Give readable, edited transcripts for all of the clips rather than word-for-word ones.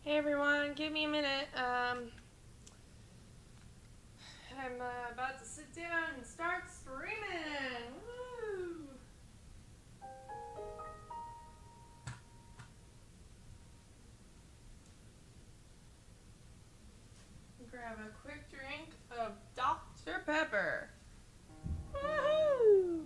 Hey everyone, give me a minute. I'm about to sit down and start streaming. Woo! Grab a quick drink of Dr. Pepper. Woohoo!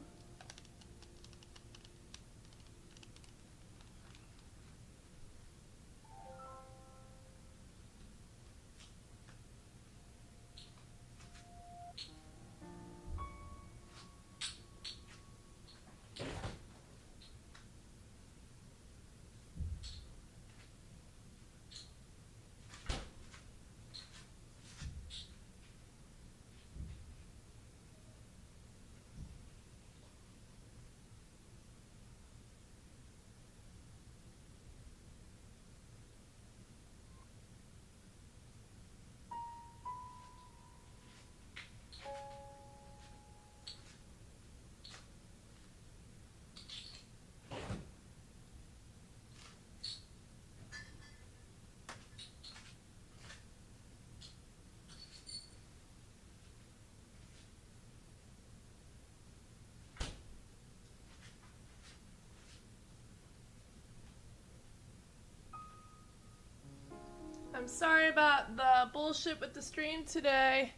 I'm sorry about the bullshit with the stream today.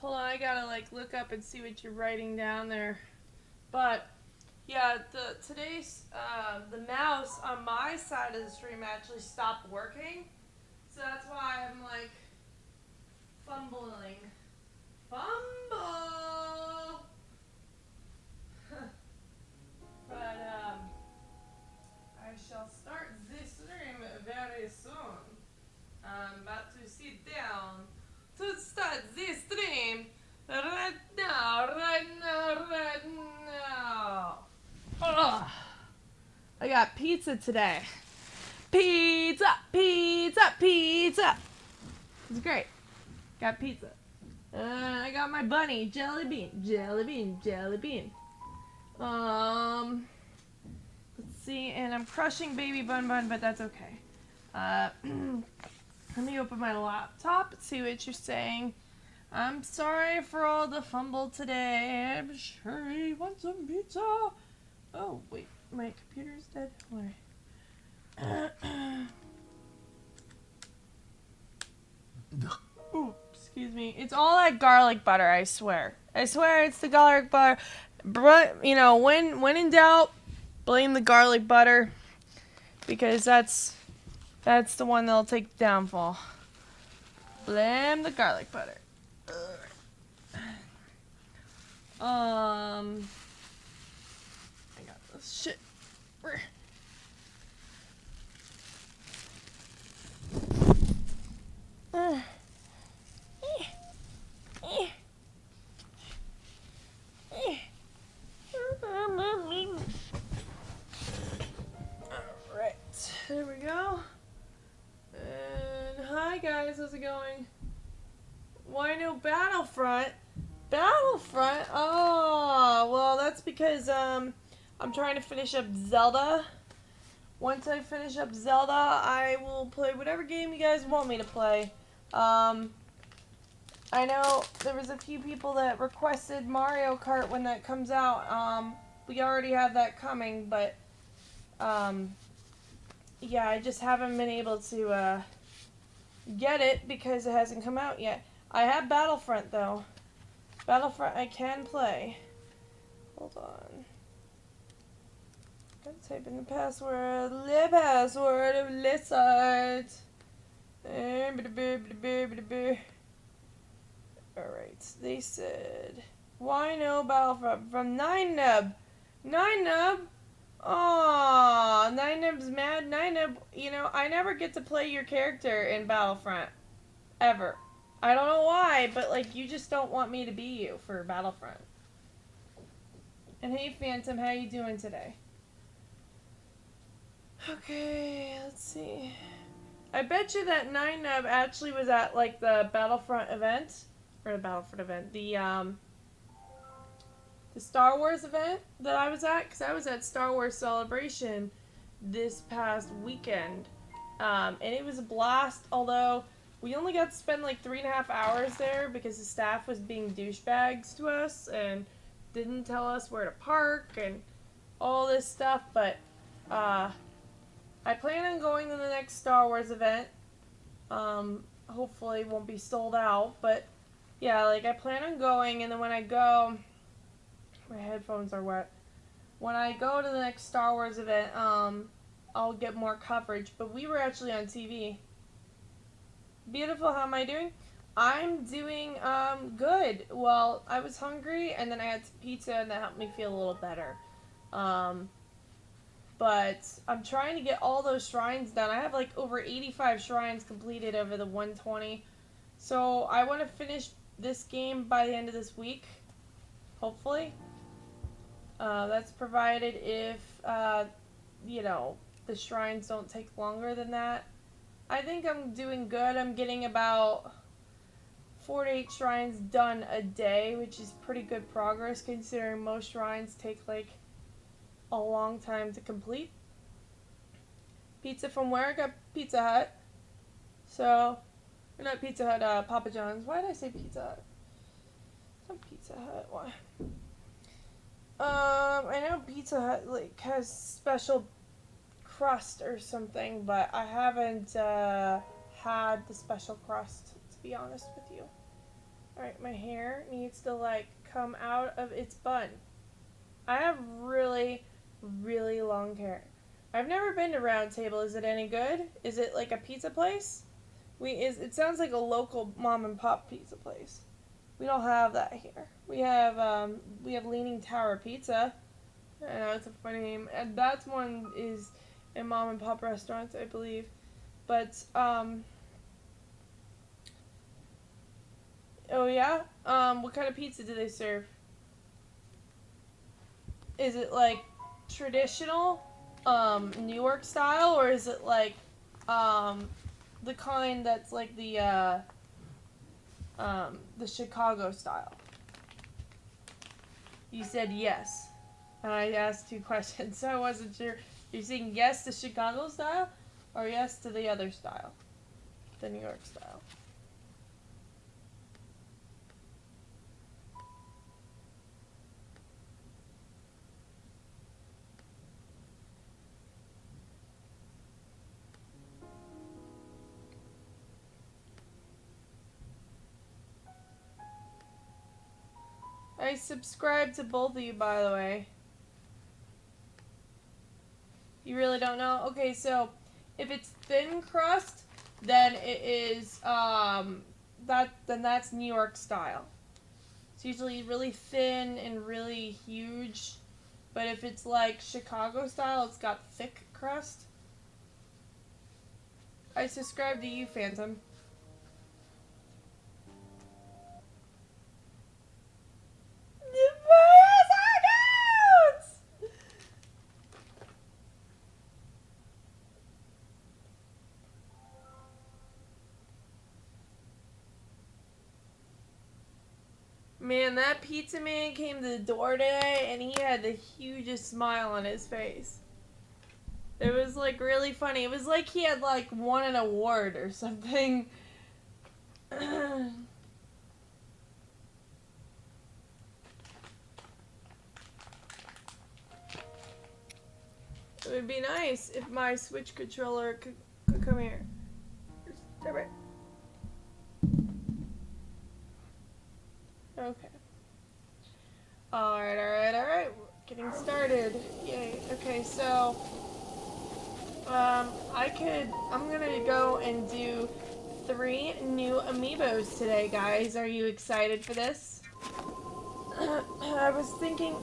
Hold on, I gotta look up and see what you're writing down there. But yeah, the mouse on my side of the stream actually stopped working. So that's why I'm fumbling. Fumble! But I shall start this stream very soon. I'm about to sit down to start this stream right now, right now, right now. Ugh. I got pizza today. Pizza, pizza, pizza. It's great. Got pizza. I got my bunny, jelly bean, jelly bean, jelly bean. Let's see, and I'm crushing baby bun bun, but that's okay. Let me open my laptop and see what you're saying. I'm sorry for all the fumble today. I'm sure you want some pizza. Oh, wait, my computer's dead. Why? Ooh, excuse me. It's all that garlic butter, I swear. I swear it's the garlic butter. But, you know, when in doubt, blame the garlic butter. Because that's the one that'll take the downfall. Blame the garlic butter. I got this shit. Alright, there we go. And hi guys, how's it going? Why no Battlefront? Battlefront? Oh, well that's because I'm trying to finish up Zelda. Once I finish up Zelda, I will play whatever game you guys want me to play. I know there was a few people that requested Mario Kart when that comes out. We already have that coming, but yeah, I just haven't been able to get it because it hasn't come out yet. I have Battlefront though. Battlefront I can play. Hold on. Gotta type in the password. The password of Lizard. Alright, they said, why no Battlefront from 9nub? 9nub? Aww, 9nub's mad. 9nub, you know, I never get to play your character in Battlefront. Ever. I don't know why, but like, you just don't want me to be you for Battlefront. And hey Phantom, how you doing today? Okay, let's see. I bet you that 9nub actually was at like the Battlefront event. Or the Battlefront event. The Star Wars event that I was at. Because I was at Star Wars Celebration this past weekend. And it was a blast, although we only got to spend like 3.5 hours there because the staff was being douchebags to us and didn't tell us where to park and all this stuff. But I plan on going to the next Star Wars event. Hopefully it won't be sold out, but yeah, like I plan on going, and then when I go, my headphones are wet. When I go to the next Star Wars event, I'll get more coverage. But we were actually on TV. Beautiful, how am I doing? I'm doing good. Well, I was hungry, and then I had some pizza, and that helped me feel a little better. But I'm trying to get all those shrines done. I have like over 85 shrines completed over the 120. So I want to finish this game by the end of this week, hopefully. That's provided if, you know, the shrines don't take longer than that. I think I'm doing good. I'm getting about 4 to 8 shrines done a day, which is pretty good progress considering most shrines take like a long time to complete. Pizza from where? I got Pizza Hut. So, or not Pizza Hut, Papa John's. Why did I say Pizza Hut? It's not Pizza Hut. Why? I know Pizza Hut like has special crust or something, but I haven't had the special crust, to be honest with you. Alright, my hair needs to like come out of its bun. I have really, really long hair. I've never been to Round Table. Is it any good? Is it like a pizza place? It sounds like a local mom and pop pizza place. We don't have that here. We have Leaning Tower Pizza. I know it's a funny name, and that's one is in mom and pop restaurants, I believe. But oh yeah, what kind of pizza do they serve? Is it like traditional, New York style, or is it like the kind that's like the Chicago style? You said yes. And I asked 2 questions, so I wasn't sure. You're saying yes to Chicago style, or yes to the other style? The New York style. I subscribe to both of you, by the way. You really don't know? Okay, so if it's thin crust, then it is then that's New York style. It's usually really thin and really huge. But if it's like Chicago style, it's got thick crust. I subscribe to you, Phantom. Man, that pizza man came to the door today and he had the hugest smile on his face. It was like really funny. It was like he had like won an award or something. It would be nice if my Switch controller could come here. Stop it. Okay. Alright. Getting started. Yay. Okay, so I'm gonna go and do 3 new Amiibos today, guys. Are you excited for this? I was thinking,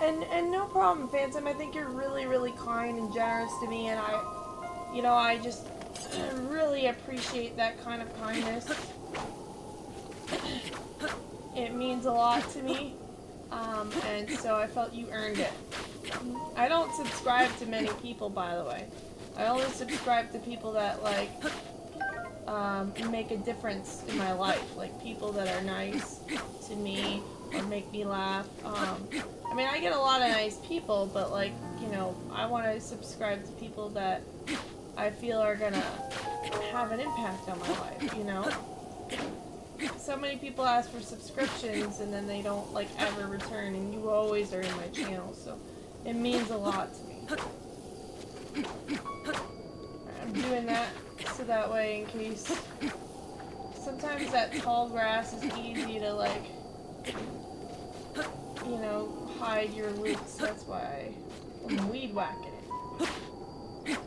and no problem, Phantom. I think you're really, really kind and generous to me, and I just really appreciate that kind of kindness. It means a lot to me, and so I felt you earned it. I don't subscribe to many people, by the way. I only subscribe to people that, like, make a difference in my life. Like, people that are nice to me or make me laugh. I mean, I get a lot of nice people, but, like, I want to subscribe to people that I feel are gonna have an impact on my life, you know? So many people ask for subscriptions and then they don't like ever return, and you always are in my channel, so it means a lot to me. I'm doing that so that way in case sometimes that tall grass is easy to like, you know, hide your roots. That's why I'm weed whacking it.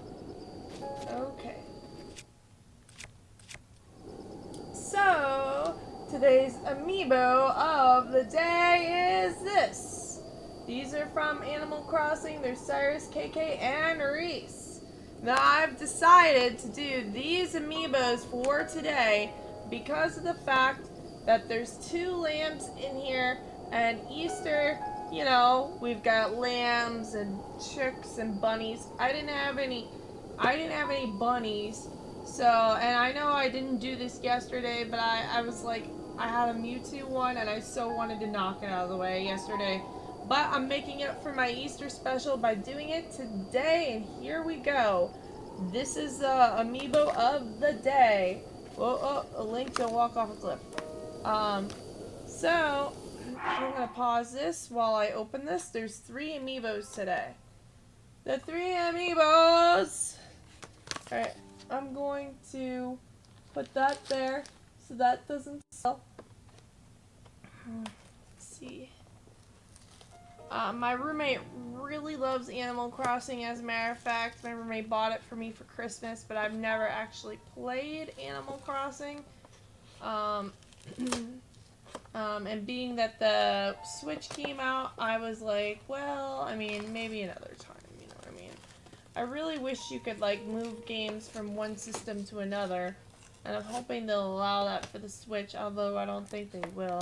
Okay. So, today's amiibo of the day is this. These are from Animal Crossing. They're Cyrus, KK, and Reese. Now, I've decided to do these amiibos for today because of the fact that there's 2 lambs in here, and Easter, you know, we've got lambs and chicks and bunnies. I didn't have any bunnies. So, and I know I didn't do this yesterday, but I was like, I had a Mewtwo one, and I so wanted to knock it out of the way yesterday. But I'm making it for my Easter special by doing it today, and here we go. This is the amiibo of the day. Oh, a Link to walk off a cliff. So, I'm going to pause this while I open this. There's 3 amiibos today. The 3 amiibos! Alright, I'm going to put that there so that doesn't sell. Let's see. My roommate really loves Animal Crossing. As a matter of fact, my roommate bought it for me for Christmas, but I've never actually played Animal Crossing. And being that the Switch came out, I was like, well, I mean, maybe another time, you know what I mean? I really wish you could, like, move games from one system to another, and I'm hoping they'll allow that for the Switch, although I don't think they will.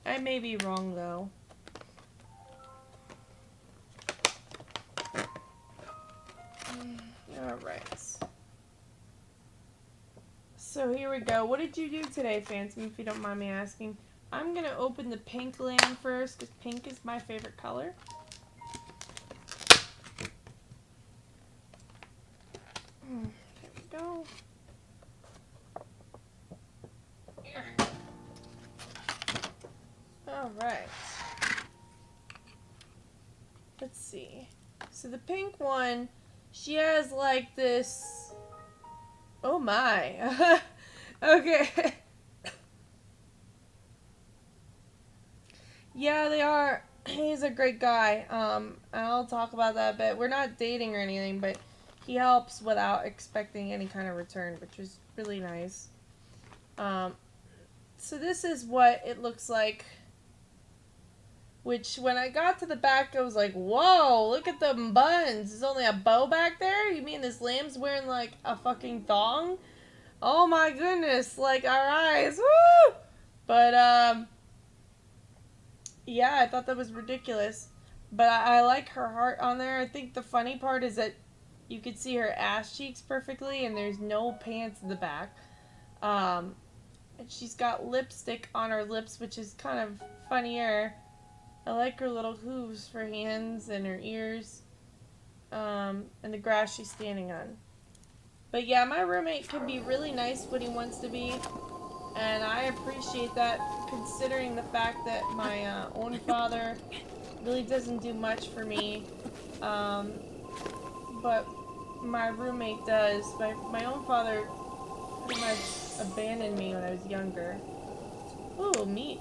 I may be wrong, though. Alright. So here we go. What did you do today, Phantom, if you don't mind me asking? I'm going to open the pink lamb first, because pink is my favorite color. There we go. Alright. Let's see. So the pink one, she has like this... Oh my. Okay. Yeah, they are. He's a great guy. And I'll talk about that a bit. We're not dating or anything, but he helps without expecting any kind of return, which is really nice. So this is what it looks like. Which, when I got to the back, I was like, whoa, look at the buns. There's only a bow back there? You mean this lamb's wearing, like, a fucking thong? Oh my goodness, like, our eyes, woo! But, yeah, I thought that was ridiculous. But I like her heart on there. I think the funny part is that you could see her ass cheeks perfectly, and there's no pants in the back. And she's got lipstick on her lips, which is kind of funnier. I like her little hooves for hands and her ears, and the grass she's standing on. But yeah, my roommate can be really nice when he wants to be, and I appreciate that considering the fact that my own father really doesn't do much for me, but my roommate does. My own father pretty much abandoned me when I was younger. Ooh, meat.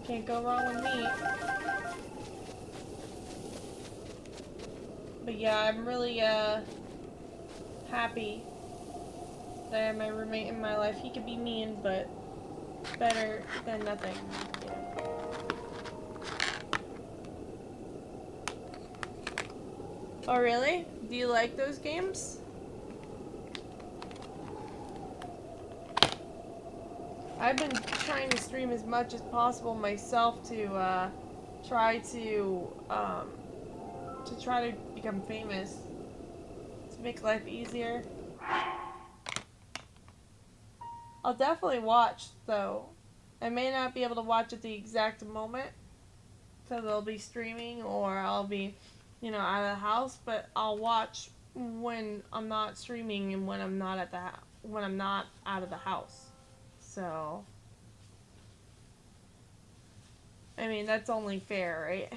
Can't go wrong with meat. But yeah, I'm really happy that I have my roommate in my life. He could be mean, but better than nothing. Yeah. Oh really? Do you like those games? I've been trying to stream as much as possible myself to try to become famous, to make life easier. I'll definitely watch though. I may not be able to watch at the exact moment because I'll be streaming or I'll be, you know, out of the house, but I'll watch when I'm not streaming and when I'm not when I'm not out of the house. So, I mean, that's only fair, right?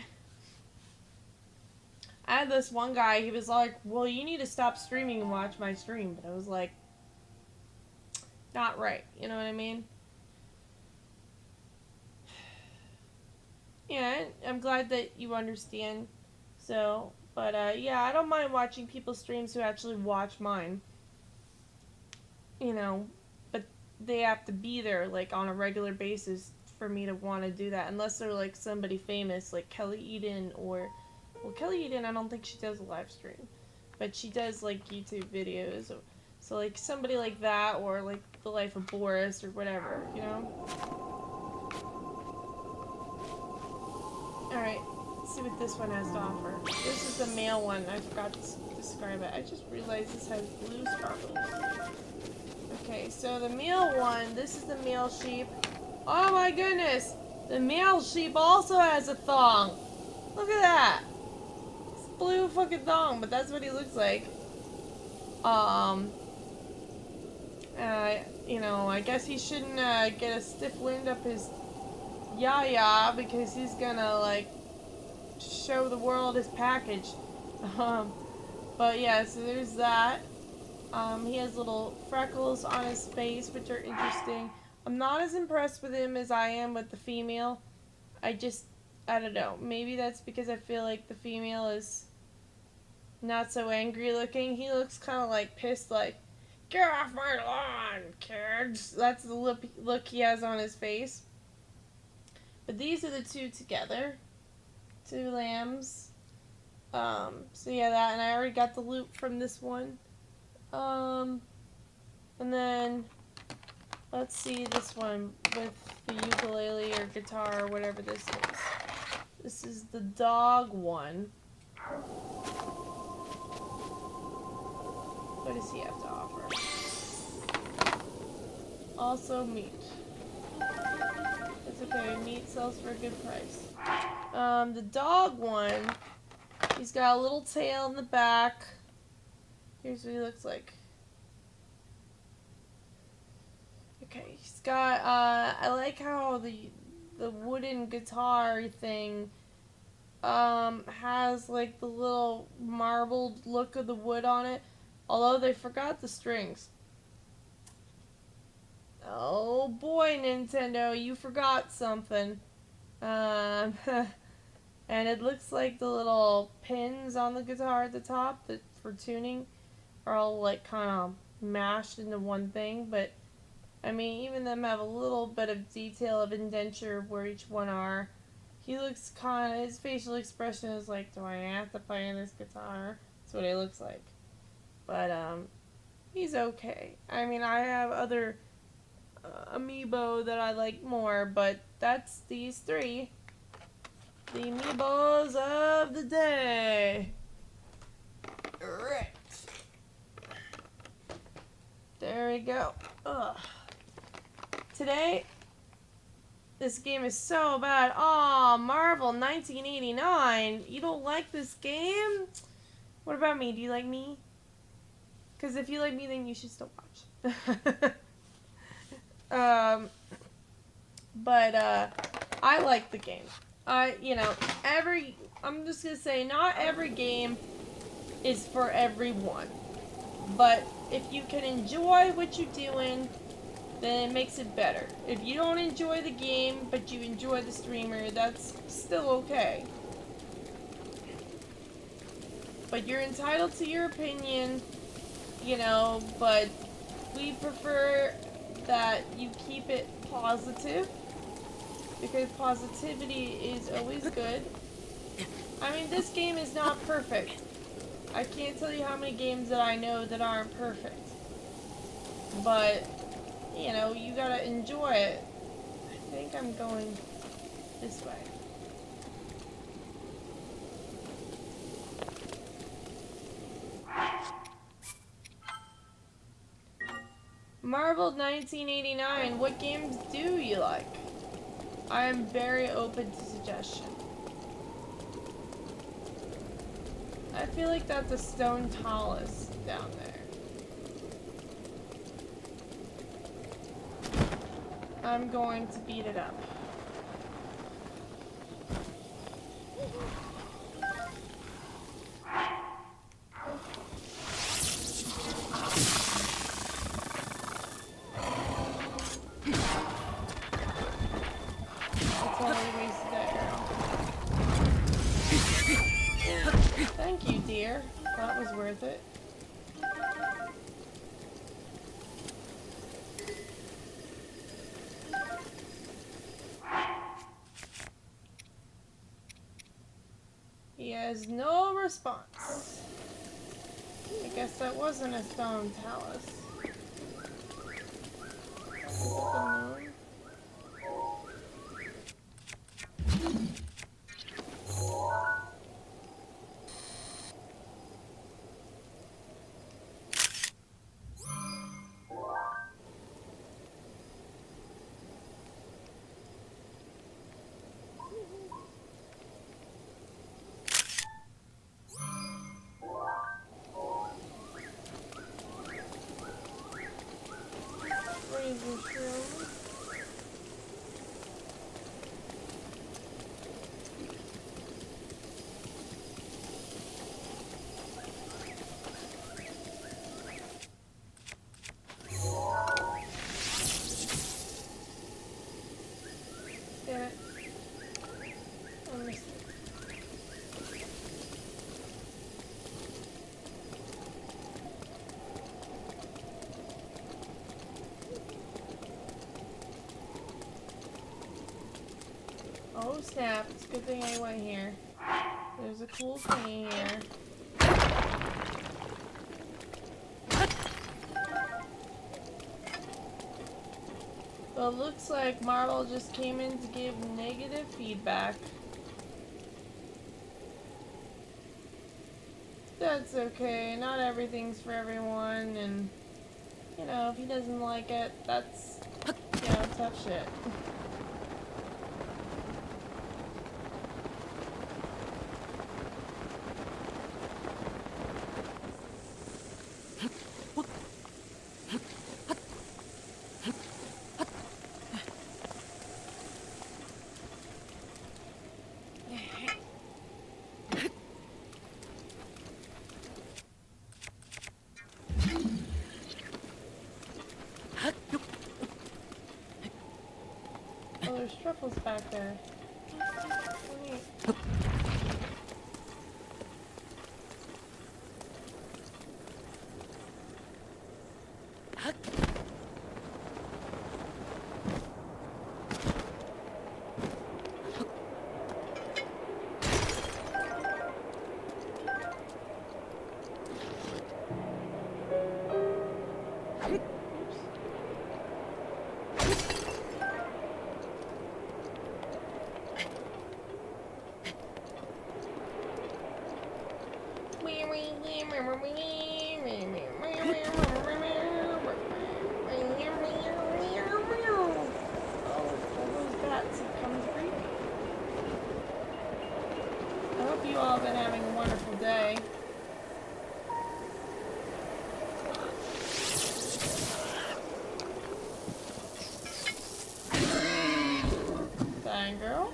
I had this one guy, he was like, well, you need to stop streaming and watch my stream. But I was like, not right. You know what I mean? Yeah, I'm glad that you understand. So, but yeah, I don't mind watching people's streams who actually watch mine. You know, but they have to be there, like, on a regular basis for me to want to do that. Unless they're, like, somebody famous, like Kelly Eden or... Well, Kelly Eden, I don't think she does a live stream. But she does, like, YouTube videos. So, like, somebody like that, or, like, The Life of Boris, or whatever, you know? Alright, let's see what this one has to offer. This is the male one. I forgot to describe it. I just realized this has blue sparkles. Okay, so the male one, this is the male sheep. Oh my goodness! The male sheep also has a thong! Look at that! Blue fucking thong, but that's what he looks like. You know, I guess he shouldn't get a stiff wind up his yaya because he's gonna like show the world his package. But yeah, so there's that. He has little freckles on his face, which are interesting. I'm not as impressed with him as I am with the female. I don't know. Maybe that's because I feel like the female is not so angry looking. He looks kind of like pissed, like, get off my lawn, kids. That's the look he has on his face. But these are the two together. Two lambs. So yeah, that, and I already got the loop from this one. And then, let's see this one with the ukulele or guitar or whatever this is. This is the dog one. What does he have to offer? Also meat. It's okay, meat sells for a good price. The dog one, he's got a little tail in the back. Here's what he looks like. Okay, he's got, I like how the wooden guitar thing, has like the little marbled look of the wood on it. Although they forgot the strings. Oh boy, Nintendo, you forgot something. And it looks like the little pins on the guitar at the top that for tuning are all like kind of mashed into one thing. But I mean, even them have a little bit of detail of indenture where each one are. He looks kind of, his facial expression is like, do I have to play this guitar? That's what he looks like. But, he's okay. I mean, I have other Amiibo that I like more, but that's these three. The Amiibos of the day. Right. There we go. Ugh. Today, this game is so bad. Aw, Marvel 1989. You don't like this game? What about me? Do you like me? Because if you like me, then you should still watch. But I like the game. I'm just going to say, not every game is for everyone. But if you can enjoy what you're doing, then it makes it better. If you don't enjoy the game, but you enjoy the streamer, that's still okay. But you're entitled to your opinion, but we prefer that you keep it positive, because positivity is always good. I mean, this game is not perfect. I can't tell you how many games that I know that aren't perfect. But, you gotta enjoy it. I think I'm going this way. Marvel 1989, what games do you like? I am very open to suggestion. I feel like that's a stone talus down there. I'm going to beat it up. Thank you, dear. That was worth it. He has no response. I guess that wasn't a stone talus. The moon? Oh snap, it's a good thing I went here. There's a cool thing here. Well, it looks like Marble just came in to give negative feedback. That's okay, not everything's for everyone, and you know, if he doesn't like it, that's, you know, tough shit. Oh, there's truffles back there. Wait. Girl.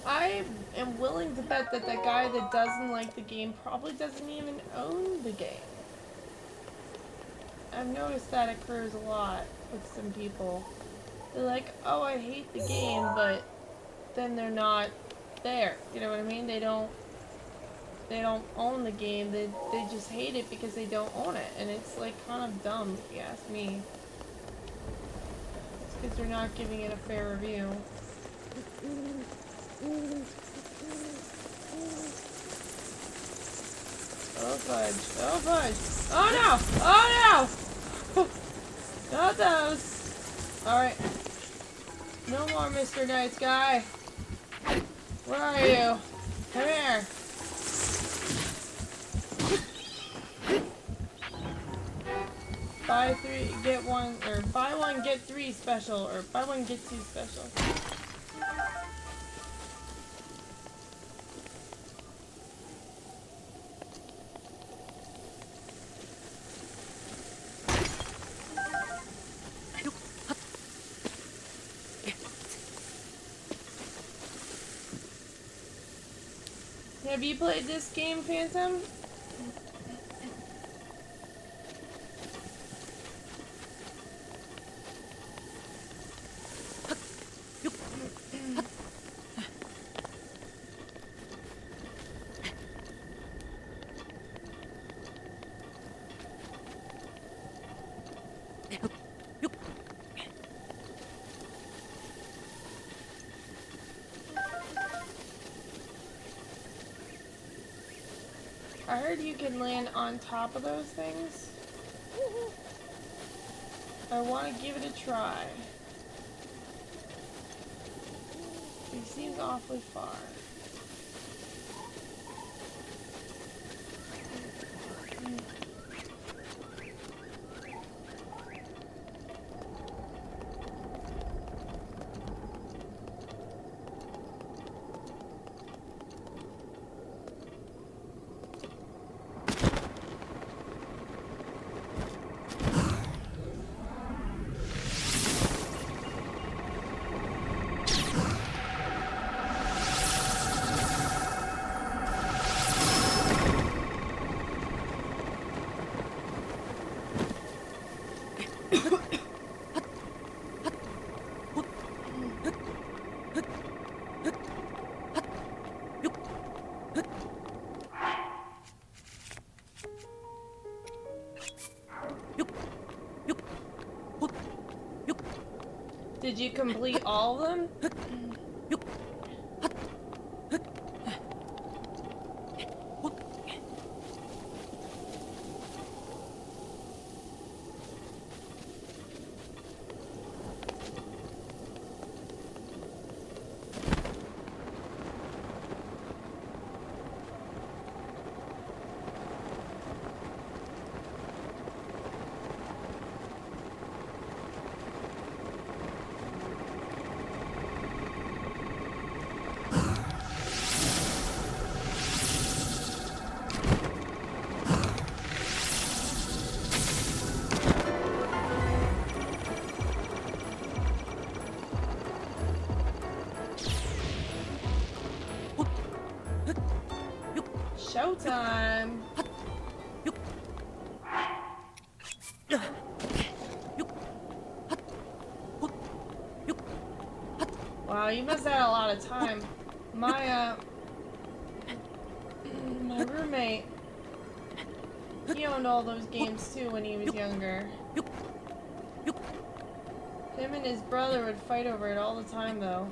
I am willing to bet that the guy that doesn't like the game probably doesn't even own the game. I've noticed that occurs a lot with some people. They're like, oh, I hate the game, but then they're not there. You know what I mean? They don't own the game. They just hate it because they don't own it. And it's like kind of dumb if you ask me. It's because they're not giving it a fair review. Oh fudge. Oh fudge. Oh no! Oh no! Not those. Alright. No more Mr. Night Sky. Where are you? Come here. Buy 3, get 1, or buy 1, get 3 special, or buy 1, get 2 special. Have you played this game, Phantom? I heard you can land on top of those things. I want to give it a try. He seems awfully far. Did you complete all of them? Showtime! Wow, you must have had a lot of time. My roommate, he owned all those games too when he was younger. Him and his brother would fight over it all the time though.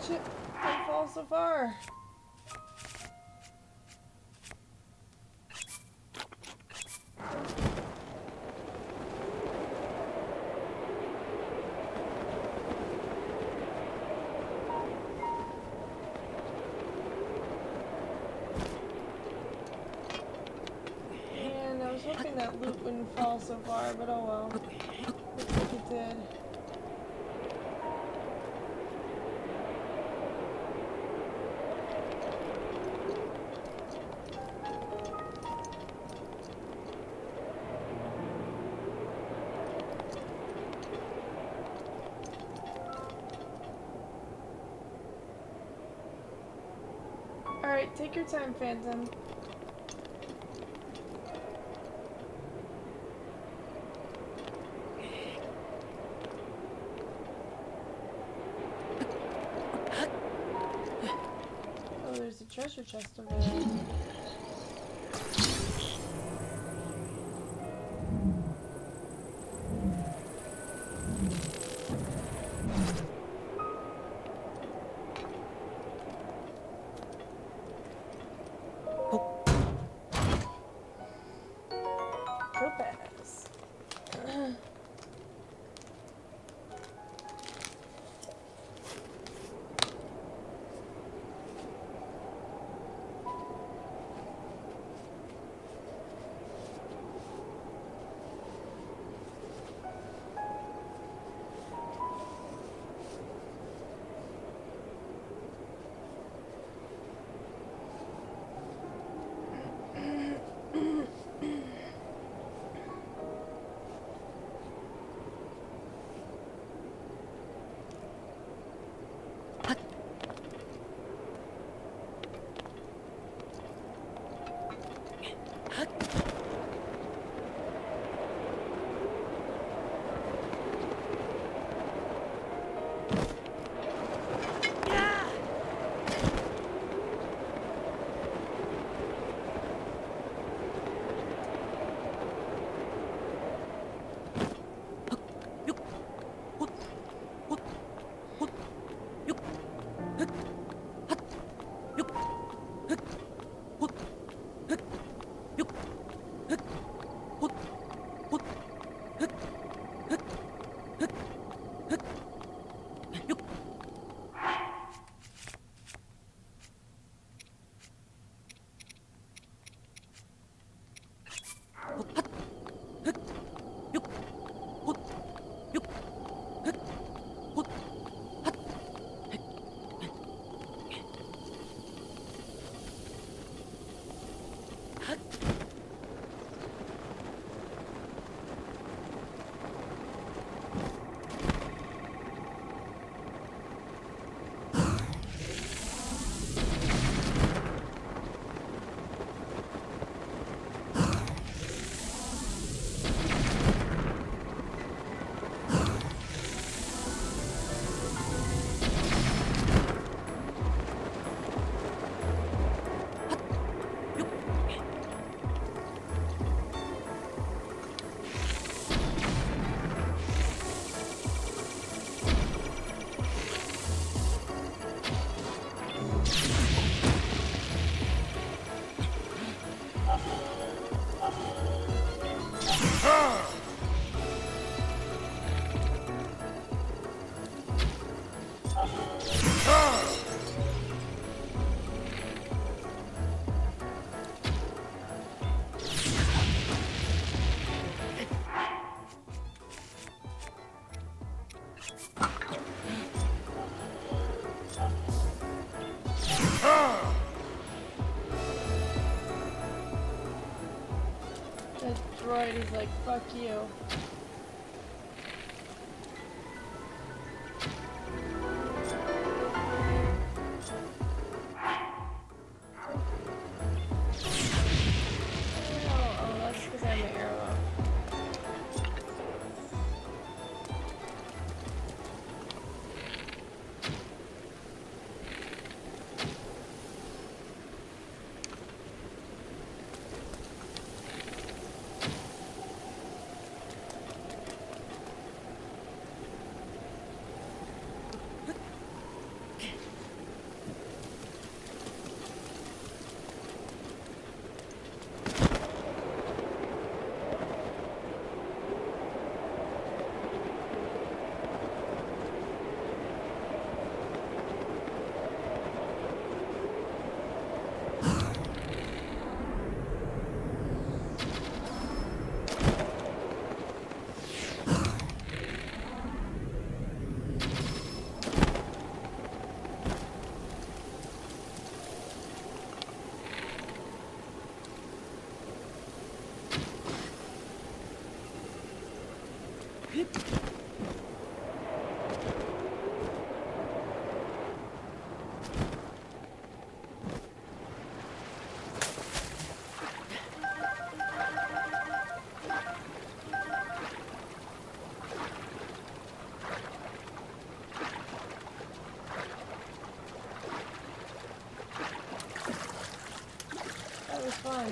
Shit, don't fall so far. And I was hoping that loot wouldn't fall so far, but oh well. Looks like it did. Alright, take your time, Phantom. Oh, there's a treasure chest over there. pass. The droid is like, fuck you. Oh, that's because I have my arrow. That was fun.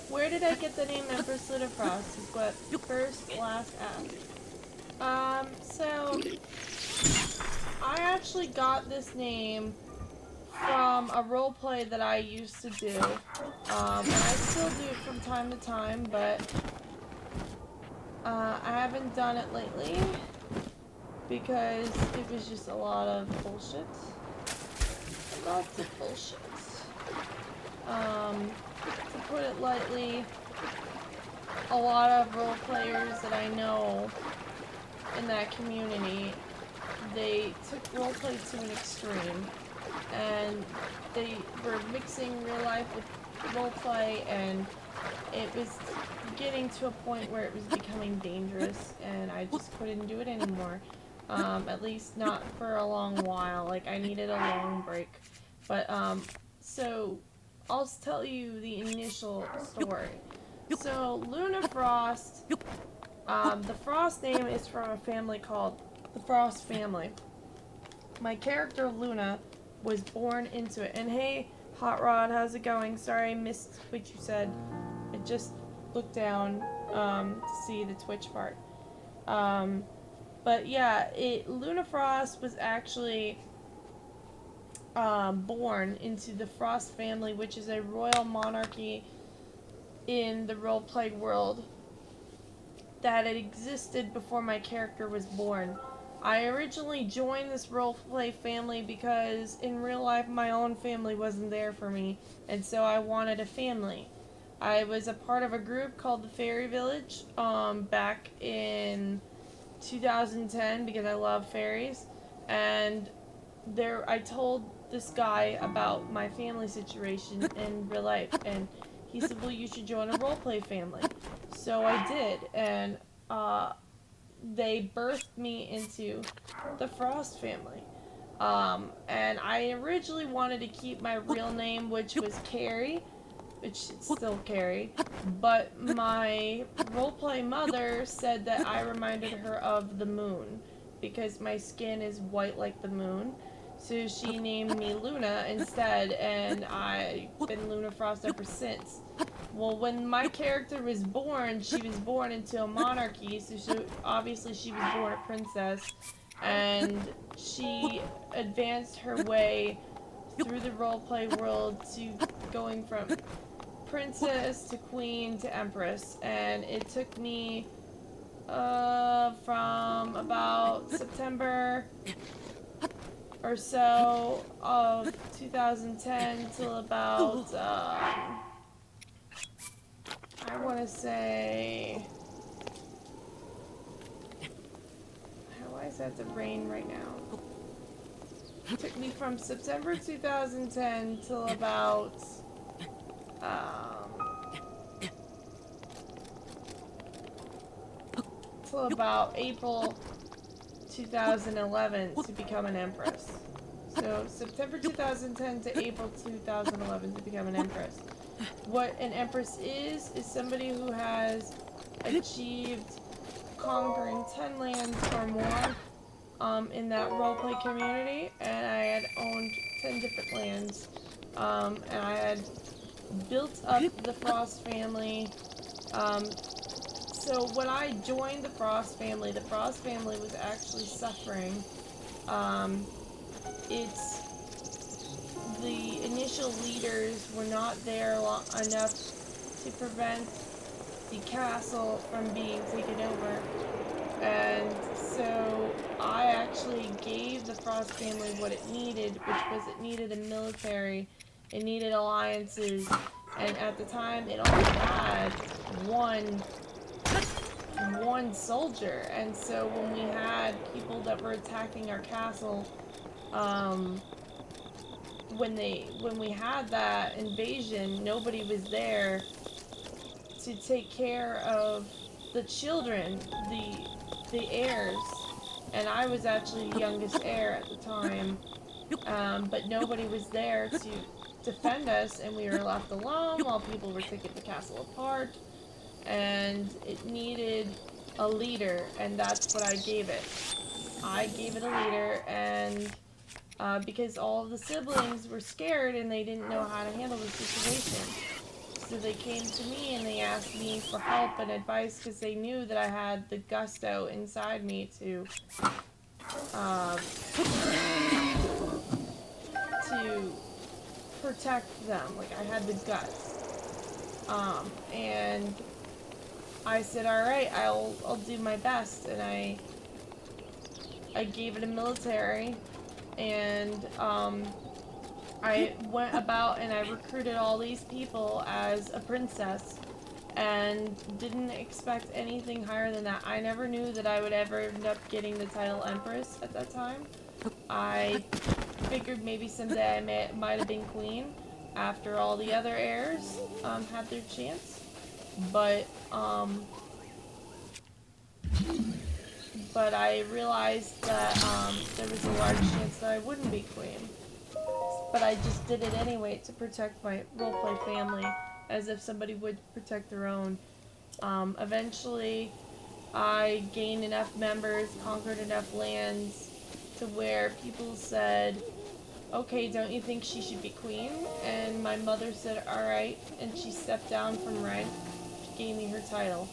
Where did I get the name Empress Ludifrost? Is what first last asked. So I actually got this name from a roleplay that I used to do. And I still do it from time to time, but I haven't done it lately because it was just a lot of bullshit. Lots of bullshit. To put it lightly, a lot of role players that I know in that community, they took roleplay to an extreme, and they were mixing real life with roleplay, and it was getting to a point where it was becoming dangerous, and I just couldn't do it anymore. At least not for a long while. Like, I needed a long break. But, so I'll tell you the initial story. So, Luna Frost, the Frost name is from a family called the Frost family. My character, Luna, was born into it. And hey, Hot Rod, how's it going? Sorry I missed what you said. I just looked down, to see the Twitch part. But yeah, Luna Frost was actually born into the Frost family, which is a royal monarchy in the roleplay world that had existed before my character was born. I originally joined this roleplay family because in real life my own family wasn't there for me, and so I wanted a family. I was a part of a group called the Fairy Village back in 2010 because I love fairies, and I told this guy about my family situation in real life, and he said, well, you should join a roleplay family. So I did, and they birthed me into the Frost family. And I originally wanted to keep my real name, which was Carrie, which is still Carrie, but my roleplay mother said that I reminded her of the moon, because my skin is white like the moon. So she named me Luna instead, and I've been Luna Frost ever since. Well, when my character was born, she was born into a monarchy, so obviously she was born a princess, and she advanced her way through the roleplay world to going from princess to queen to empress, and it took me from about September or so of 2010 till about I want to say, why is that the rain right now? It took me from September 2010 till about April 2011 to become an empress. So September 2010 to April 2011 to become an empress. What an empress is somebody who has achieved conquering 10 lands or more in that roleplay community, and I had owned 10 different lands, and I had built up the Frost family. So when I joined the Frost family was actually suffering. It's the initial leaders were not there enough to prevent the castle from being taken over, and so I actually gave the Frost family what it needed, which was it needed a military, it needed alliances, and at the time it only had one soldier, and so when we had people that were attacking our castle, when we had that invasion, nobody was there to take care of the children, the heirs, and I was actually the youngest heir at the time, but nobody was there to defend us, and we were left alone while people were taking the castle apart, and it needed a leader, and that's what I gave it. I gave it a leader, and because all of the siblings were scared and they didn't know how to handle the situation. So they came to me and they asked me for help and advice because they knew that I had the gusto inside me to protect them. Like, I had the guts. And I said, alright, I'll do my best. And I gave it a military, and I went about and I recruited all these people as a princess and didn't expect anything higher than that. I never knew that I would ever end up getting the title Empress at that time. I figured maybe someday I might have been queen after all the other heirs had their chance. But I realized that there was a large chance that I wouldn't be queen. But I just did it anyway to protect my roleplay family, as if somebody would protect their own. Eventually, I gained enough members, conquered enough lands, to where people said, okay, don't you think she should be queen? And my mother said, alright, and she stepped down from rank. She gave me her title.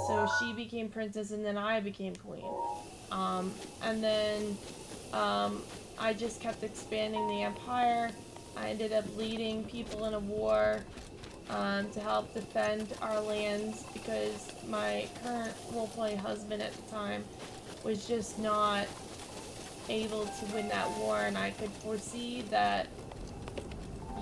So she became princess, and then I became queen. And then I just kept expanding the empire. I ended up leading people in a war to help defend our lands, because my current roleplay husband at the time was just not able to win that war, and I could foresee that,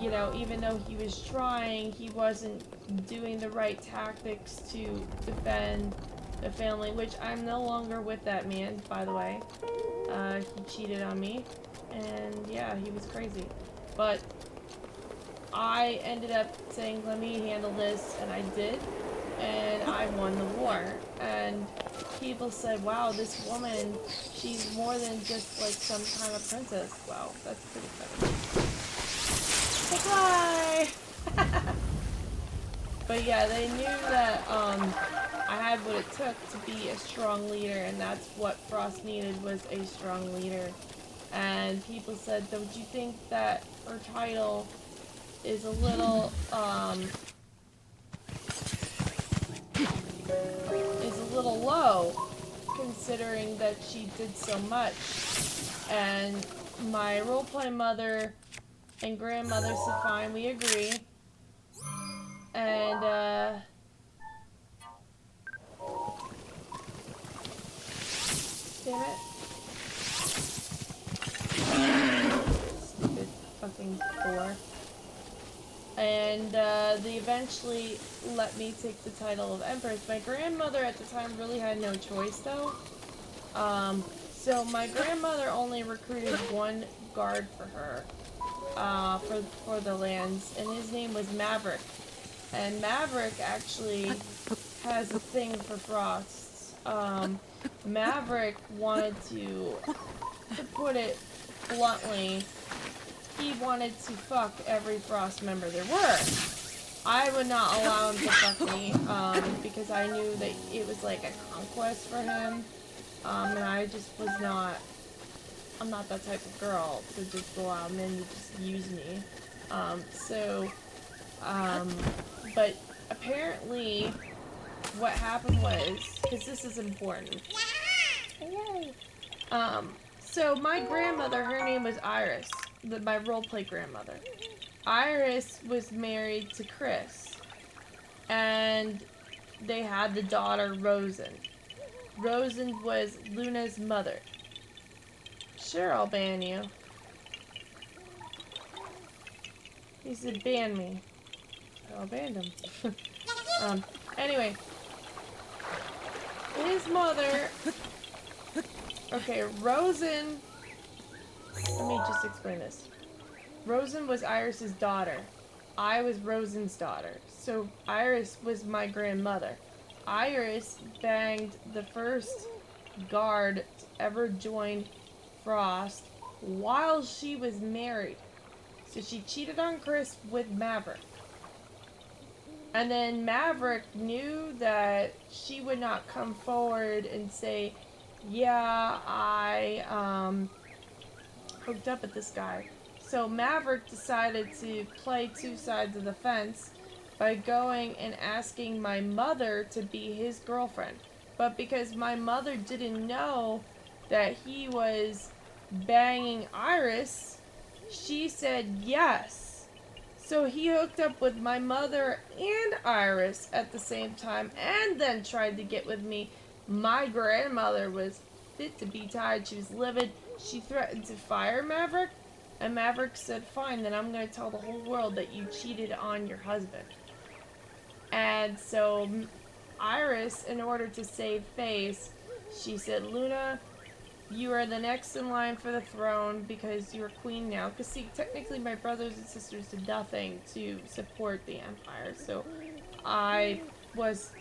you know, even though he was trying, he wasn't doing the right tactics to defend the family, which I'm no longer with that man, by the way. He cheated on me, and yeah, he was crazy. But I ended up saying, let me handle this, and I did, and I won the war. And people said, wow, this woman, she's more than just like some kind of princess. Wow, that's pretty funny. Bye! But yeah, they knew that I had what it took to be a strong leader, and that's what Frost needed, was a strong leader. And people said, don't you think that her title is a little low, considering that she did so much? And my roleplay mother and grandmother said, fine, we agree. And damn it. Stupid fucking door. And they eventually let me take the title of Empress. My grandmother at the time really had no choice, though. So my grandmother only recruited one guard for her, for the lands, and his name was Maverick. And Maverick actually has a thing for Frosts. Maverick wanted to put it bluntly, he wanted to fuck every Frost member there were. I would not allow him to fuck me, because I knew that it was like a conquest for him, and I just was not, I'm not that type of girl to just go out and then you just use me. But apparently what happened was, because this is important. Yay! So my grandmother, her name was Iris, my roleplay grandmother. Iris was married to Chris, and they had the daughter Rosen. Rosen was Luna's mother. Sure, I'll ban you. He said ban me. I banned him. Anyway. His mother... Okay, Rosen... Let me just explain this. Rosen was Iris's daughter. I was Rosen's daughter. So Iris was my grandmother. Iris banged the first guard to ever join Frost while she was married. So she cheated on Chris with Maverick. And then Maverick knew that she would not come forward and say, yeah, I hooked up with this guy. So Maverick decided to play two sides of the fence by going and asking my mother to be his girlfriend. But because my mother didn't know that he was banging Iris, she said yes. So he hooked up with my mother and Iris at the same time and then tried to get with me. My grandmother was fit to be tied. She was livid. She threatened to fire Maverick, and Maverick said, fine, then I'm going to tell the whole world that you cheated on your husband. And so Iris, in order to save face, she said, Luna, you are the next in line for the throne because you're queen now. Because see, technically my brothers and sisters did nothing to support the Empire. So I was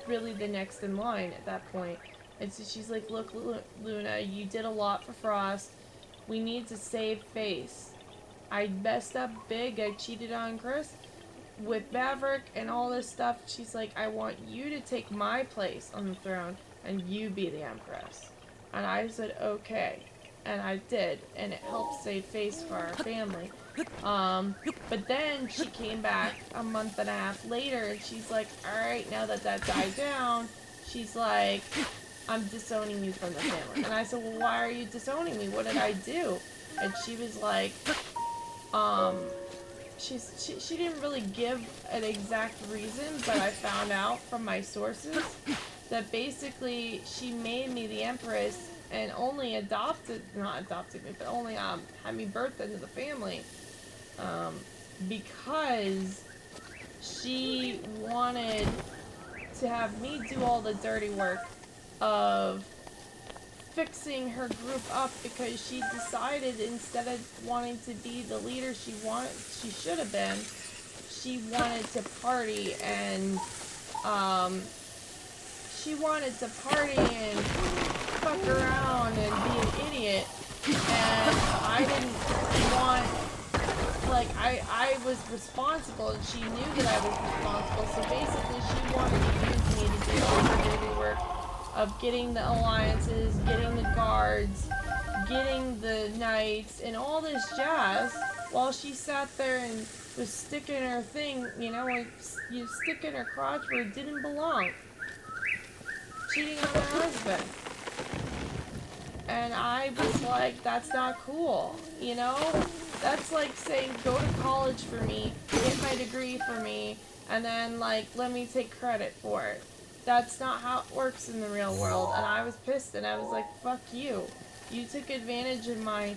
really the next in line at that point. And so she's like, look, Luna, you did a lot for Frost. We need to save face. I messed up big. I cheated on Chris with Maverick and all this stuff. She's like, I want you to take my place on the throne and you be the Empress. And I said, okay. And I did. And it helped save face for our family. But then she came back a month and a half later and she's like, alright, now that died down, she's like, I'm disowning you from the family. And I said, well, why are you disowning me? What did I do? And she was like, she didn't really give an exact reason, but I found out from my sources that basically she made me the Empress and only not adopted me, but only had me birthed into the family, because she wanted to have me do all the dirty work of fixing her group up, because she decided instead of wanting to be the leader she should have been, she wanted to party and fuck around and be an idiot, and I didn't want, like, I was responsible and she knew that I was responsible, so basically she wanted to use me to do all the dirty work of getting the alliances, getting the guards, getting the knights, and all this jazz, while she sat there and was sticking her thing, you know, like, you sticking her crotch where it didn't belong. Cheating on her husband. And I was like, that's not cool, you know? That's like saying, go to college for me, get my degree for me, and then, like, let me take credit for it. That's not how it works in the real world. And I was pissed and I was like, fuck you. You took advantage of my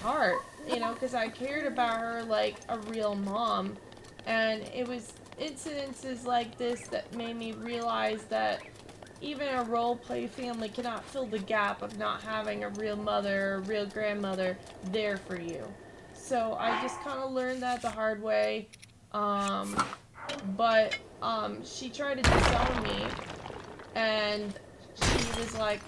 heart, you know, because I cared about her like a real mom. And it was incidences like this that made me realize that even a roleplay family cannot fill the gap of not having a real mother or real grandmother there for you. So I just kind of learned that the hard way. But she tried to disown me, and she was like,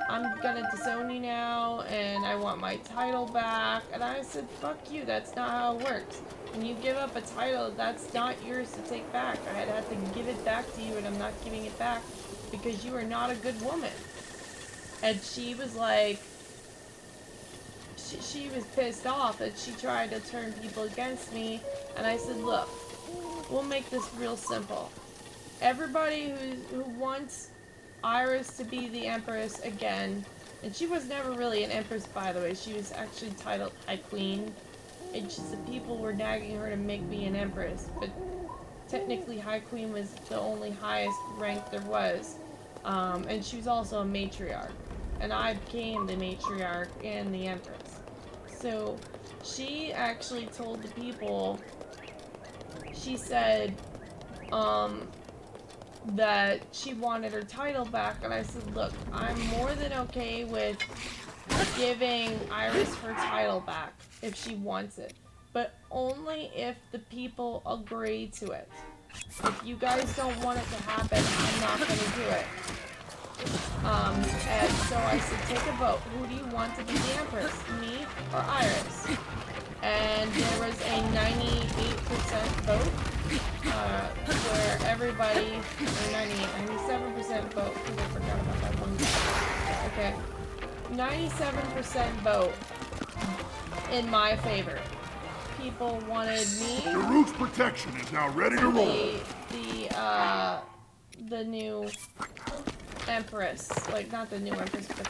I'm gonna disown you now, and I want my title back. And I said, fuck you, that's not how it works. When you give up a title, that's not yours to take back. I had to give it back to you, and I'm not giving it back because you are not a good woman. And she was like, she was pissed off that she tried to turn people against me. And I said, look, we'll make this real simple. Everybody who wants Iris to be the Empress again, and she was never really an Empress, by the way. She was actually titled High Queen. It's just the people were nagging her to make me an Empress, but technically High Queen was the only highest rank there was. And she was also a matriarch. And I became the matriarch and the Empress. So she actually told the people, she said, that she wanted her title back, and I said, look, I'm more than okay with giving Iris her title back if she wants it, but only if the people agree to it. If you guys don't want it to happen, I'm not gonna do it. And so I said, take a vote. Who do you want to be the Empress, me or Iris? And there was a 98% vote, where everybody, or 97% vote, I forgot about that one. Okay, 97% vote in my favor. people wanted me. The root's protection is now ready to roll. The new Empress. Like, not the new Empress, but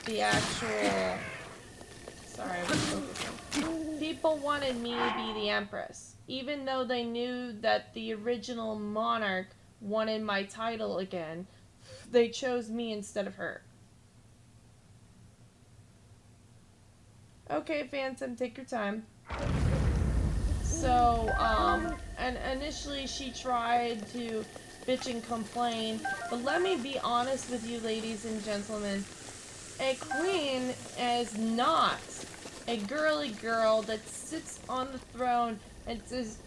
the actual... Sorry, I was focusing. People wanted me to be the Empress. Even though they knew that the original monarch wanted my title again, they chose me instead of her. Okay, Phantom, take your time. So, and initially she tried to bitch and complain, but let me be honest with you, ladies and gentlemen. A queen is not a girly girl that sits on the throne and says,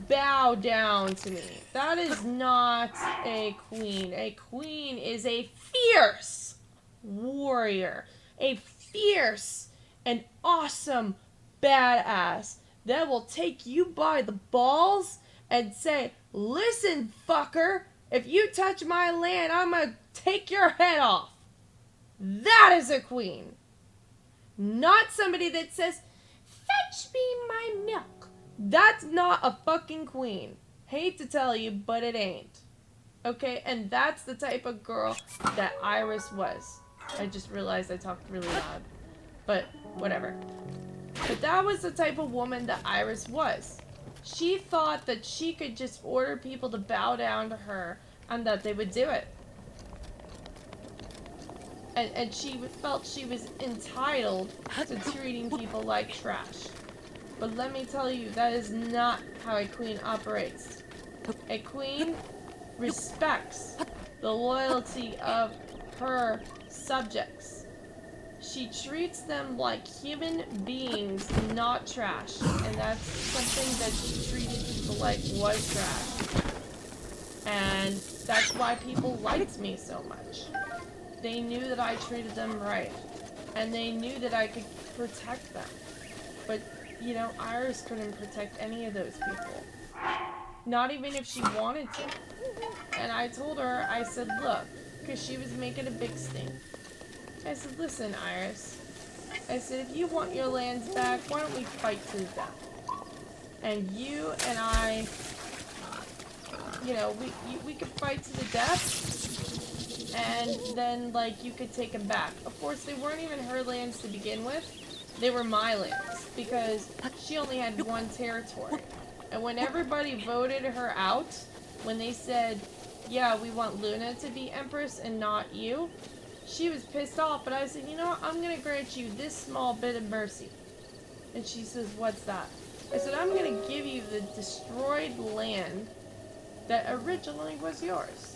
bow down to me. That is not a queen. A queen is a fierce warrior. A fierce and awesome badass that will take you by the balls and say, listen, fucker, if you touch my land, I'm gonna take your head off. That is a queen. Not somebody that says, fetch me my milk. That's not a fucking queen. Hate to tell you, but it ain't. Okay, and that's the type of girl that Iris was. I just realized I talked really loud. But, whatever. But that was the type of woman that Iris was. She thought that she could just order people to bow down to her and that they would do it. And she felt she was entitled to treating people like trash. But let me tell you, that is not how a queen operates. A queen respects the loyalty of her subjects. She treats them like human beings, not trash. And that's something that she treated people like was trash. And that's why people liked me so much. They knew that I treated them right. And they knew that I could protect them. But, you know, Iris couldn't protect any of those people. Not even if she wanted to. And I told her, I said, look, because she was making a big stink. I said, listen, Iris. I said, if you want your lands back, why don't we fight to the death? And you and I, you know, we could fight to the death. And then, like, you could take them back. Of course, they weren't even her lands to begin with. They were my lands. Because she only had one territory. And when everybody voted her out, when they said, yeah, we want Luna to be Empress and not you, she was pissed off. But I said, you know what? I'm going to grant you this small bit of mercy. And she says, what's that? I said, I'm going to give you the destroyed land that originally was yours.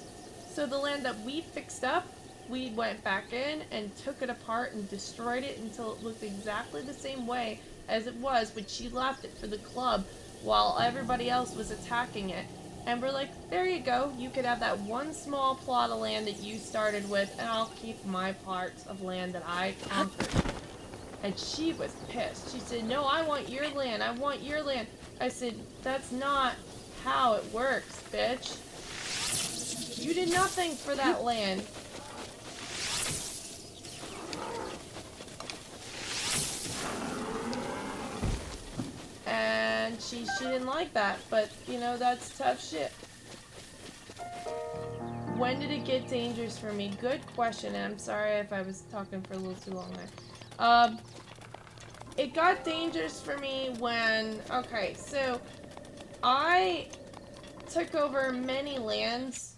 So the land that we fixed up, we went back in and took it apart and destroyed it until it looked exactly the same way as it was when she left it for the club while everybody else was attacking it. And we're like, there you go. You could have that one small plot of land that you started with, and I'll keep my parts of land that I conquered. And she was pissed. She said, no, I want your land. I want your land. I said, that's not how it works, bitch. You did nothing for that land. And she didn't like that, but, you know, that's tough shit. When did it get dangerous for me? Good question, and I'm sorry if I was talking for a little too long there. It got dangerous for me when, okay, so I took over many lands.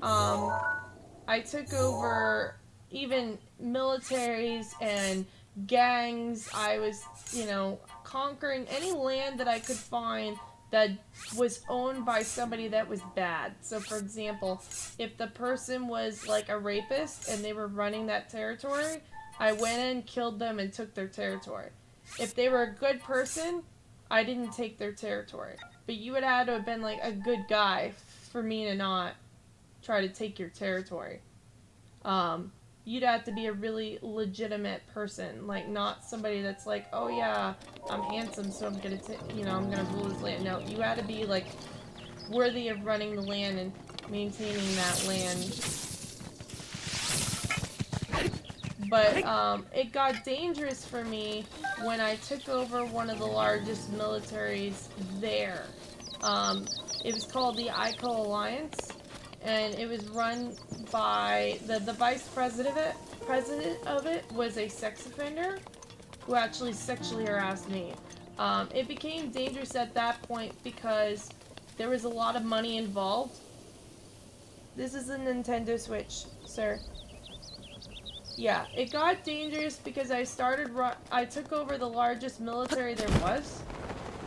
I took over even militaries and gangs. I was, you know, conquering any land that I could find that was owned by somebody that was bad. So, for example, if the person was like a rapist and they were running that territory, I went in, killed them, and took their territory. If they were a good person, I didn't take their territory. But you would have to have been like a good guy for me to not try to take your territory. You'd have to be a really legitimate person, like not somebody that's like, oh yeah, I'm handsome, so I'm gonna, I'm gonna rule this land. No, you had to be like worthy of running the land and maintaining that land. But it got dangerous for me when I took over one of the largest militaries there. It was called the ICO Alliance, and it was run by the vice president of it. President of it was a sex offender who actually sexually harassed me. It became dangerous at that point because there was a lot of money involved. This is a Nintendo Switch, sir. Yeah, it got dangerous because I took over the largest military there was.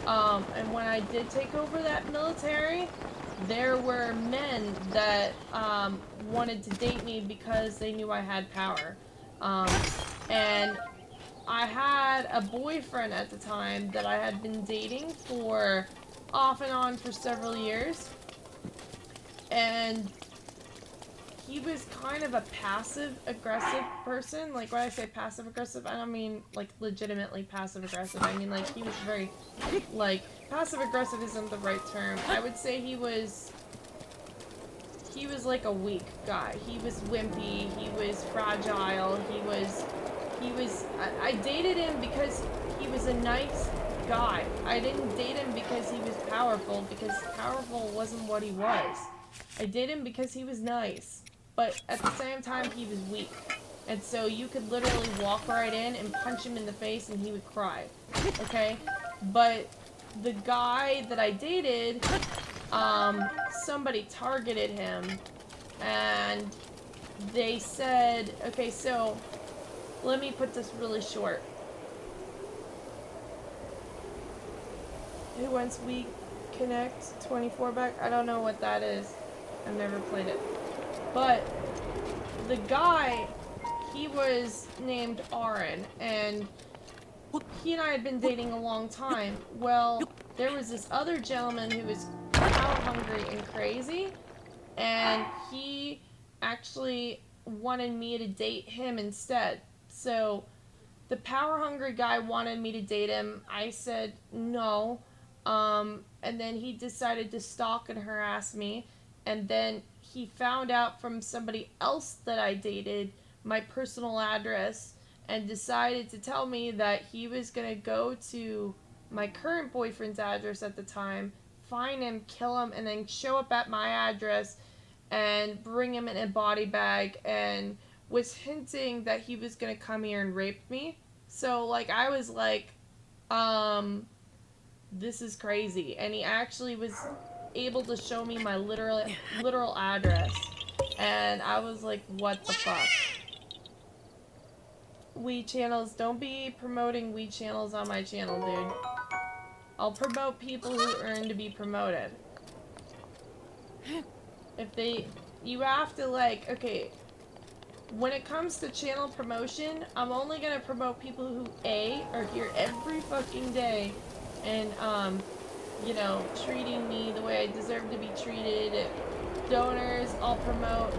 And when I did take over that military, there were men that wanted to date me because they knew I had power. And I had a boyfriend at the time that I had been dating for off and on for several years. And he was kind of a passive-aggressive person. Like, when I say passive-aggressive, I don't mean, like, legitimately passive-aggressive. I mean, like, he was very, like, passive-aggressive isn't the right term. I would say he was like a weak guy. He was wimpy, he was fragile, I dated him because he was a nice guy. I didn't date him because he was powerful, because powerful wasn't what he was. I dated him because he was nice. But at the same time, he was weak. And so you could literally walk right in and punch him in the face and he would cry. Okay? But the guy that I dated, somebody targeted him. And they said, okay, so let me put this really short. Who wants We Connect 24 back? I don't know what that is. I've never played it. But the guy, he was named Aaron, and he and I had been dating a long time. Well, there was this other gentleman who was power hungry and crazy, and he actually wanted me to date him instead. So the power hungry guy wanted me to date him. I said no. And then he decided to stalk and harass me. And then he found out from somebody else that I dated my personal address and decided to tell me that he was going to go to my current boyfriend's address at the time, find him, kill him, and then show up at my address and bring him in a body bag, and was hinting that he was going to come here and rape me. So, like, I was like, this is crazy. And he actually was able to show me my literal address. And I was like, what the fuck? Wii channels, don't be promoting Wii channels on my channel, dude. I'll promote people who earn to be promoted. You have to, like, okay, when it comes to channel promotion, I'm only gonna promote people who, A, are here every fucking day, and, you know, treating me the way I deserve to be treated. Donors, I'll promote,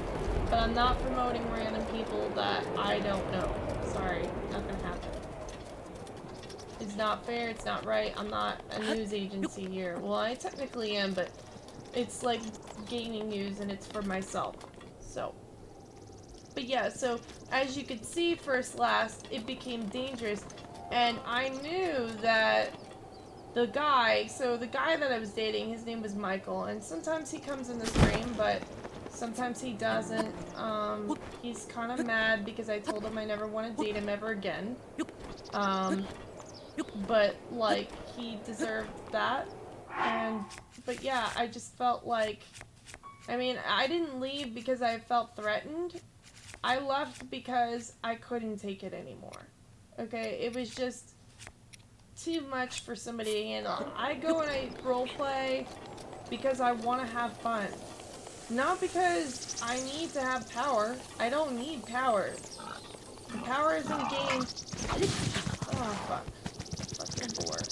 but I'm not promoting random people that I don't know. Sorry, not gonna happen. It's not fair, it's not right, I'm not a news agency here. Well, I technically am, but it's like gaining news and it's for myself. So. But yeah, so as you could see, first last, it became dangerous. And I knew that the guy that I was dating, his name was Michael, and sometimes he comes in the stream, but sometimes he doesn't. He's kind of mad because I told him I never want to date him ever again. But, like, he deserved that. But yeah, I just felt like, I mean, I didn't leave because I felt threatened. I left because I couldn't take it anymore. Okay, it was just too much for somebody to handle. I go and I roleplay because I want to have fun. Not because I need to have power. I don't need power. The power isn't gained. Oh, fuck. Fucking bored.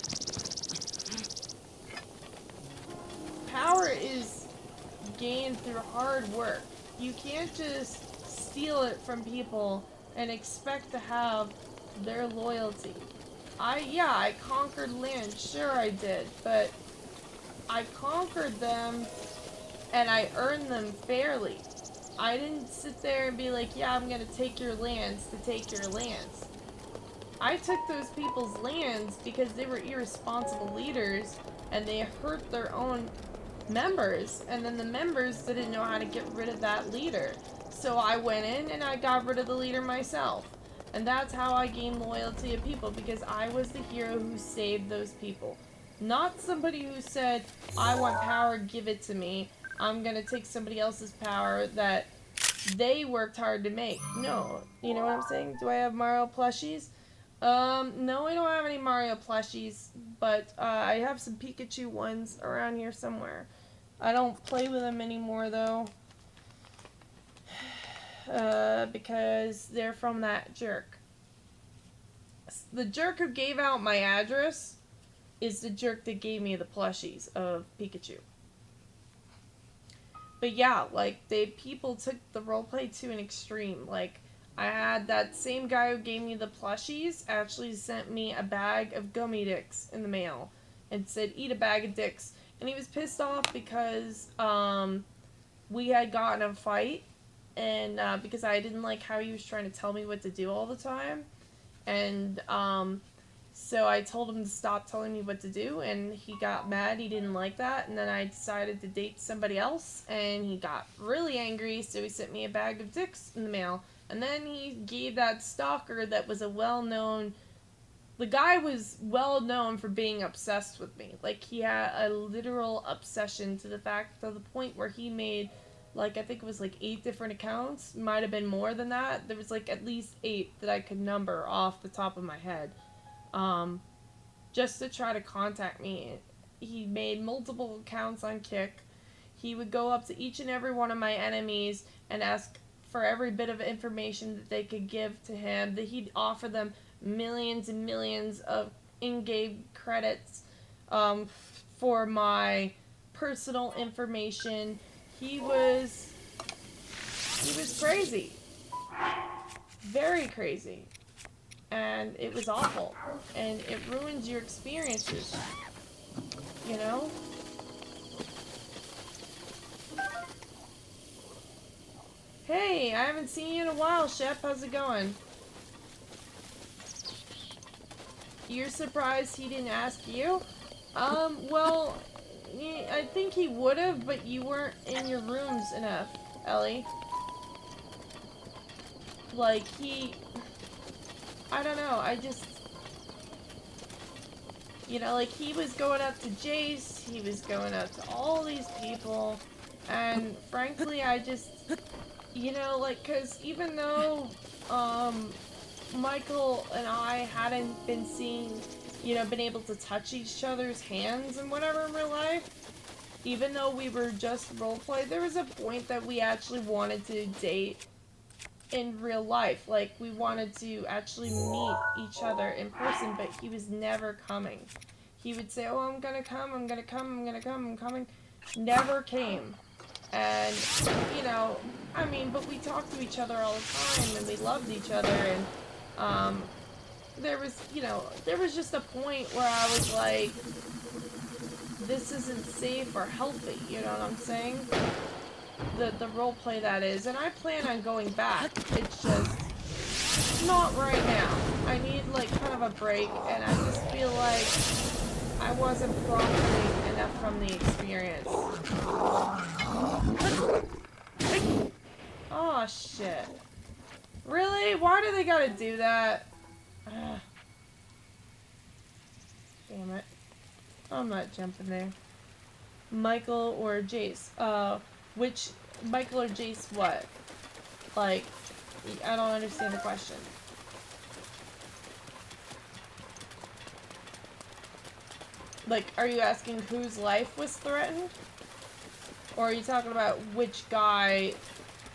Power is gained through hard work. You can't just steal it from people and expect to have their loyalty. I conquered land, sure I did, but I conquered them and I earned them fairly. I didn't sit there and be like, yeah, I'm gonna take your lands to take your lands. I took those people's lands because they were irresponsible leaders and they hurt their own members, and then the members didn't know how to get rid of that leader. So I went in and I got rid of the leader myself. And that's how I gained loyalty of people, because I was the hero who saved those people. Not somebody who said, I want power, give it to me. I'm gonna take somebody else's power that they worked hard to make. No. You know what I'm saying? Do I have Mario plushies? No, I don't have any Mario plushies, but I have some Pikachu ones around here somewhere. I don't play with them anymore, though, because they're from that jerk. The jerk who gave out my address is the jerk that gave me the plushies of Pikachu. But yeah, like, people took the roleplay to an extreme. Like, I had that same guy who gave me the plushies actually sent me a bag of gummy dicks in the mail and said, eat a bag of dicks. And he was pissed off because we had gotten a fight, and because I didn't like how he was trying to tell me what to do all the time. And so I told him to stop telling me what to do, and he got mad. He didn't like that, and then I decided to date somebody else, and he got really angry, so he sent me a bag of dicks in the mail. And then he gave that stalker that was a well-known... The guy was well-known for being obsessed with me. Like, he had a literal obsession to the point where he made, like, I think it was like 8 different accounts. Might have been more than that. There was like at least 8 that I could number off the top of my head. Just to try to contact me. He made multiple accounts on Kick. He would go up to each and every one of my enemies and ask for every bit of information that they could give to him. That he'd offer them millions and millions of in-game credits for my personal information. He was crazy. Very crazy. And it was awful. And it ruins your experiences. You know? Hey, I haven't seen you in a while, Shep. How's it going? You're surprised he didn't ask you? Well, I think he would've, but you weren't in your rooms enough, Ellie. Like, I don't know, I just... You know, like, he was going up to Jace, he was going up to all these people, and frankly, I just... You know, like, because even though, Michael and I hadn't been been able to touch each other's hands and whatever in real life, even though we were just roleplay, there was a point that we actually wanted to date in real life. Like, we wanted to actually meet each other in person, but he was never coming. He would say, oh, I'm gonna come, I'm coming. Never came. And, you know, I mean, but we talked to each other all the time, and we loved each other, and, there was just a point where I was like, this isn't safe or healthy, you know what I'm saying? The roleplay that is, and I plan on going back. It's just not right now. I need, like, kind of a break, and I just feel like I wasn't profiting enough from the experience. Oh, shit. Really? Why do they gotta do that? Ugh. Damn it. I'm not jumping there. Michael or Jace? Which... Michael or Jace what? Like, I don't understand the question. Like, are you asking whose life was threatened? Or are you talking about which guy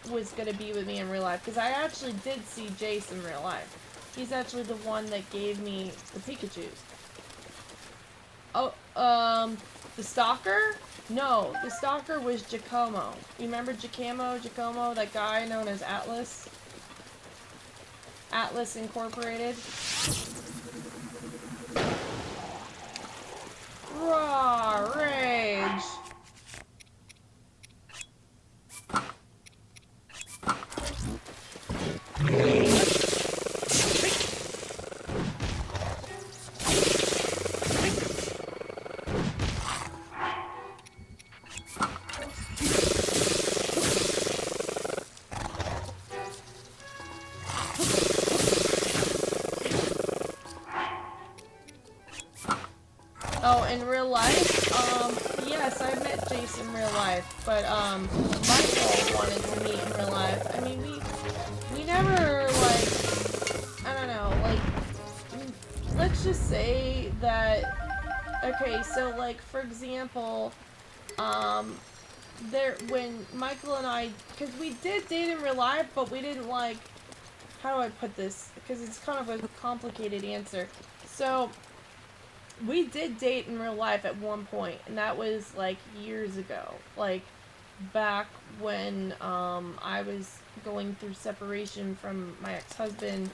was gonna be with me in real life? Because I actually did see Jace in real life. He's actually the one that gave me the Pikachus. Oh, the stalker? No, the stalker was Giacomo. You remember Giacomo, that guy known as Atlas? Atlas Incorporated? Raw rage! in real life, yes, I met Jason in real life, but, Michael wanted to meet in real life. I mean, we never, like, I don't know, like, let's just say that, okay, so, like, for example, when Michael and I, because we did date in real life, but we didn't, like, how do I put this? Because it's kind of a complicated answer. So, we did date in real life at one point, and that was, like, years ago. Like, back when, I was going through separation from my ex-husband,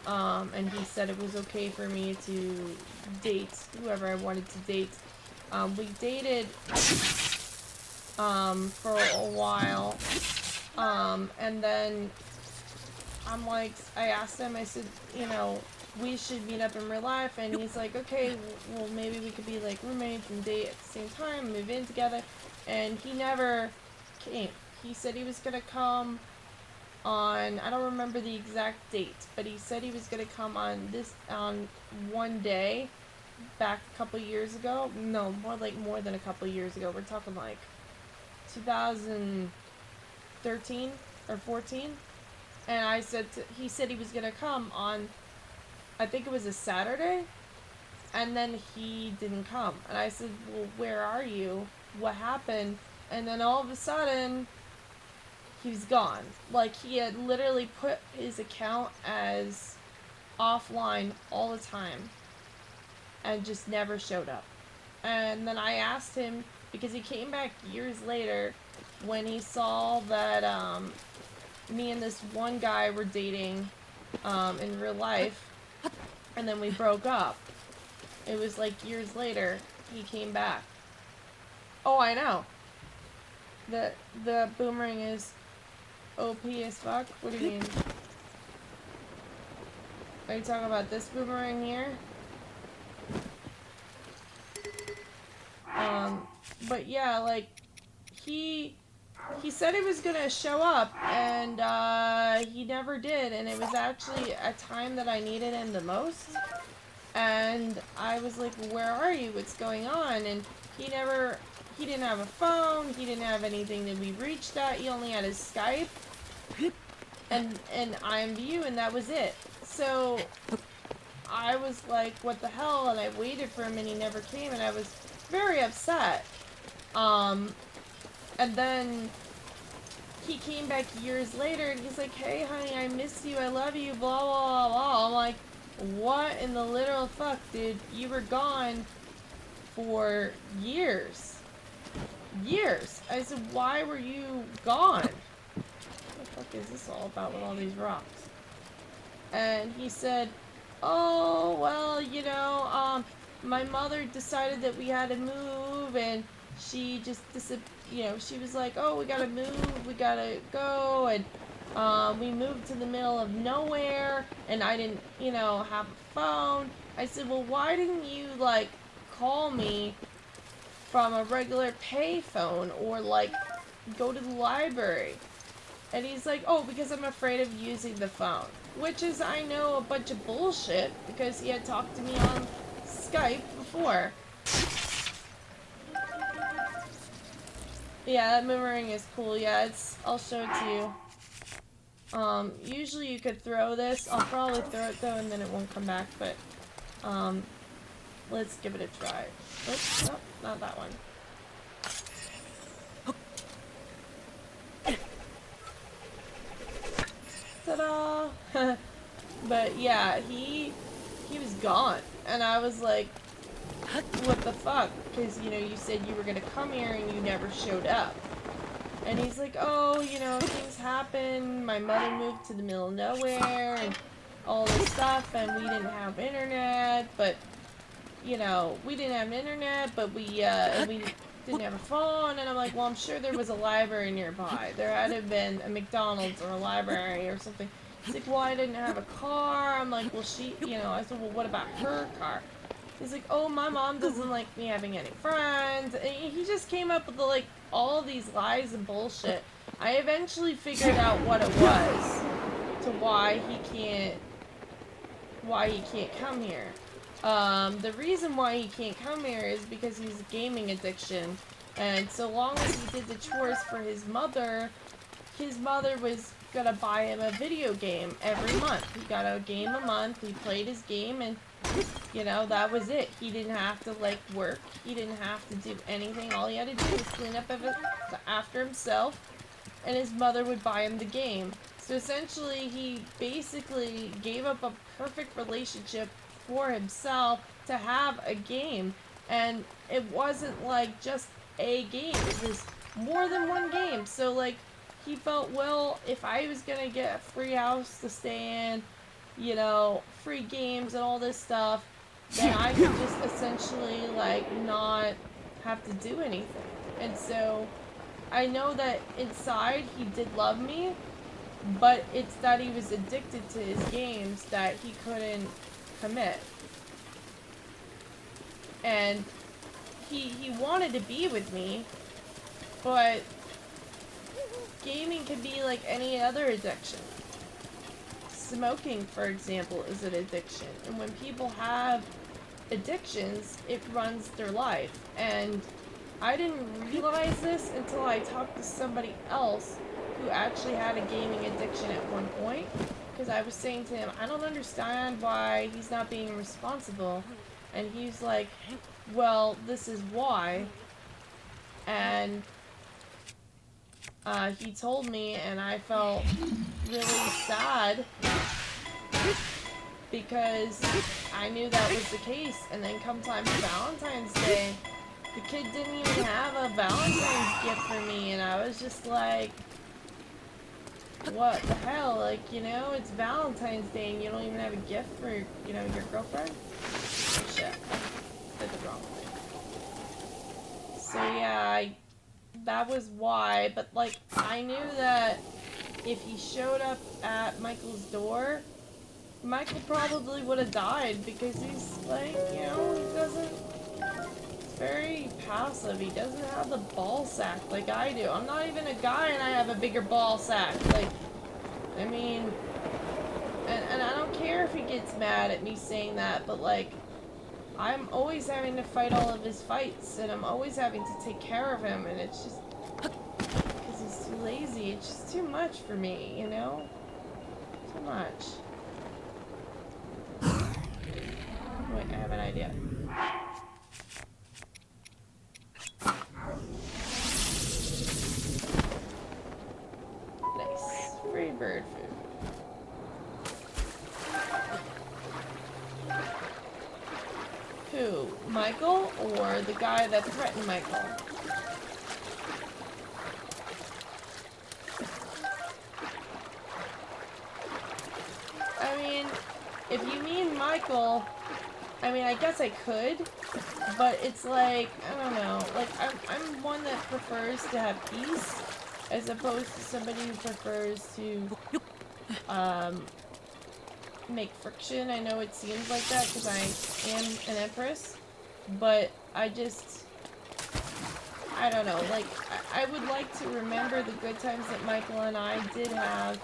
and he said it was okay for me to date whoever I wanted to date. We dated, for a while, and then I'm like, I asked him, I said, you know, we should meet up in real life, and he's like, okay, well, maybe we could be, like, roommates and date at the same time, move in together, and he never came. He said he was gonna come on, I don't remember the exact date, but he said he was gonna come on one day, back a couple years ago, no, more than a couple years ago, we're talking, like, 2013 or 14, and I said he said he was gonna come on, I think it was a Saturday, and then he didn't come, and I said, well, where are you? What happened? And then all of a sudden, he was gone. Like, he had literally put his account as offline all the time, and just never showed up. And then I asked him, because he came back years later, when he saw that, me and this one guy were dating, in real life, and then we broke up. It was like years later, he came back. Oh, I know. The boomerang is OP as fuck? What do you mean? Are you talking about this boomerang here? But yeah, like, he said he was gonna show up, and, he never did, and it was actually a time that I needed him the most, and I was like, well, where are you? What's going on? And he didn't have a phone, he didn't have anything that we reached at, he only had his Skype, and IMVU, and that was it. So, I was like, what the hell, and I waited for him, and he never came, and I was very upset. And then he came back years later, and he's like, hey, honey, I miss you, I love you, blah, blah, blah. I'm like, what in the literal fuck, dude? You were gone for years. Years. I said, why were you gone? What the fuck is this all about with all these rocks? And he said, oh, well, you know, my mother decided that we had to move, and she just she was like, oh, we gotta move, we gotta go, and we moved to the middle of nowhere, and I didn't, have a phone. I said, well, why didn't you, like, call me from a regular pay phone, or, like, go to the library? And he's like, oh, because I'm afraid of using the phone. Which is, I know, a bunch of bullshit, because he had talked to me on Skype before. Yeah, that boomerang is cool. Yeah, I'll show it to you. Usually you could throw this. I'll probably throw it though, and then it won't come back, but, let's give it a try. Oops, oh, not that one. Ta-da! But yeah, he was gone, and I was like, what the fuck? Because, you said you were gonna come here and you never showed up. And he's like, oh, things happen, my mother moved to the middle of nowhere, and all this stuff, and we didn't have internet, but, we didn't have internet, but we didn't have a phone, and I'm like, well, I'm sure there was a library nearby. There had to have been a McDonald's or a library or something. He's like, well, I didn't have a car. I'm like, well, I said, well, what about her car? He's like, oh, my mom doesn't like me having any friends. And he just came up with, like, all these lies and bullshit. I eventually figured out what it was to why he can't come here. The reason why he can't come here is because he's gaming addiction. And so long as he did the chores for his mother was gonna buy him a video game every month. He got a game a month, he played his game, and, you know, that was it. He didn't have to, like, work. He didn't have to do anything. All he had to do was clean up after himself, and his mother would buy him the game. So essentially, he basically gave up a perfect relationship for himself to have a game. And it wasn't, like, just a game. It was more than one game. So, like, he felt, well, if I was gonna get a free house to stay in, you know, free games and all this stuff, then I could just essentially, like, not have to do anything. And so, I know that inside he did love me, but it's that he was addicted to his games that he couldn't commit. And he wanted to be with me, but gaming can be like any other addiction. Smoking, for example, is an addiction. And when people have addictions, it runs their life. And I didn't realize this until I talked to somebody else who actually had a gaming addiction at one point. Because I was saying to him, I don't understand why he's not being responsible. And he's like, well, this is why. And he told me, and I felt really sad because I knew that was the case. And then come time for Valentine's Day, the kid didn't even have a Valentine's gift for me, and I was just like, what the hell? Like, you know, it's Valentine's Day and you don't even have a gift for, you know, your girlfriend? Oh shit, I did the wrong thing. So yeah, that was why, but like, I knew that if he showed up at Michael's door, Michael probably would have died because he's like, you know, he doesn't, he's very passive. He doesn't have the ball sack like I do. I'm not even a guy and I have a bigger ball sack. Like, I mean, and I don't care if he gets mad at me saying that, but like, I'm always having to fight all of his fights, and I'm always having to take care of him, and it's just, because he's too lazy, it's just too much for me, you know? Too much. Wait, I have an idea. Nice. Free bird food. Who? Michael or the guy that threatened Michael? I mean, if you mean Michael, I mean, I guess I could, but it's like, I don't know, like, I'm one that prefers to have peace, as opposed to somebody who prefers to, make friction. I know it seems like that because I am an empress, but I don't know, like, I would like to remember the good times that Michael and I did have,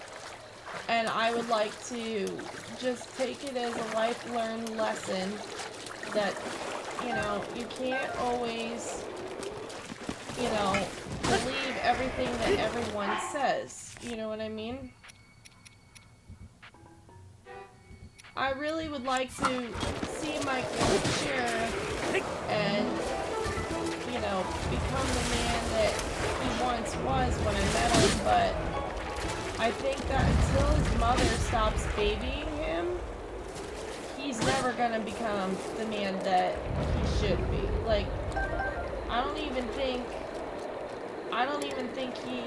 and I would like to just take it as a life-learned lesson that, you know, you can't always, you know, believe everything that everyone says, you know what I mean? I really would like to see Michael mature and, you know, become the man that he once was when I met him, but I think that until his mother stops babying him, he's never gonna become the man that he should be. Like, I don't even think he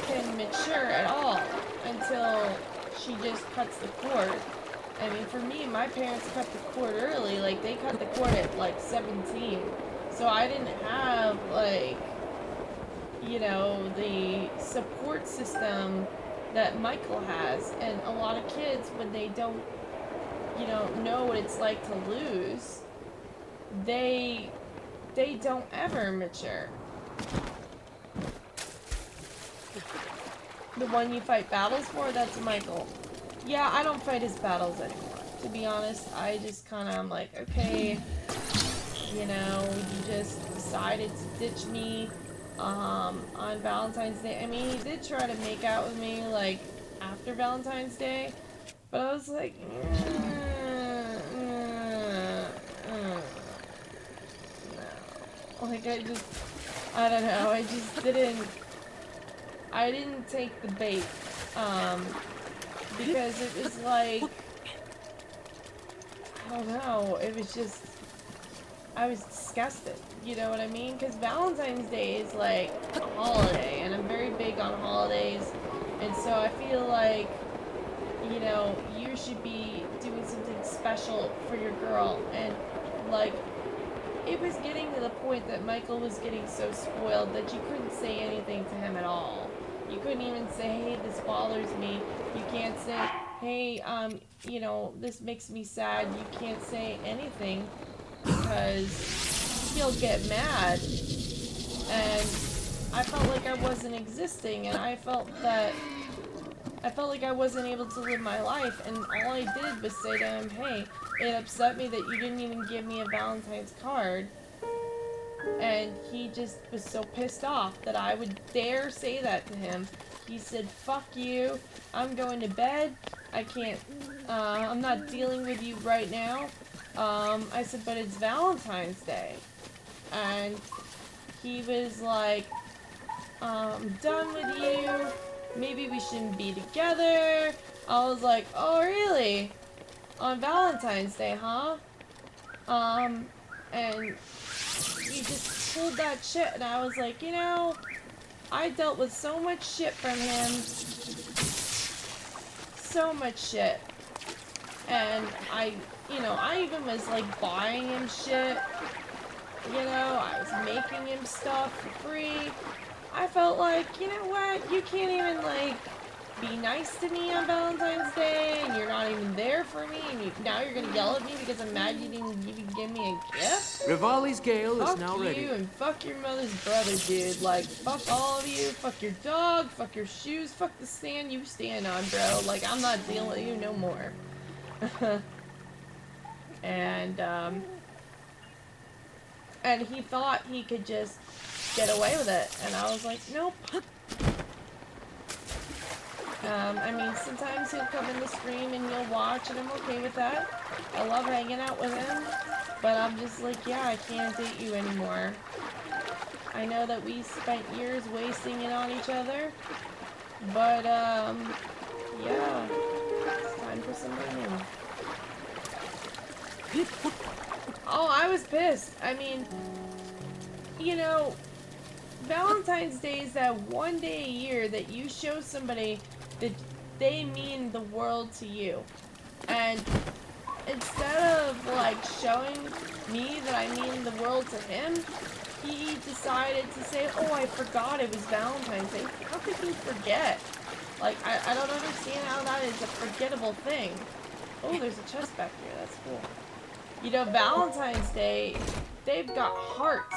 can mature at all until she just cuts the cord. I mean, for me, my parents cut the cord early. Like, they cut the cord at, like, 17. So I didn't have, like, you know, the support system that Michael has. And a lot of kids, when they don't, you know what it's like to lose, they don't ever mature. The one you fight battles for, that's Michael. Yeah, I don't fight his battles anymore. to be honest. I just kind of, I'm like, okay, you know, you just decided to ditch me, on Valentine's Day. I mean, he did try to make out with me, like, after Valentine's Day, but I was like, no. Like, I don't know, I didn't take the bait, because it was like, I don't know, it was just, I was disgusted, you know what I mean? Because Valentine's Day is like a holiday, and I'm very big on holidays, and so I feel like, you know, you should be doing something special for your girl, and like, it was getting to the point that Michael was getting so spoiled that you couldn't say anything to him at all. You couldn't even say, hey, this bothers me. You can't say, hey, you know, this makes me sad. You can't say anything because he'll get mad. And I felt like I wasn't existing, and I felt like I wasn't able to live my life, and all I did was say to him, hey, it upset me that you didn't even give me a Valentine's card. And he just was so pissed off that I would dare say that to him. He said, fuck you, I'm going to bed, I can't, I'm not dealing with you right now. I said, but it's Valentine's Day. And he was like, I'm done with you, maybe we shouldn't be together. I was like, oh really? On Valentine's Day, huh? And he just pulled that shit, and I was like, you know, I dealt with so much shit from him. So much shit. And I even was like buying him shit. You know, I was making him stuff for free. I felt like, you know what, you can't even like be nice to me on Valentine's Day, and you're not even there for me, and now you're gonna yell at me because I'm mad you didn't even give me a gift? Rivali's gale is now ready. Fuck you, and fuck your mother's brother, dude. Like, fuck all of you, fuck your dog, fuck your shoes, fuck the stand you stand on, bro. Like, I'm not dealing with you no more. And he thought he could just get away with it, and I was like, nope. I mean, sometimes he'll come in the stream and you'll watch, and I'm okay with that. I love hanging out with him, but I'm just like, yeah, I can't date you anymore. I know that we spent years wasting it on each other, but, yeah, it's time for somebody new. Oh, I was pissed. I mean, you know, Valentine's Day is that one day a year that you show somebody that they mean the world to you. And instead of, like, showing me that I mean the world to him, he decided to say, oh, I forgot it was Valentine's Day. How could you forget? Like, I don't understand how that is a forgettable thing. Oh, there's a chest back here. That's cool. You know, Valentine's Day, they've got hearts.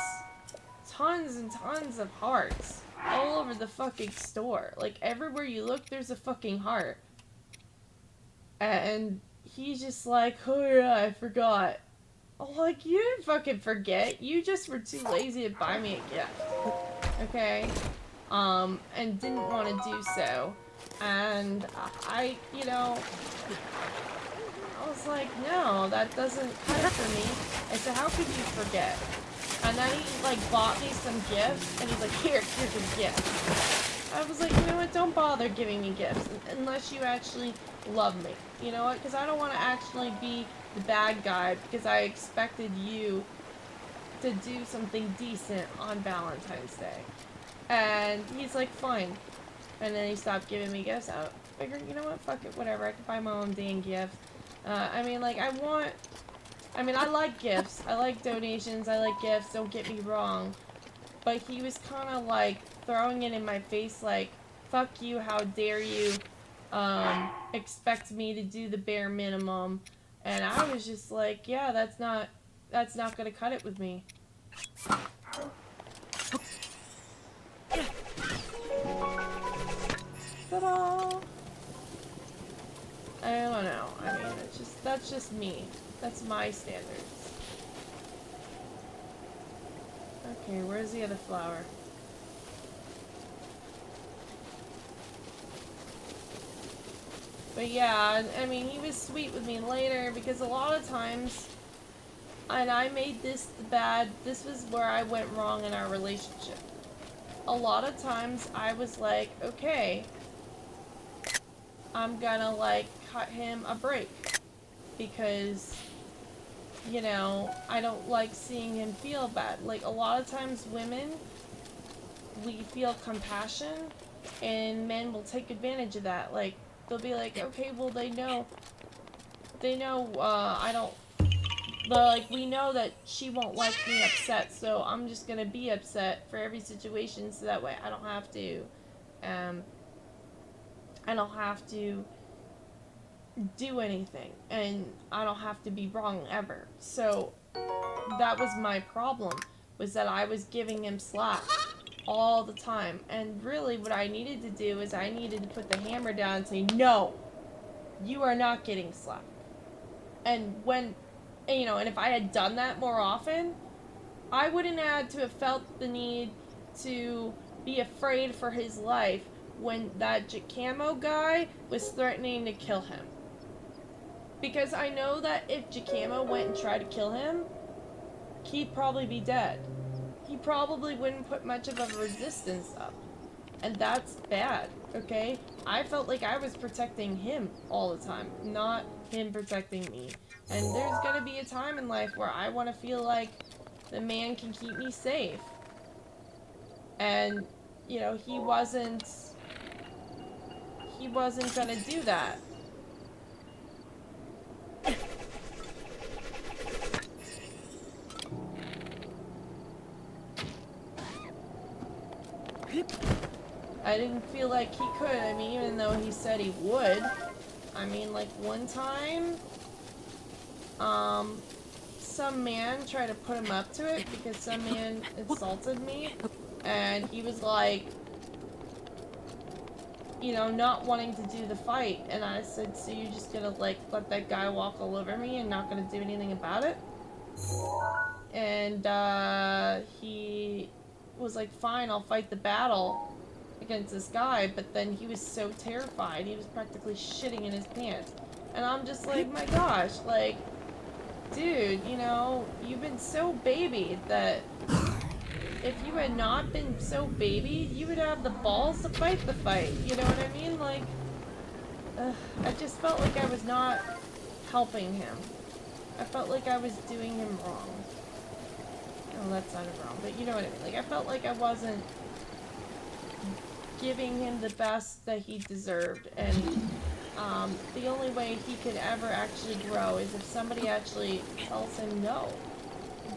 Tons and tons of hearts. All over the fucking store. Like, everywhere you look, there's a fucking heart. And he's just like, oh yeah, I forgot. I'm like, you didn't fucking forget. You just were too lazy to buy me a gift. Okay? And didn't want to do so. And I, you know, I was like, no, that doesn't cut it for me. I said, how could you forget? And then he, like, bought me some gifts, and he's like, here's a gift. I was like, you know what, don't bother giving me gifts, unless you actually love me. You know what, because I don't want to actually be the bad guy, because I expected you to do something decent on Valentine's Day. And he's like, fine. And then he stopped giving me gifts. I figured, you know what, fuck it, whatever, I can buy my own dang gift. I mean, like, I like gifts. I like donations. I like gifts. Don't get me wrong. But he was kind of like throwing it in my face like, fuck you, how dare you expect me to do the bare minimum. And I was just like, yeah, that's not going to cut it with me. Ta-da! I don't know. I mean, it's just, that's just me. That's my standards. Okay, where's the other flower? But yeah, I mean, he was sweet with me later because a lot of times, and I made this this was where I went wrong in our relationship. A lot of times I was like, okay, I'm gonna like cut him a break because, you know, I don't like seeing him feel bad. Like a lot of times women, we feel compassion and men will take advantage of that. Like they'll be like, okay, well they know, I don't, but like we know that she won't like me upset, so I'm just gonna be upset for every situation so that way I don't have to do anything and I don't have to be wrong ever. So that was my problem, was that I was giving him slack all the time, and really what I needed to do is I needed to put the hammer down and say, no, you are not getting slack. And when, you know, and if I had done that more often, I wouldn't have to have felt the need to be afraid for his life when that Jacamo guy was threatening to kill him. Because I know that if Jacamo went and tried to kill him, he'd probably be dead. He probably wouldn't put much of a resistance up. And that's bad, okay? I felt like I was protecting him all the time, not him protecting me. And there's gonna be a time in life where I want to feel like the man can keep me safe. And, you know, he wasn't gonna do that. I didn't feel like he could. I mean, even though he said he would. I mean, like, one time, some man tried to put him up to it because some man insulted me. And he was like, you know, not wanting to do the fight. And I said, so you're just gonna, like, let that guy walk all over me and not gonna do anything about it? And, he was like, fine, I'll fight the battle against this guy, but then he was so terrified, he was practically shitting in his pants. And I'm just like, my gosh, like, dude, you know, you've been so babied that if you had not been so babied, you would have the balls to fight the fight, you know what I mean? Like, I just felt like I was not helping him. I felt like I was doing him wrong. Oh, that sounded wrong, but you know what I mean. Like, I felt like I wasn't giving him the best that he deserved, and the only way he could ever actually grow is if somebody actually tells him, no,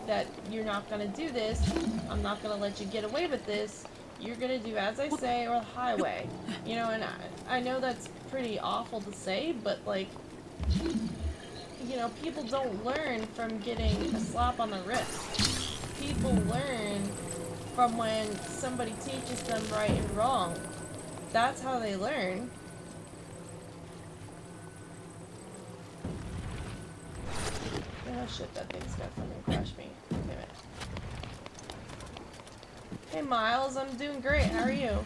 that you're not gonna do this, I'm not gonna let you get away with this, you're gonna do as I say or the highway. You know, and I know that's pretty awful to say, but like, you know, people don't learn from getting a slap on the wrist. People learn from when somebody teaches them right and wrong. That's how they learn. Oh shit, that thing's gonna fucking crush me. Damn it. Hey Miles, I'm doing great, how are you?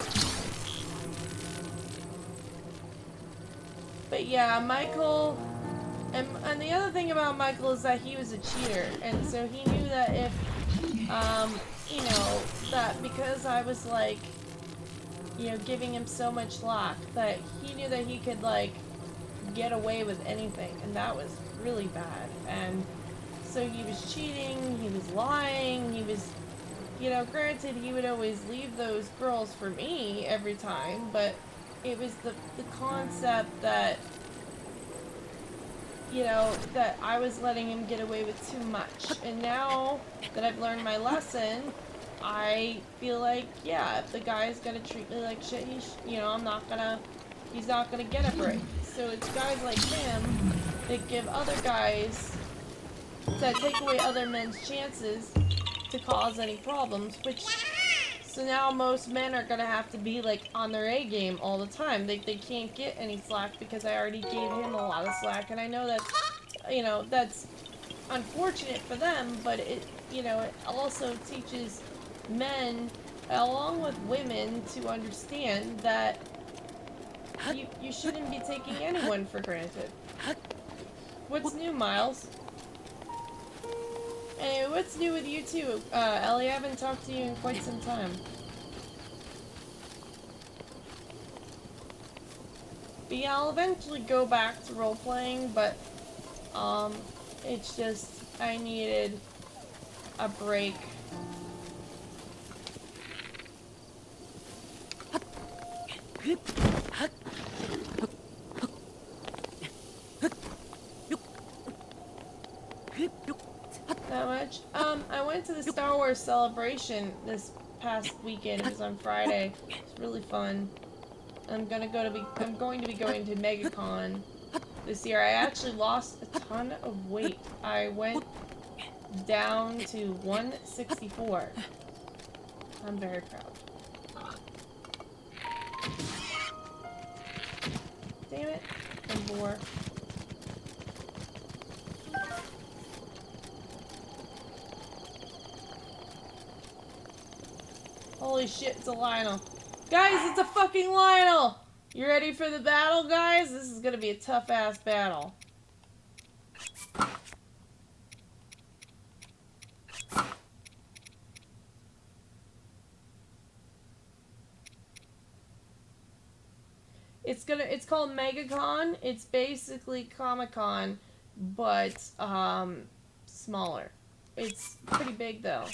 But yeah, Michael, and the other thing about Michael is that he was a cheater, and so he knew that if, you know, that because I was like, you know, giving him so much slack, that he knew that he could like get away with anything, and that was really bad. And so he was cheating, he was lying, he was, you know, granted he would always leave those girls for me every time, but it was the concept that, you know, that I was letting him get away with too much. And now that I've learned my lesson, I feel like, yeah, if the guy's gonna treat me like shit, you know, he's not gonna get a break. So it's guys like him that give other guys, that take away other men's chances to cause any problems, which, so now most men are gonna have to be like on their A game all the time. They can't get any slack because I already gave him a lot of slack, and I know that, you know, that's unfortunate for them, but it, you know, it also teaches men along with women to understand that you shouldn't be taking anyone for granted. What's new, Miles? Anyway, what's new with you too? Ellie, I haven't talked to you in quite some time. But yeah, I'll eventually go back to role-playing, but, it's just, I needed a break. Not much. I went to the Star Wars celebration this past weekend. It was on Friday. It's really fun. I'm going to be going to MegaCon this year. I actually lost a ton of weight. I went down to 164. I'm very proud. Damn it. And more. Holy shit, it's a Lionel. Guys, it's a fucking Lionel! You ready for the battle, guys? This is gonna be a tough-ass battle. It's called MegaCon. It's basically Comic-Con, but, smaller. It's pretty big, though.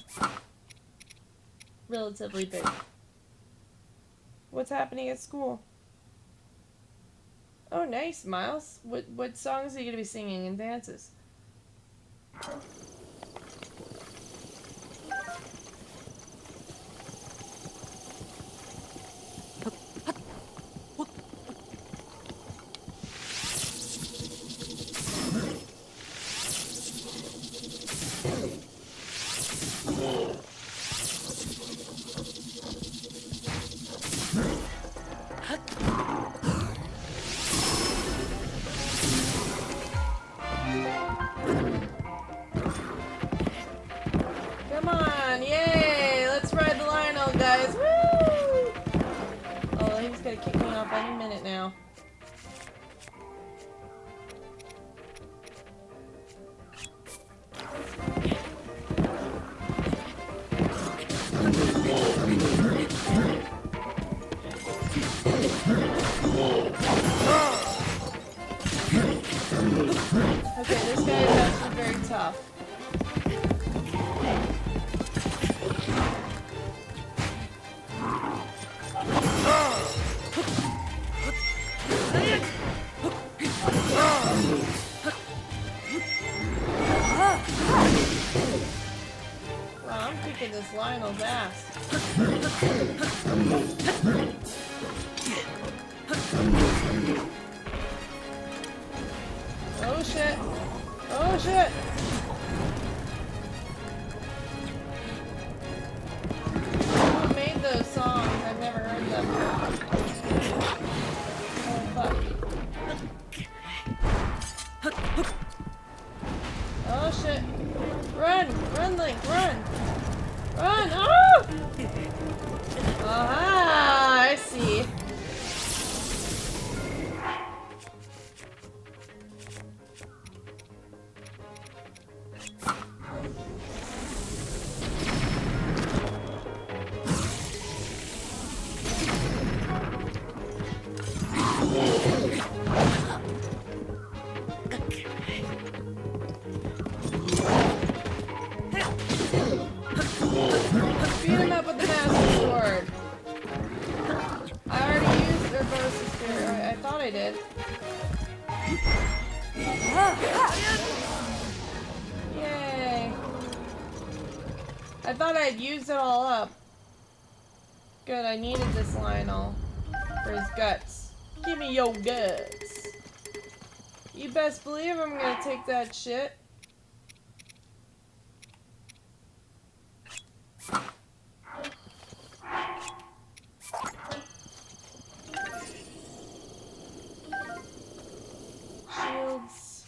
Relatively big. What's happening at school? Oh, nice, Miles. What songs are you gonna be singing and dances? Come on, yay! Let's ride the Lionel, guys. Woo! Oh, he's gonna kick me off any minute now. Okay, this guy is actually very tough. Wow, I'm kicking this Lionel's ass. Oh shit! Oh shit! Who made those songs? I've never heard them. Oh fuck. Oh shit! Run! Run, Link! Run! Run! Oh! Aha! I see. Beat him up with the Master Sword. I already used Urbosa's Spirit. I thought I did. Yay. I thought I'd used it all up. Good, I needed this Lionel for his guts. Give me your guts. You best believe I'm gonna take that shit. Shields.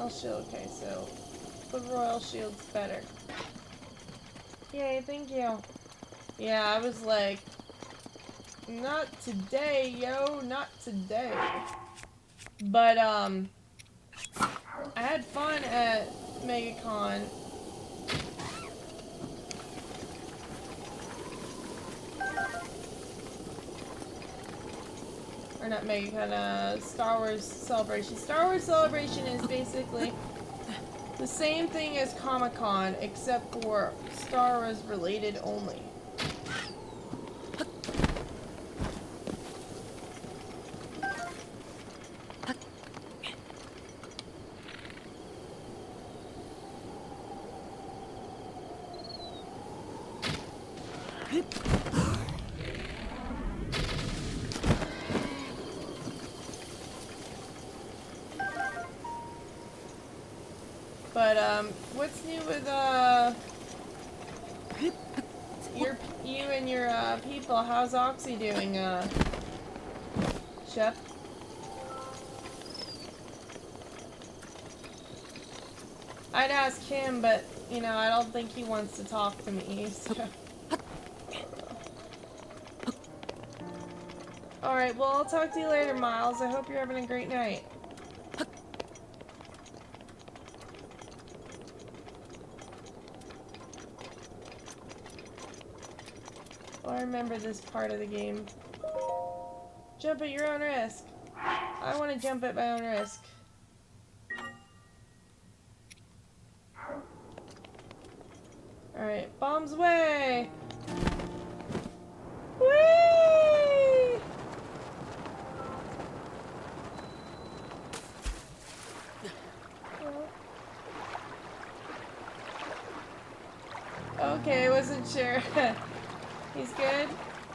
royal shield. Okay, so the royal shield's better. Yay, thank you. Yeah, I was like, not today, yo, not today. But, I had fun at MegaCon. Or not MegaCon, Star Wars Celebration. Star Wars Celebration is basically the same thing as Comic-Con, except for Star Wars related only. But, what's new with, you and your, people? How's Oxy doing, Shep? I'd ask him, but, you know, I don't think he wants to talk to me, so. Alright, well, I'll talk to you later, Miles. I hope you're having a great night. Oh, I remember this part of the game. Jump at your own risk. I want to jump at my own risk. Alright, bombs away! Whee! Okay, wasn't sure. He's good?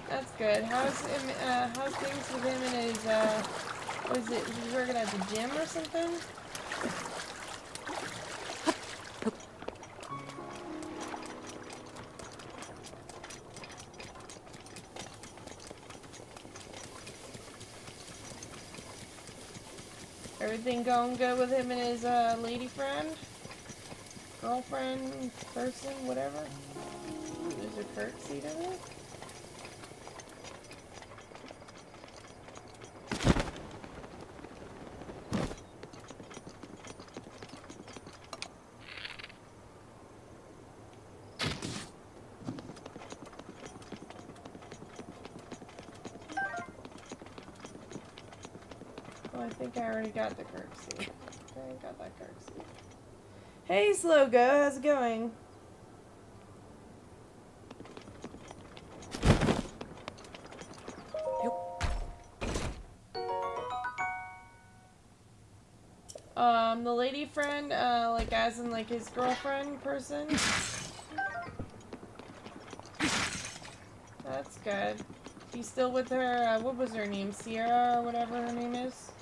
That's good. How's things with him and his, what is it, he's working at the gym or something? Everything going good with him and his, lady friend? Girlfriend, person, whatever? Ooh, there's a Kirk seat in there? Oh, I think I already got the Kirk seat. I already got that Kirk seat. Hey, Slogo, how's it going? The lady friend, like as in like his girlfriend person? That's good. She's still with her, what was her name? Sierra or whatever her name is?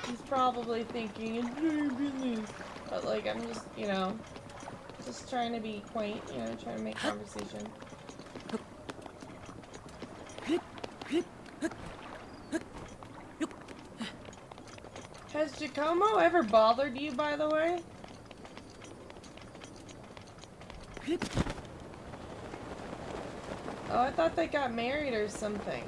He's probably thinking, it's none of your business. But like, I'm just, you know, just trying to be quaint, you know, trying to make conversation. Has Giacomo ever bothered you, by the way? Oh, I thought they got married or something.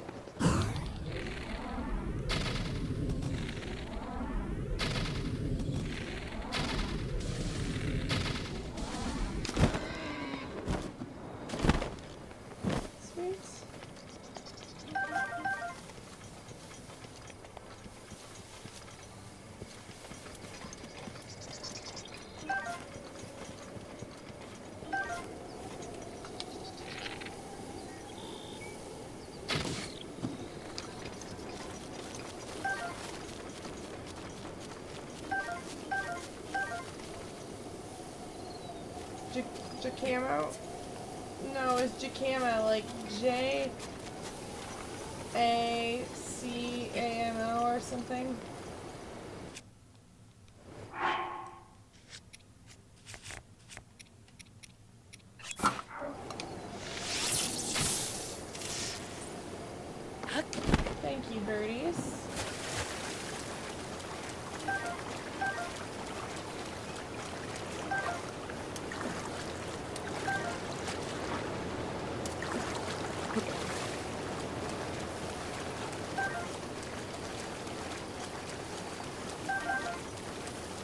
Sweet. Giacomo? No, it's Giacomo, like J-A-C-A-M-O or something. Thank you, birdies.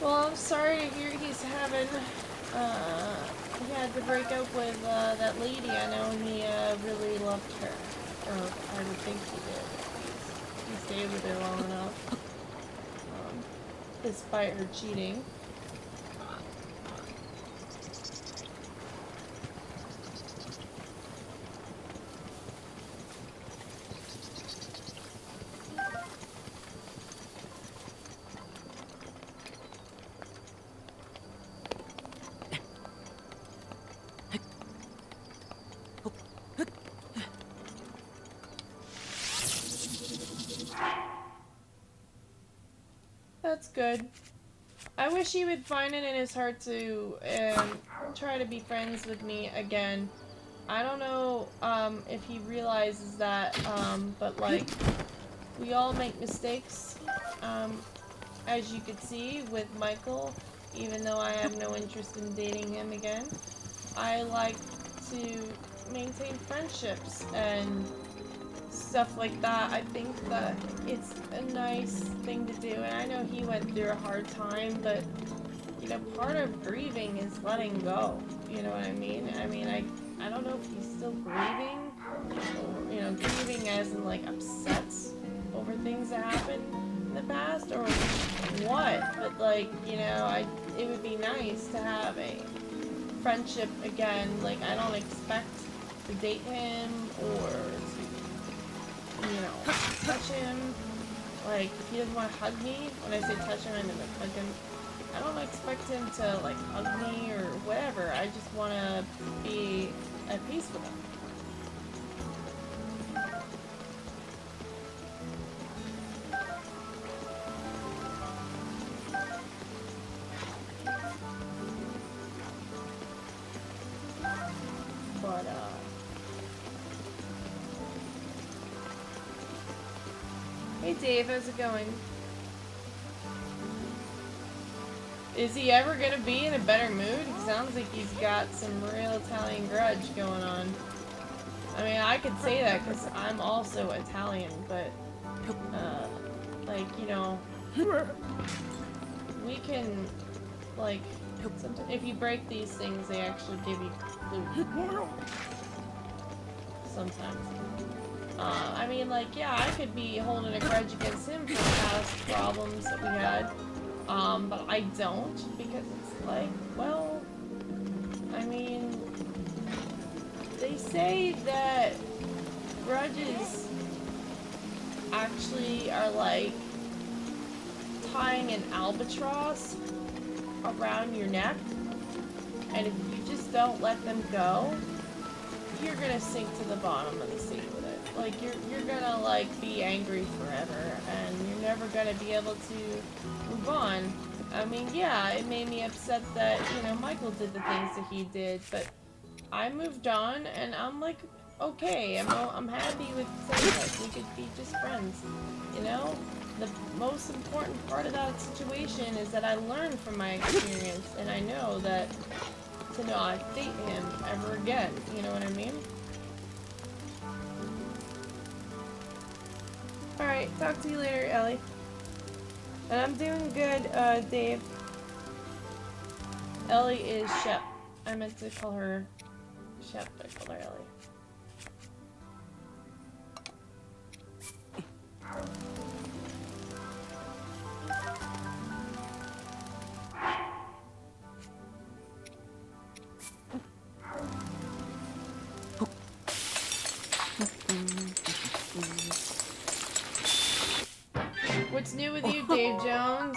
Well, I'm sorry to hear he's having, he had to break up with, that lady. I know he, really loved her. Or I would think he did. He stayed with her long enough. Despite her cheating. That's good. I wish he would find it in his heart to try to be friends with me again. I don't know if he realizes that, but like, we all make mistakes. As you could see with Michael, even though I have no interest in dating him again, I like to maintain friendships and stuff like that. I think that it's a nice thing to do, and I know he went through a hard time, but you know, part of grieving is letting go. You know what I mean? I don't know if he's still grieving, or, you know, grieving as in like upset over things that happened in the past, or what, but like, you know, it would be nice to have a friendship again. Like, I don't expect to date him or to, you know, touch him. Like, if he doesn't want to hug me, when I say touch him, I mean like hug him. I don't expect him to like hug me or whatever. I just want to be at peace with him. But, hey Dave, how's it going? Is he ever gonna be in a better mood? It sounds like he's got some real Italian grudge going on. I mean, I could say that because I'm also Italian, but, like, you know, we can, like, sometimes if you break these things, they actually give you loot. Sometimes. I mean, like, yeah, I could be holding a grudge against him for past problems that we had. But I don't, because it's like, well, I mean, they say that grudges actually are like tying an albatross around your neck, and if you just don't let them go, you're gonna sink to the bottom of the sea with it. Like, you're gonna, like, be angry forever, and you're never gonna be able to move on. I mean, yeah, it made me upset that, you know, Michael did the things that he did, but I moved on, and I'm, like, okay. I'm happy with saying, like, we could be just friends, you know? The most important part of that situation is that I learned from my experience, and I know that to not date him ever again, you know what I mean? Alright, talk to you later, Ellie. And I'm doing good, Dave. Ellie is Shep. I meant to call her Shep, but I called her Ellie. What's new with you, Dave Jones?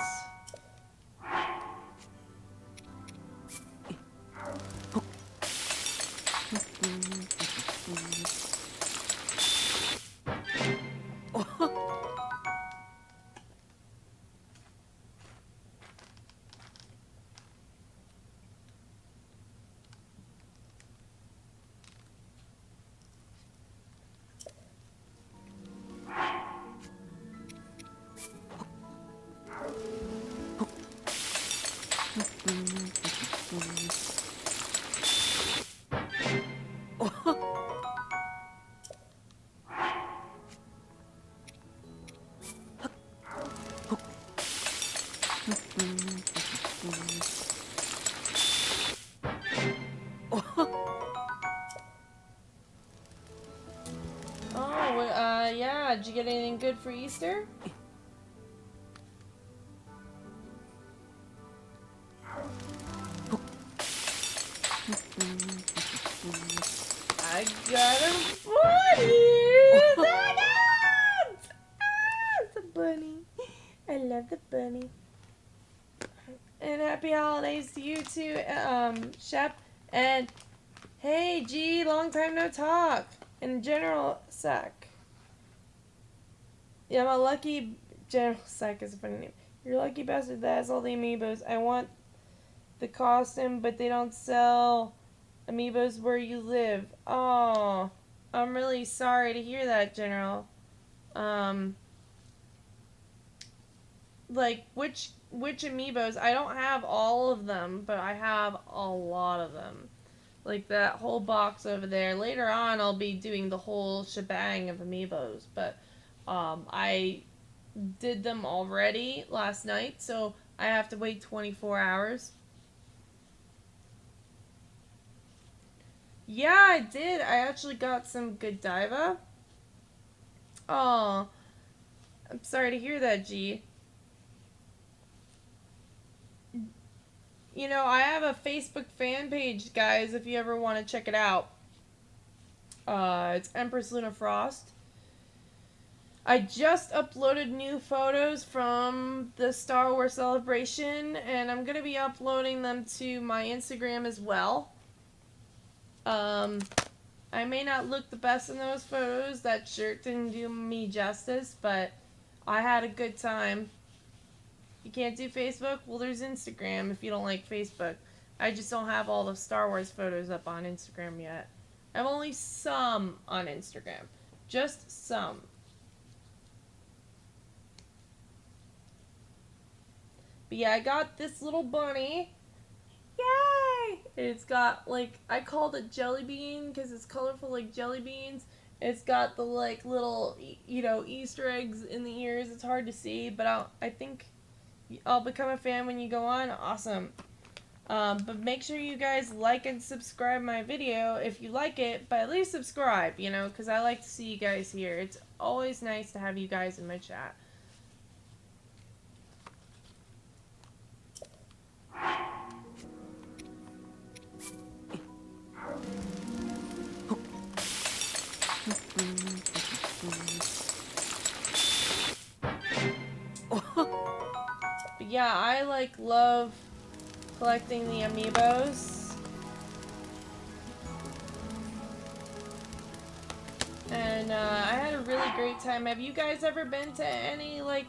for Easter? I got a bunny! It's a bunny. I love the bunny. And happy holidays to you too, Shep. And hey, G, long time no talk. And General Sec. Yeah, my lucky General Sec is a funny name. You're a lucky bastard that has all the amiibos. I want the costume, but they don't sell amiibos where you live. Oh, I'm really sorry to hear that, General. Like, which amiibos? I don't have all of them, but I have a lot of them. Like that whole box over there. Later on, I'll be doing the whole shebang of amiibos, but I did them already last night, so I have to wait 24 hours. Yeah, I did. I actually got some Godiva. Oh, I'm sorry to hear that, G. You know, I have a Facebook fan page, guys, if you ever want to check it out. It's Empress Luna Frost. I just uploaded new photos from the Star Wars celebration, and I'm going to be uploading them to my Instagram as well. I may not look the best in those photos. That shirt didn't do me justice, but I had a good time. You can't do Facebook? Well, there's Instagram if you don't like Facebook. I just don't have all the Star Wars photos up on Instagram yet. I have only some on Instagram. Just some. But yeah, I got this little bunny. Yay! It's got, like, I called it Jelly Bean because it's colorful like jelly beans. It's got the, like, little, you know, Easter eggs in the ears. It's hard to see, but I think I'll become a fan when you go on. Awesome. But make sure you guys like and subscribe my video if you like it, but at least subscribe, you know, because I like to see you guys here. It's always nice to have you guys in my chat. But yeah, I like love collecting the Amiibos. And I had a really great time. Have you guys ever been to any like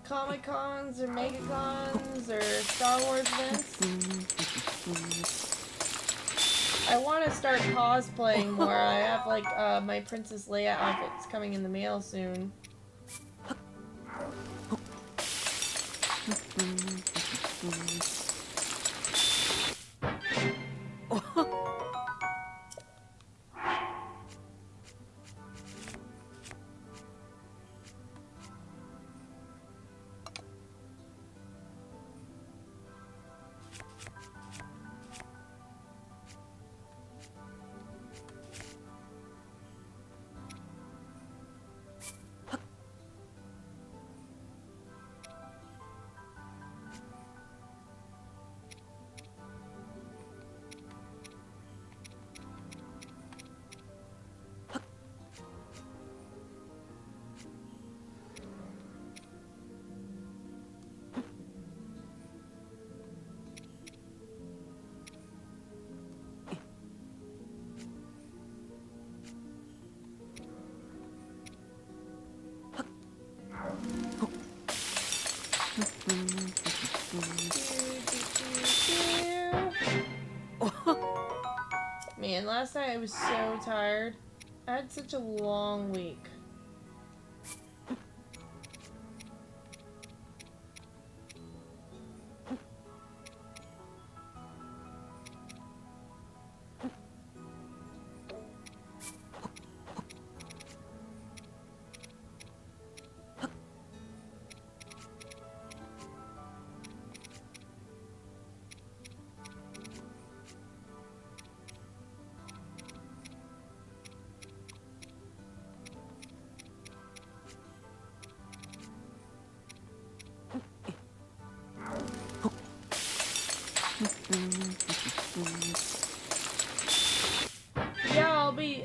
Comic Cons or Mega Cons or Star Wars events? I want to start cosplaying more. I have like my Princess Leia outfits coming in the mail soon. Man, last night I was so tired. I had such a long week.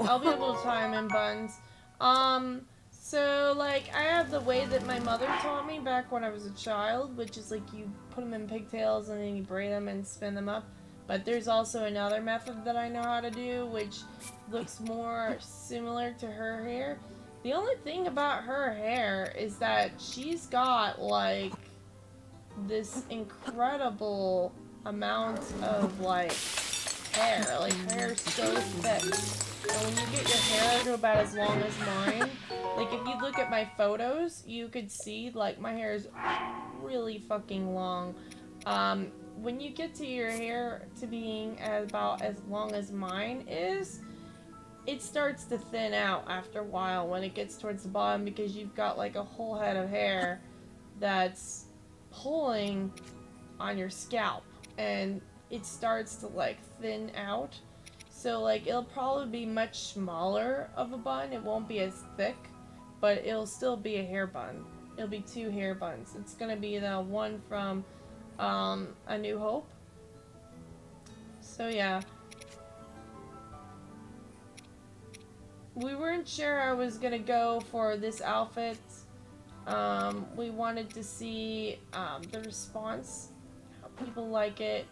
I'll be able to tie them in buns. So, like, I have the way that my mother taught me back when I was a child, which is, like, you put them in pigtails and then you braid them and spin them up. But there's also another method that I know how to do, which looks more similar to her hair. The only thing about her hair is that she's got, like, this incredible amount of, like, hair. Like, her hair's so thick. And when you get your hair to about as long as mine, like, if you look at my photos, you could see, like, my hair is really fucking long. When you get to your hair to being about as long as mine is, it starts to thin out after a while when it gets towards the bottom because you've got, like, a whole head of hair that's pulling on your scalp. And it starts to, like, thin out. So, like, it'll probably be much smaller of a bun. It won't be as thick, but it'll still be a hair bun. It'll be 2 hair buns. It's gonna be the one from A New Hope. So, yeah. We weren't sure I was gonna go for this outfit. We wanted to see the response, how people like it.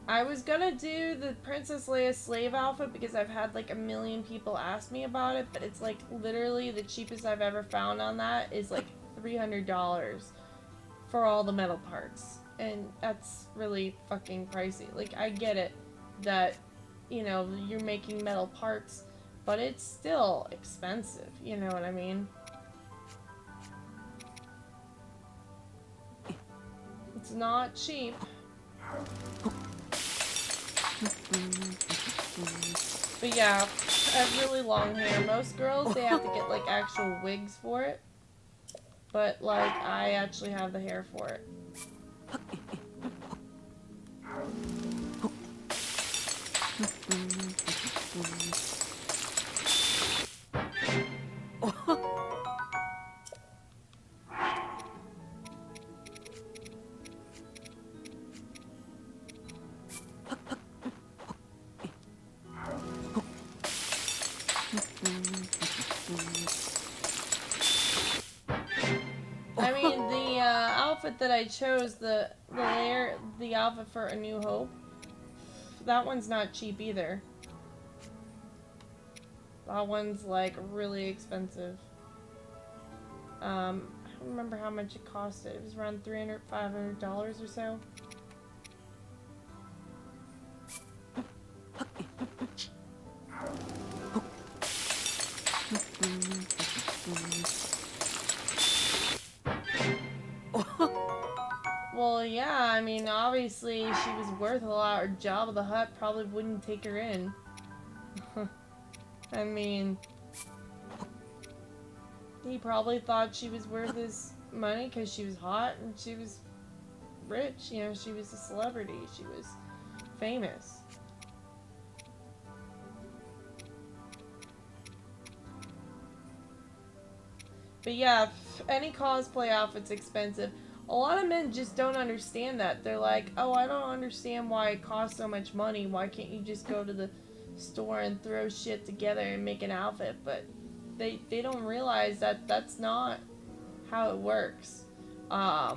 I was gonna do the Princess Leia slave outfit because I've had like a million people ask me about it, but it's like literally the cheapest I've ever found on that is like $300 for all the metal parts. And that's really fucking pricey. Like, I get it that, you know, you're making metal parts, but it's still expensive, you know what I mean? It's not cheap. But yeah, I have really long hair. Most girls, they have to get like actual wigs for it. But like, I actually have the hair for it. I mean, the outfit that I chose, the outfit for A New Hope, that one's not cheap either. That one's like really expensive. I don't remember how much it costed. It was around $300, $500 or so. Well, yeah, I mean, obviously she was worth a lot, or Jabba the Hutt probably wouldn't take her in. I mean, he probably thought she was worth his money because she was hot and she was rich, you know, she was a celebrity, she was famous. But yeah, any cosplay outfit's expensive. A lot of men just don't understand that. They're like, oh, I don't understand why it costs so much money. Why can't you just go to the store and throw shit together and make an outfit? But they don't realize that that's not how it works. I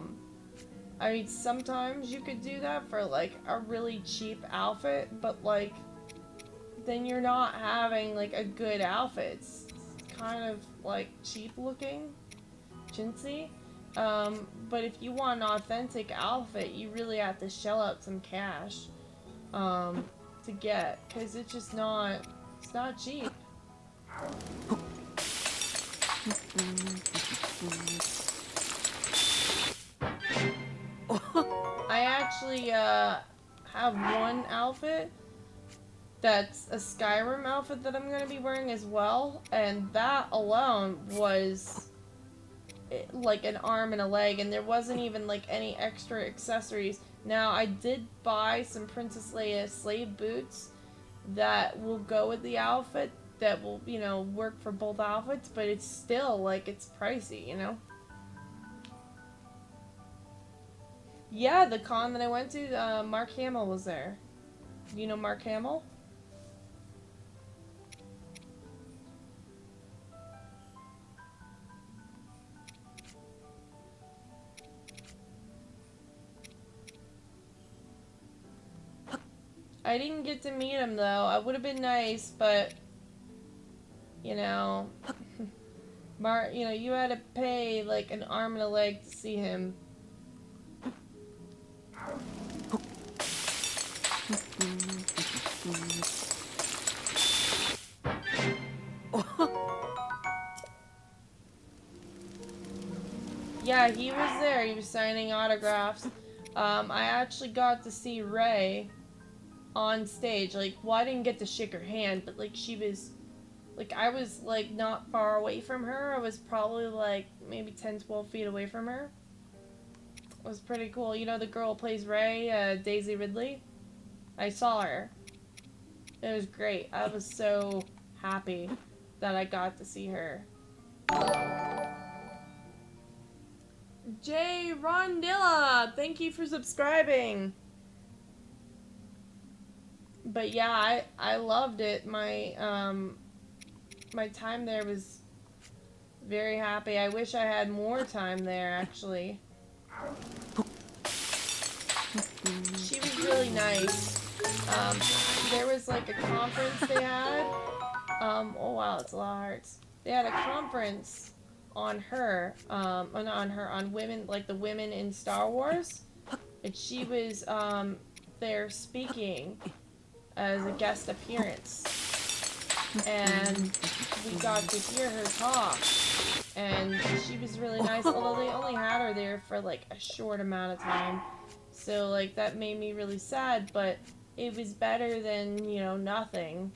mean, sometimes you could do that for like a really cheap outfit, but like then you're not having like a good outfit. It's kind of like cheap looking, chintzy. But if you want an authentic outfit, you really have to shell out some cash to get, because it's just not, it's not cheap. I actually have one outfit that's a Skyrim outfit that I'm going to be wearing as well, and that alone was like an arm and a leg, and there wasn't even like any extra accessories. Now, I did buy some Princess Leia slave boots that will go with the outfit, that will, you know, work for both outfits, but it's still like, it's pricey, you know? Yeah, the con that I went to, Mark Hamill was there. Do you know Mark Hamill? I didn't get to meet him, though. I would have been nice, but... You know... you had to pay, like, an arm and a leg to see him. Yeah, he was there. He was signing autographs. I actually got to see Ray on stage. Like, well, I didn't get to shake her hand, but, like, she was... Like, I was, like, not far away from her. I was probably, like, maybe 10, 12 feet away from her. It was pretty cool. You know the girl who plays Ray, Daisy Ridley? I saw her. It was great. I was so happy that I got to see her. Jay Rondilla, thank you for subscribing. But yeah, I loved it. My time there was very happy. I wish I had more time there, actually. She was really nice. There was like a conference they had. Oh wow, it's a lot of hearts. They had a conference on her, on women, like the women in Star Wars. And she was, there speaking as a guest appearance. And we got to hear her talk. And she was really nice, although they only had her there for like a short amount of time. So like that made me really sad, but it was better than, you know, nothing.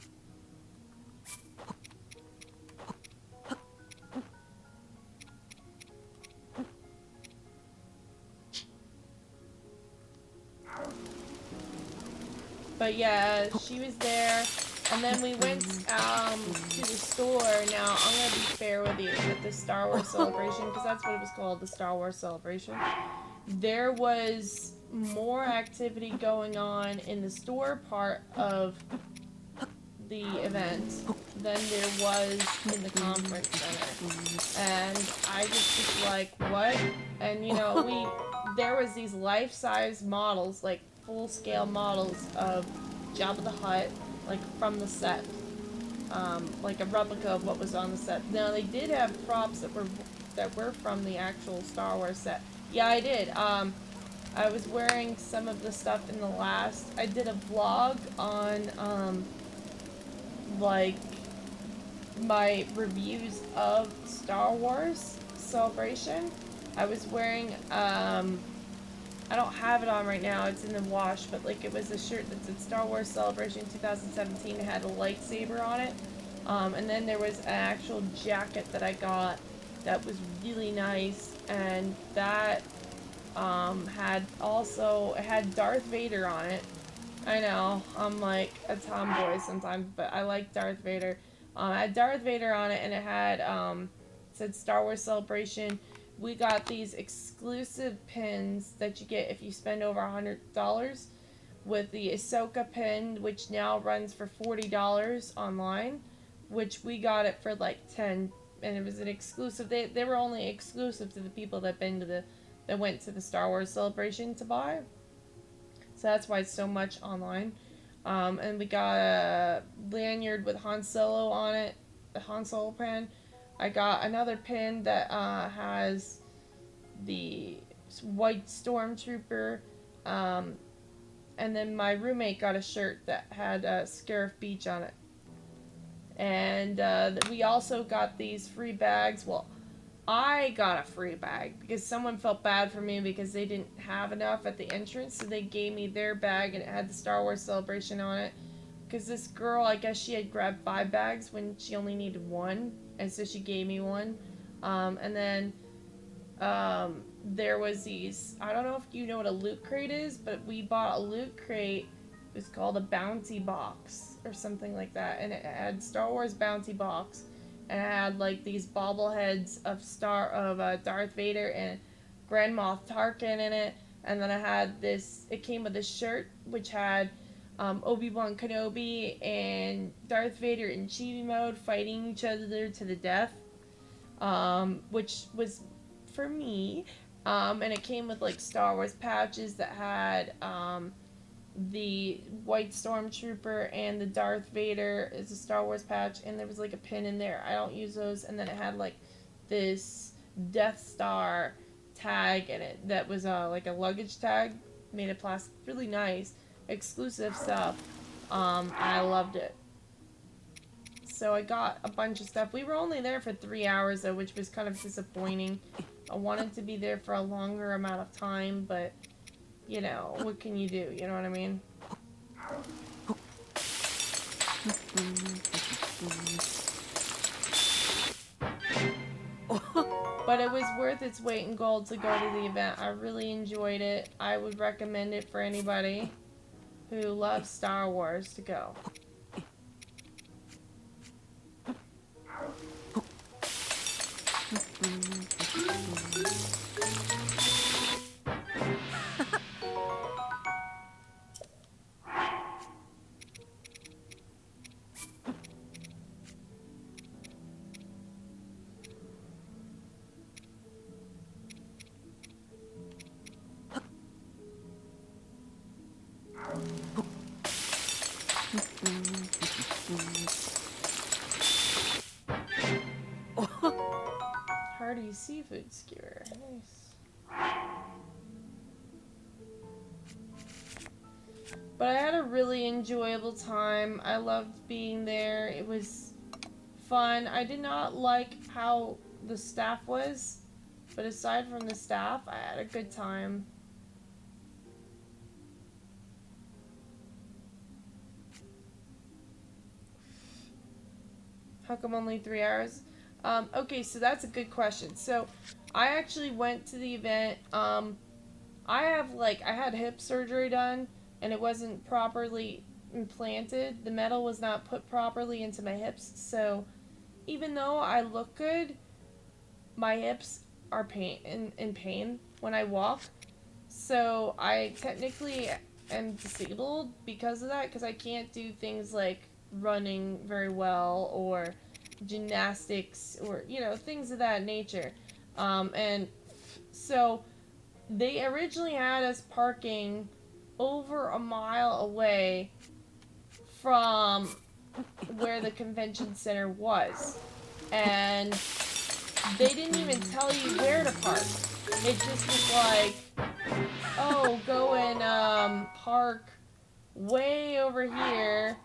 But yeah, she was there. And then we went to the store. Now, I'm going to be fair with you with the Star Wars Celebration, because that's what it was called, the Star Wars Celebration. There was more activity going on in the store part of the event than there was in the conference center. And I just was like, what? And, you know, there was these life-size models, like full-scale models of Jabba the Hutt, like from the set, like a replica of what was on the set. Now they did have props that were from the actual Star Wars set. Yeah, I did. I was wearing some of the stuff in the last. I did a vlog on like my reviews of Star Wars Celebration. I was wearing I don't have it on right now, it's in the wash, but like it was a shirt that said Star Wars Celebration 2017. It had a lightsaber on it. And then there was an actual jacket that I got that was really nice, and that it had Darth Vader on it. I know, I'm like a tomboy sometimes, but I like Darth Vader. It had Darth Vader on it, and it had, it said Star Wars Celebration. We got these exclusive pins that you get if you spend over $100 with the Ahsoka pin, which now runs for $40 online, which we got it for like $10, and it was an exclusive. They were only exclusive to the people that went to the Star Wars Celebration to buy. So that's why it's so much online. And we got a lanyard with Han Solo on it, the Han Solo pin. I got another pin that has the white stormtrooper, and then my roommate got a shirt that had Scarif Beach on it. And we also got these free bags. Well, I got a free bag because someone felt bad for me because they didn't have enough at the entrance, so they gave me their bag and it had the Star Wars Celebration on it. Because this girl, I guess she had grabbed 5 bags when she only needed 1, and so she gave me 1. And then there was these, I don't know if you know what a loot crate is, but we bought a loot crate. It was called a bounty box or something like that, and it had Star Wars bounty box, and it had like these bobbleheads of Darth Vader and Grand Moff Tarkin in it. And then I had this, it came with a shirt which had Obi-Wan Kenobi and Darth Vader in chibi mode fighting each other to the death, which was for me. And it came with like Star Wars pouches that had the White Stormtrooper and the Darth Vader is a Star Wars patch, and there was like a pin in there. I don't use those. And then it had like this Death Star tag in it that was like a luggage tag made of plastic. Really nice, exclusive stuff. I loved it. So I got a bunch of stuff. We were only there for 3 hours though, which was kind of disappointing. I wanted to be there for a longer amount of time, but you know, what can you do? You know what I mean? But it was worth its weight in gold to go to the event. I really enjoyed it. I would recommend it for anybody who loves Star Wars to go. Hearty seafood skewer. Nice. But I had a really enjoyable time. I loved being there. It was fun. I did not like how the staff was, but aside from the staff, I had a good time. How come only 3 hours? Okay, so that's a good question. So, I actually went to the event. I had hip surgery done, and it wasn't properly implanted. The metal was not put properly into my hips, so even though I look good, my hips are in pain when I walk. So, I technically am disabled because of that, because I can't do things like running very well or gymnastics or, you know, things of that nature. And so they originally had us parking over a mile away from where the convention center was. And they didn't even tell you where to park. It just was like, oh, go and park way over here.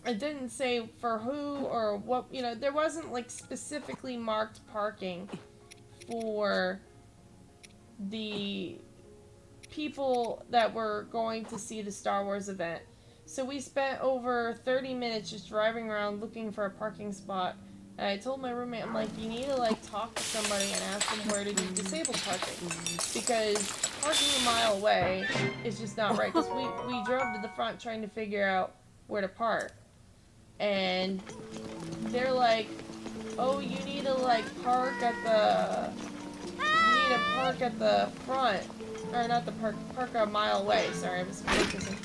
It didn't say for who or what, you know, there wasn't like specifically marked parking for the people that were going to see the Star Wars event. So we spent over 30 minutes just driving around looking for a parking spot. And I told my roommate, I'm like, you need to like talk to somebody and ask them where to do disabled parking. Because parking a mile away is just not right. Because we drove to the front trying to figure out where to park. And they're like, oh, you need to like park at the front. Or not the park a mile away. Sorry, I was focusing.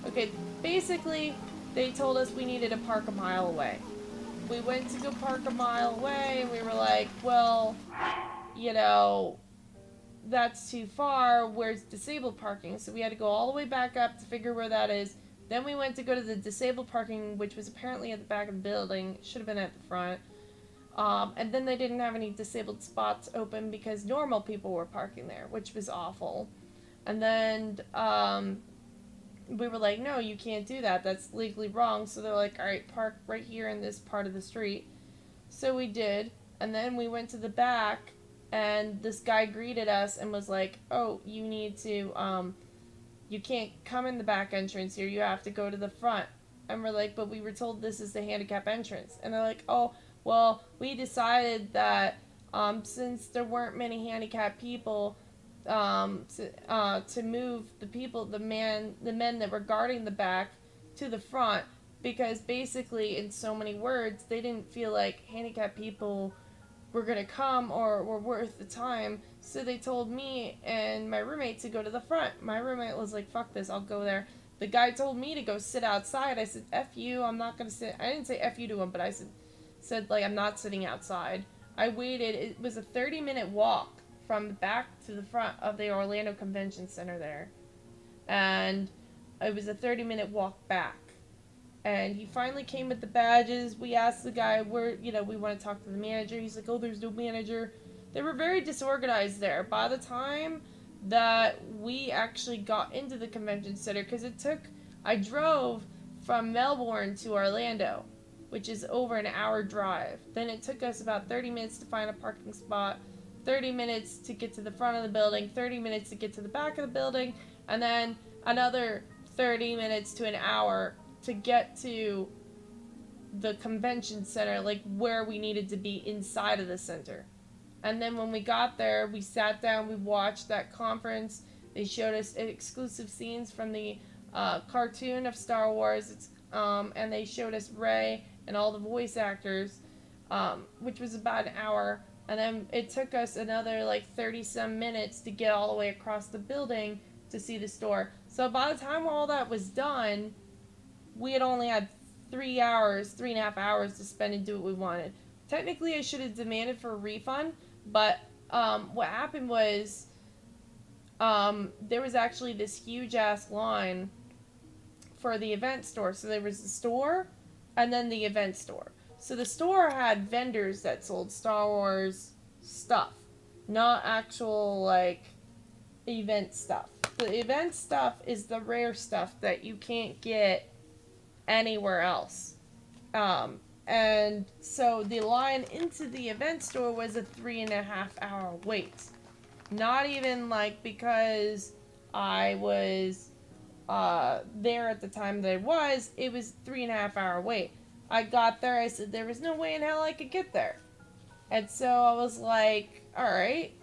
Okay, basically, they told us we needed to park a mile away. We went to go park a mile away, and we were like, well, you know, that's too far. Where's disabled parking? So we had to go all the way back up to figure where that is. Then we went to go to the disabled parking, which was apparently at the back of the building. Should have been at the front. And then they didn't have any disabled spots open because normal people were parking there, which was awful. And then we were like, no, you can't do that. That's legally wrong. So they're like, all right, park right here in this part of the street. So we did. And then we went to the back, and this guy greeted us and was like, oh, you need to, you can't come in the back entrance here. You have to go to the front. And we're like, but we were told this is the handicap entrance. And they're like, oh, well, we decided that since there weren't many handicapped people, to move the men that were guarding the back to the front, because basically, in so many words, they didn't feel like handicapped people were gonna come or were worth the time. So they told me and my roommate to go to the front. My roommate was like, fuck this, I'll go there. The guy told me to go sit outside. I said, F you, I'm not gonna sit. I didn't say F you to him, but I said like, I'm not sitting outside. I waited. It was a 30-minute walk from the back to the front of the Orlando Convention Center there. and it was a 30-minute walk back. And he finally came with the badges. We asked the guy where, we want to talk to the manager. He's like, oh, there's no manager. They were very disorganized there. By the time that we actually got into the convention center, because I drove from Melbourne to Orlando, which is over an hour drive. Then it took us about 30 minutes to find a parking spot, 30 minutes to get to the front of the building, 30 minutes to get to the back of the building, and then another 30 minutes to an hour to get to the convention center, like where we needed to be inside of the center. And then when we got there, we sat down, we watched that conference. They showed us exclusive scenes from the cartoon of Star Wars, and they showed us Rey and all the voice actors, which was about an hour. And then it took us another like 30-some minutes to get all the way across the building to see the store. So by the time all that was done, we had only had 3.5 hours to spend and do what we wanted. Technically, I should have demanded for a refund, but what happened was there was actually this huge-ass line for the event store. So there was the store and then the event store. So the store had vendors that sold Star Wars stuff, not actual, like, event stuff. The event stuff is the rare stuff that you can't get anywhere else. And so the line into the event store was a 3.5 hour wait. Not even like because I was there at the time that it was 3.5 hour wait. I got there, I said there was no way in hell I could get there. And so I was like, alright,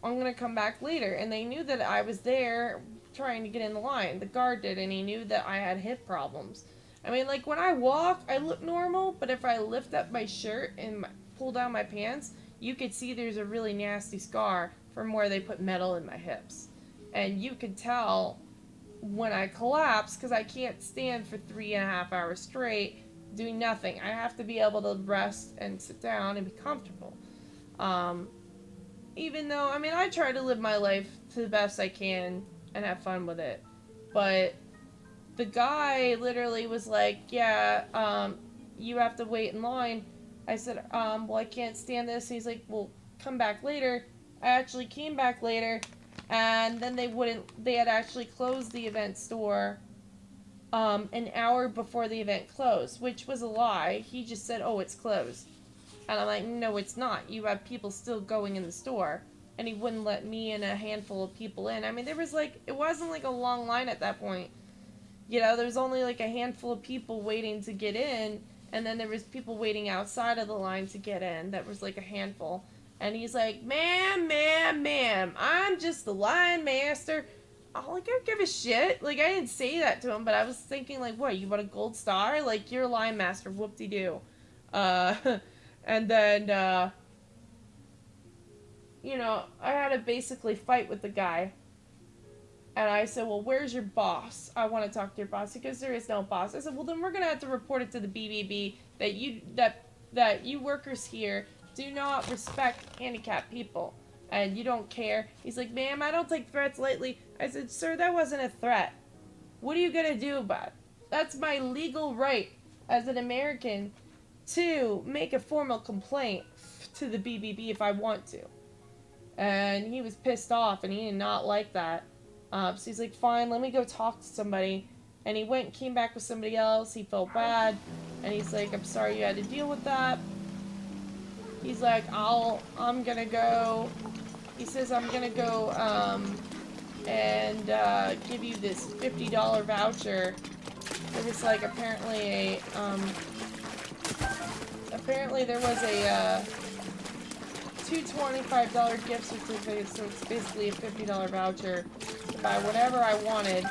I'm gonna come back later. And they knew that I was there trying to get in the line. The guard did, and he knew that I had hip problems. I mean, like, when I walk, I look normal, but if I lift up my shirt and pull down my pants, you could see there's a really nasty scar from where they put metal in my hips. And you could tell when I collapse, because I can't stand for 3.5 hours straight doing nothing. I have to be able to rest and sit down and be comfortable. Even though, I mean, I try to live my life to the best I can and have fun with it. But the guy literally was like, yeah, you have to wait in line. I said, well, I can't stand this. He's like, well, come back later. I actually came back later, and then they had actually closed the event store an hour before the event closed, which was a lie. He just said, oh, it's closed. And I'm like, no, it's not. You have people still going in the store. And he wouldn't let me and a handful of people in. I mean, there was like, it wasn't like a long line at that point. There was only like a handful of people waiting to get in. And then there was people waiting outside of the line to get in. That was like a handful. And he's like, ma'am, I'm just the line master. I don't give a shit. Like, I didn't say that to him, but I was thinking, like, what, you want a gold star? Like, you're a line master, whoop-de-doo. And then, I had to basically fight with the guy. And I said, well, where's your boss? I want to talk to your boss. Because there is no boss. I said, well, then we're going to have to report it to the BBB that you workers here do not respect handicapped people. And you don't care. He's like, ma'am, I don't take threats lightly. I said, sir, that wasn't a threat. What are you going to do about it? That's my legal right as an American to make a formal complaint to the BBB if I want to. And he was pissed off, and he did not like that. So he's like, fine, let me go talk to somebody. And he went and came back with somebody else. He felt bad. And he's like, I'm sorry you had to deal with that. He's like, I'm gonna go. He says, I'm gonna go, and give you this $50 voucher. There was like apparently there was a two $25 gift certificates, so it's basically a $50 voucher to buy whatever I wanted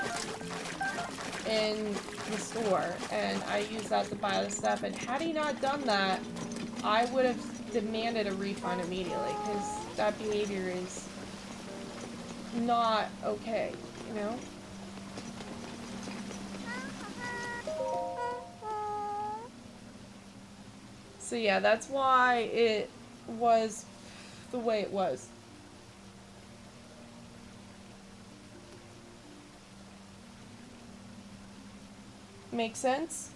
in the store, and I used that to buy the stuff. And had he not done that, I would have demanded a refund immediately, because that behavior is not okay, you know? So yeah, that's why it was the way it was. Make sense?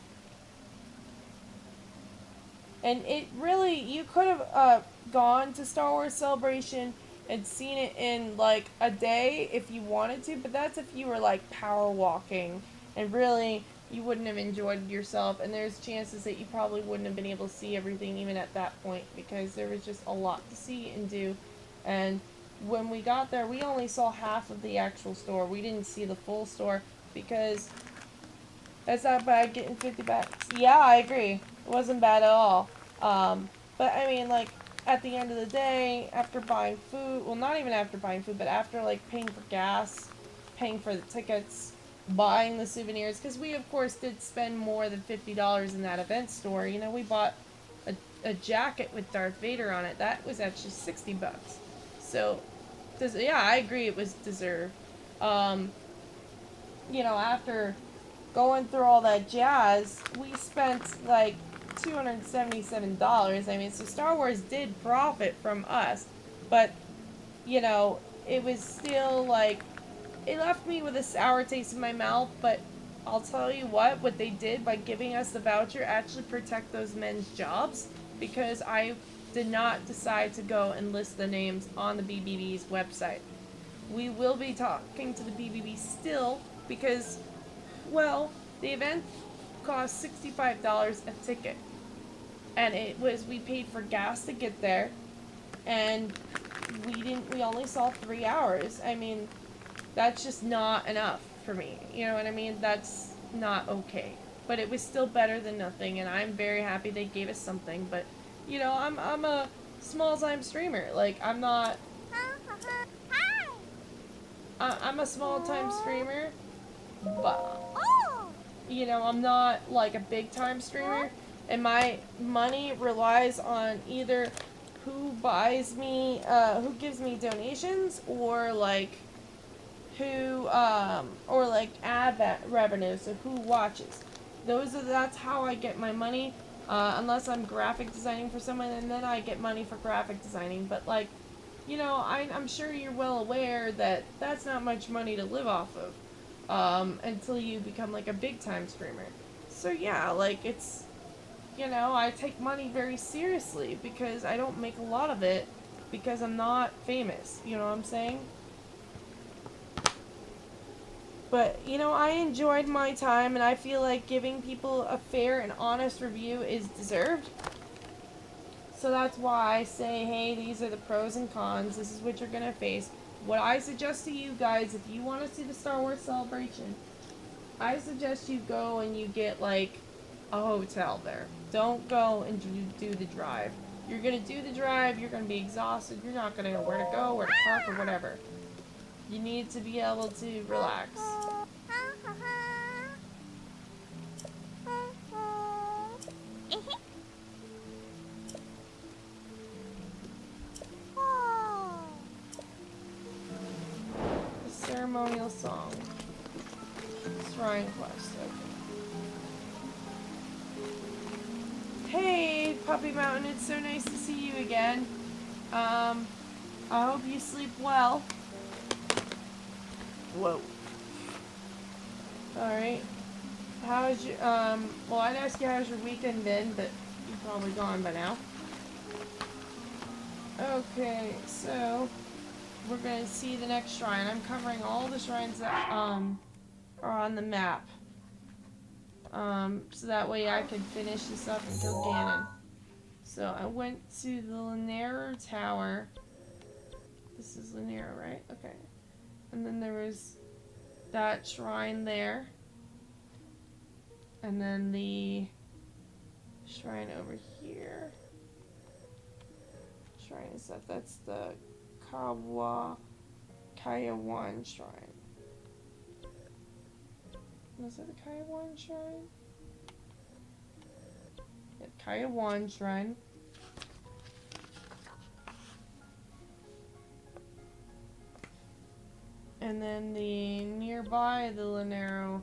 And it really, you could have gone to Star Wars Celebration and seen it in like a day if you wanted to, but that's if you were like power walking, and really you wouldn't have enjoyed yourself, and there's chances that you probably wouldn't have been able to see everything even at that point, because there was just a lot to see and do. And when we got there, we only saw half of the actual store. We didn't see the full store because that's not bad getting 50 bucks. Yeah, I agree. It wasn't bad at all. But I mean, like, at the end of the day, after buying food, well, not even after buying food, but after, like, paying for gas, paying for the tickets, buying the souvenirs, because we, of course, did spend more than $50 in that event store. You know, we bought a jacket with Darth Vader on it. That was actually 60 bucks. So, yeah, I agree it was deserved. You know, after going through all that jazz, we spent like $277. I mean, so Star Wars did profit from us, but you know, it was still like, it left me with a sour taste in my mouth. But I'll tell you what they did by giving us the voucher actually protect those men's jobs, because I did not decide to go and list the names on the BBB's website. We will be talking to the BBB still because, well, the event cost $65 a ticket, and we paid for gas to get there, and we only saw 3 hours. I mean, that's just not enough for me. You know what I mean? That's not okay. But it was still better than nothing, and I'm very happy they gave us something. But, you know, I'm a small-time streamer. Like, I'm not... I'm a small-time streamer, but, you know, I'm not, like, a big-time streamer, and my money relies on either who buys me, who gives me donations, or, like, or, like, ad revenue, so who watches. That's how I get my money, unless I'm graphic designing for someone, and then I get money for graphic designing, but, like, you know, I'm sure you're well aware that that's not much money to live off of, until you become, like, a big-time streamer. So, yeah, like, it's, you know, I take money very seriously, because I don't make a lot of it, because I'm not famous, you know what I'm saying? But, you know, I enjoyed my time, and I feel like giving people a fair and honest review is deserved. So that's why I say, hey, these are the pros and cons. This is what you're going to face. What I suggest to you guys, if you want to see the Star Wars Celebration, I suggest you go and you get, like, a hotel there. Don't go and do the drive. You're going to do the drive, you're going to be exhausted, you're not going to know where to go, where to park, or whatever. You need to be able to relax. Ceremonial song. Shrine quest. Okay. Hey, Puppy Mountain. It's so nice to see you again. I hope you sleep well. Whoa. Alright. How's your, well, I'd ask you how's your weekend been, but you're probably gone by now. Okay, so we're gonna see the next shrine. I'm covering all the shrines that are on the map, so that way I can finish this up and kill Ganon. So I went to the Lanero Tower. This is Lanero, right? Okay. And then there was that shrine there, and then the shrine over here. Shrine and stuff. That's the Kayawan Shrine. Was that the Kayawan Shrine? Yeah, Kayawan Shrine. And then the nearby the Lanero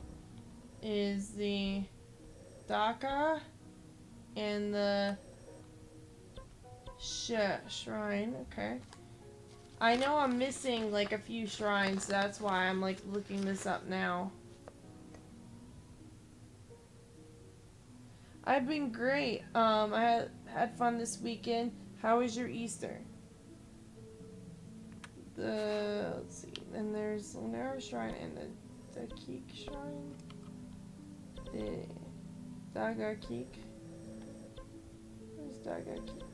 is the Daka and the Shrine. Okay. I know I'm missing like a few shrines, so that's why I'm like looking this up now. I've been great. I had fun this weekend. How was your Easter? Let's see. Then there's Lunara Shrine and the Keek Shrine. The Daga Keek. Where's Daga Keek?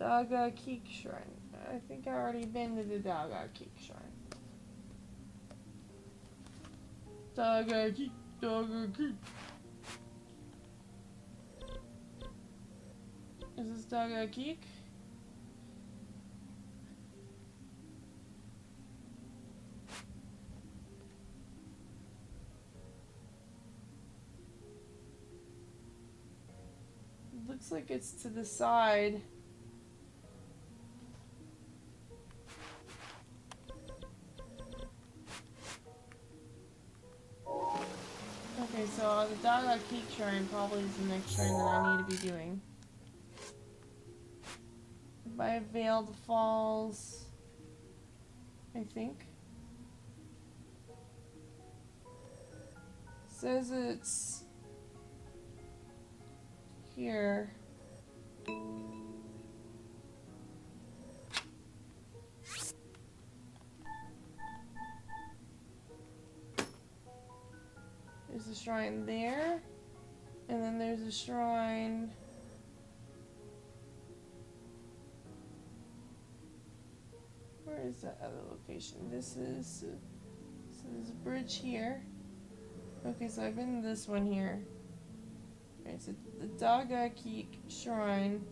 Daga Keek Shrine. I think I already been to the Daga Keek Shrine. Daga Keek, Daga Keek. Is this Daga Keek? Looks like it's to the side. Okay, so the Daga Keek Shrine probably is the next shrine that I need to be doing. By Veiled Falls, I think. Says it's here. There's a shrine there, and then there's a shrine where is that other location? This is so there's a bridge here. Okay, so I've been to this one here. Alright, so the Daga Keek Shrine.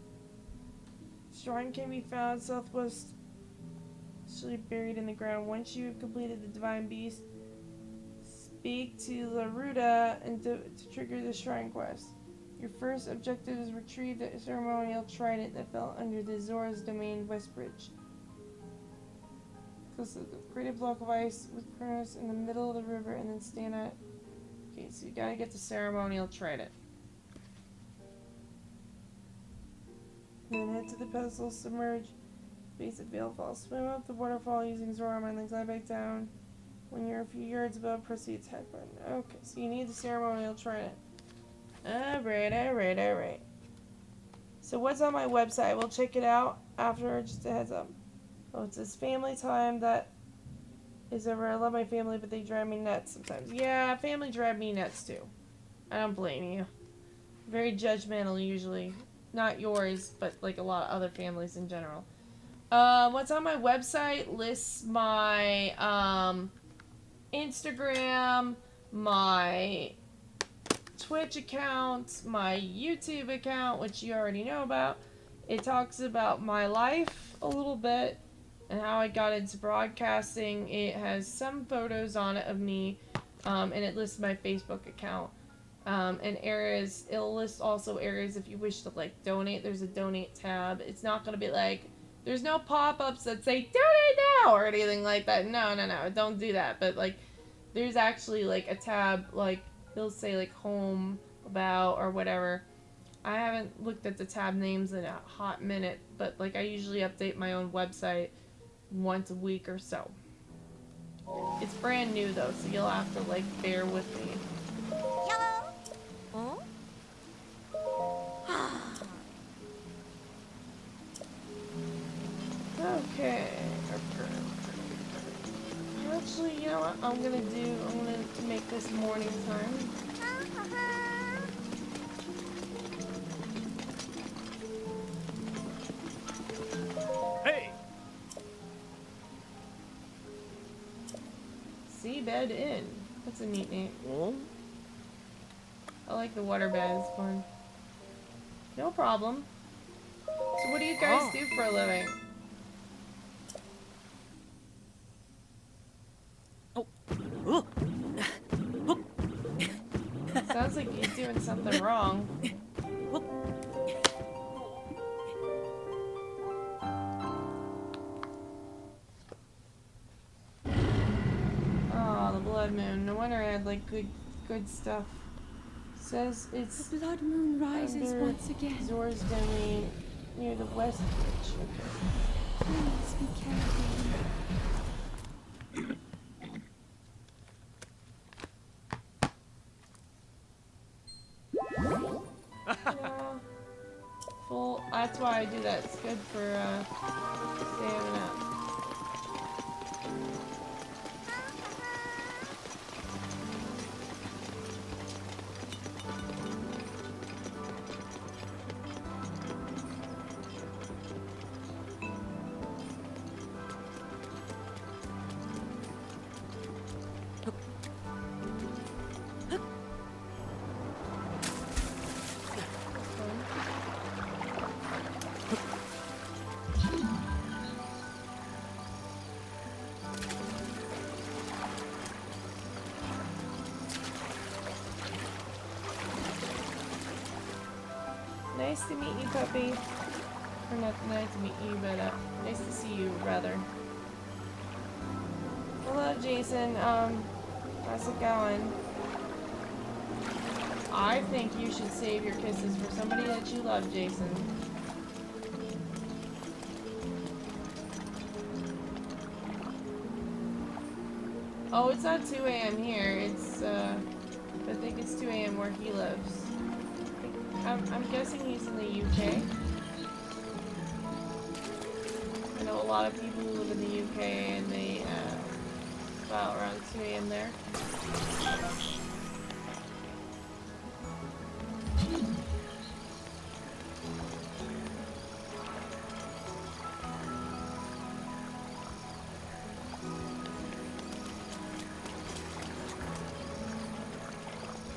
Shrine can be found southwest, actually buried in the ground. Once you have completed the Divine Beast, speak to Laruda and to trigger the shrine quest. Your first objective is retrieve the ceremonial trident that fell under the Zora's Domain West Bridge. Create a block of ice with Kronos in the middle of the river and then stand at. Okay, so you gotta get the ceremonial trident. Then head to the pedestal, submerge, base at Veil Falls. Swim up the waterfall using Zora Mine, then glide back down. When you're a few yards above, press the attack button. Okay, so you need the ceremonial trident. Alright. So what's on my website? We'll check it out after, just a heads up. Oh, it says family time. That is over. I love my family, but they drive me nuts sometimes. Yeah, family drive me nuts too. I don't blame you. Very judgmental usually. Not yours, but like a lot of other families in general. What's on my website lists my Instagram, my Twitch account, my YouTube account, which you already know about. It talks about my life a little bit and how I got into broadcasting. It has some photos on it of me, and it lists my Facebook account. And areas, it'll list also areas if you wish to like donate. There's a donate tab. It's not going to be like, there's no pop-ups that say donate now or anything like that. No, don't do that. But like, there's actually like a tab, like they'll say like home, about, or whatever. I haven't looked at the tab names in a hot minute, but like I usually update my own website once a week or so. It's brand new though, so you'll have to like bear with me. Okay. Actually, you know what I'm gonna do? I'm gonna make this morning time. Hey! Seabed Inn. That's a neat name. I like the water bed, it's fun. No problem. So what do you guys do for a living? Sounds like you're doing something wrong. good stuff. Says it's The blood moon rises under once again. Zora's domain near the west bridge. Okay. Please be careful. Yeah. Full. That's why I do that. It's good for stamina. Nice to meet you, puppy. Or not nice to meet you, but nice to see you, rather. Hello, Jason. How's it going? I think you should save your kisses for somebody that you love, Jason. Oh, it's not 2 a.m. here. It's, I think it's 2 a.m. where he lives. I'm guessing he's in the UK. I know a lot of people who live in the UK and they, about around 2 a.m. there.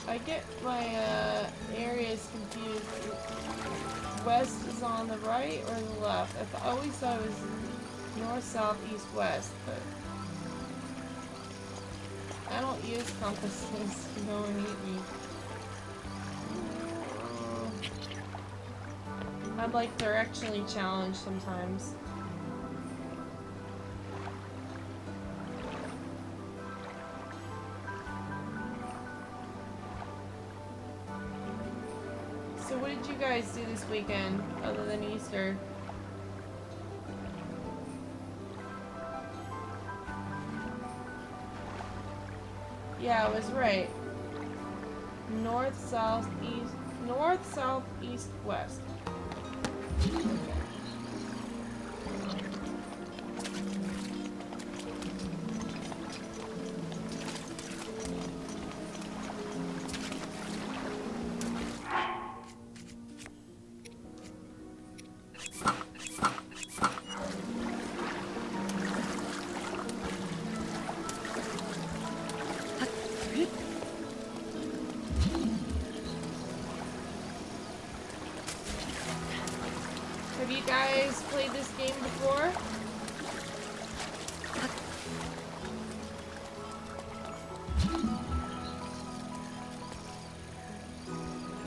I get my areas confused. West is on the right or the left? I always thought it was north, south, east, west, but I don't use compasses. No one eat me. I'm like directionally challenged sometimes. So what did you guys do this weekend, other than Easter? Yeah, I was right. North, south, east, west. Have you guys played this game before?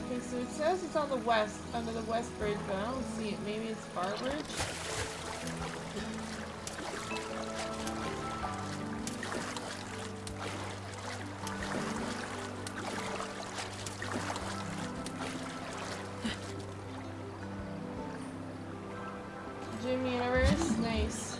Okay, so it says it's on the west, under the west bridge, but I don't see it. Maybe it's Bar Bridge? Gym Universe? Nice.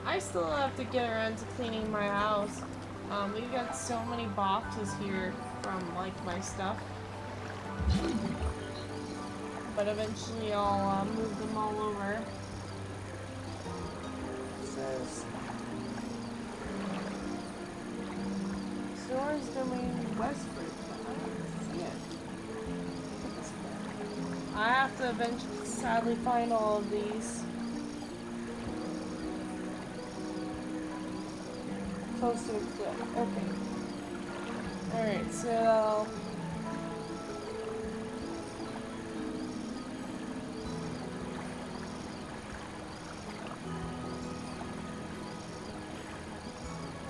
I still have to get around to cleaning my house. We've got so many boxes here from, like, my stuff. But eventually I'll move them all over. It says Zora's domain Westbridge, but I don't see it. I have to eventually sadly find all of these. Close to a cliff. Okay. Alright, so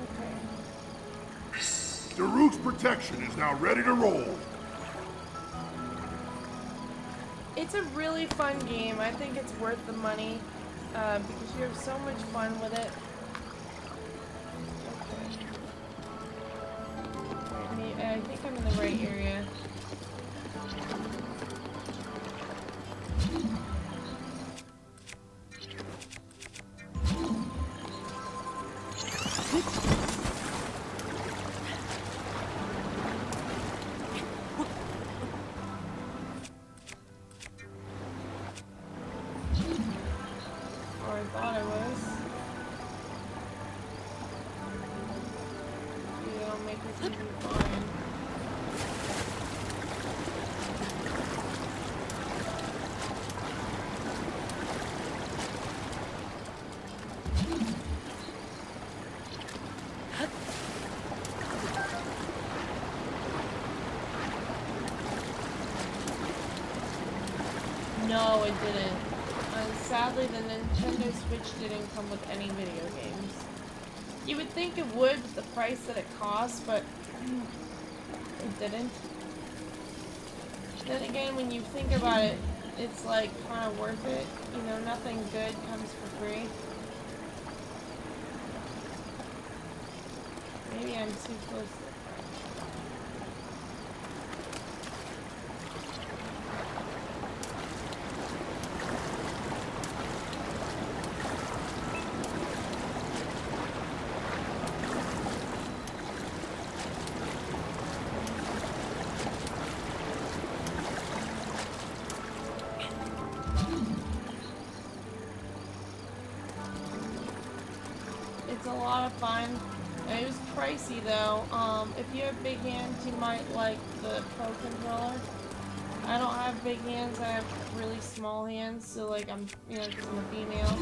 okay. Boost protection is now ready to roll. It's a really fun game. I think it's worth the money because you have so much fun with it. Okay. I think I'm in the right area. Or I thought I was. You don't make this easy fine. No, it didn't. Sadly, the Nintendo Switch didn't come with any video games. You would think it would with the price that it costs, but it didn't. Then again, when you think about it, it's like kind of worth it. You know, nothing good comes for free. Maybe I'm too close to the front. It's a lot of fun. It was pricey though. If you have big hands, you might like the Pro controller. I don't have big hands. I have really small hands. So like I'm, you know, because I'm a female,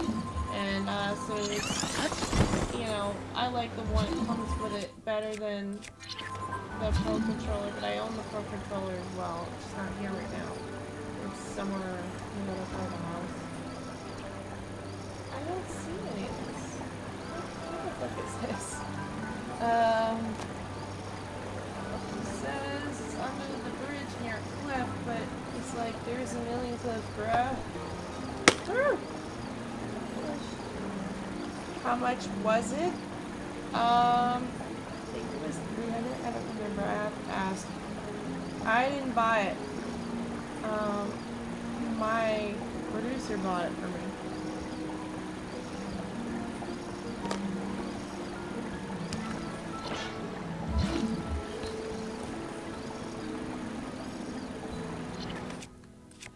and so it's, you know, I like the one that comes with it better than the Pro controller. But I own the Pro controller as well. It's just not here right now. It's somewhere in the other part of the house. I don't see any of this. What the fuck is this? It says it's under the bridge near a cliff, but it's like there's a million cliffs, bruh. How much was it? I think it was 300. I don't remember. I have to ask. I didn't buy it. My producer bought it for me.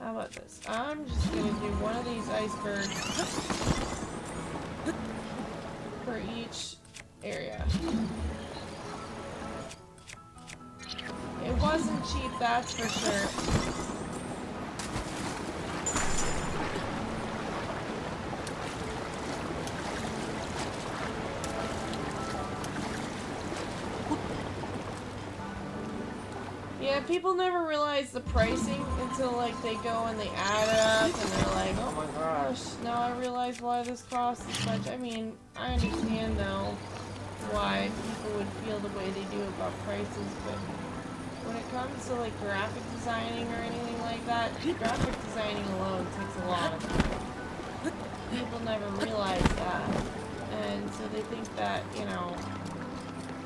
How about this? I'm just gonna do one of these icebergs for each area. It wasn't cheap, that's for sure. Yeah, people never realize the pricing until like they go and they add it up and they're like, oh my gosh, now I realize why this costs this much. I mean, I understand though why people would feel the way they do about prices, but when it comes to like graphic designing or anything like that, graphic designing alone takes a lot of time. People never realize that, and so they think that, you know,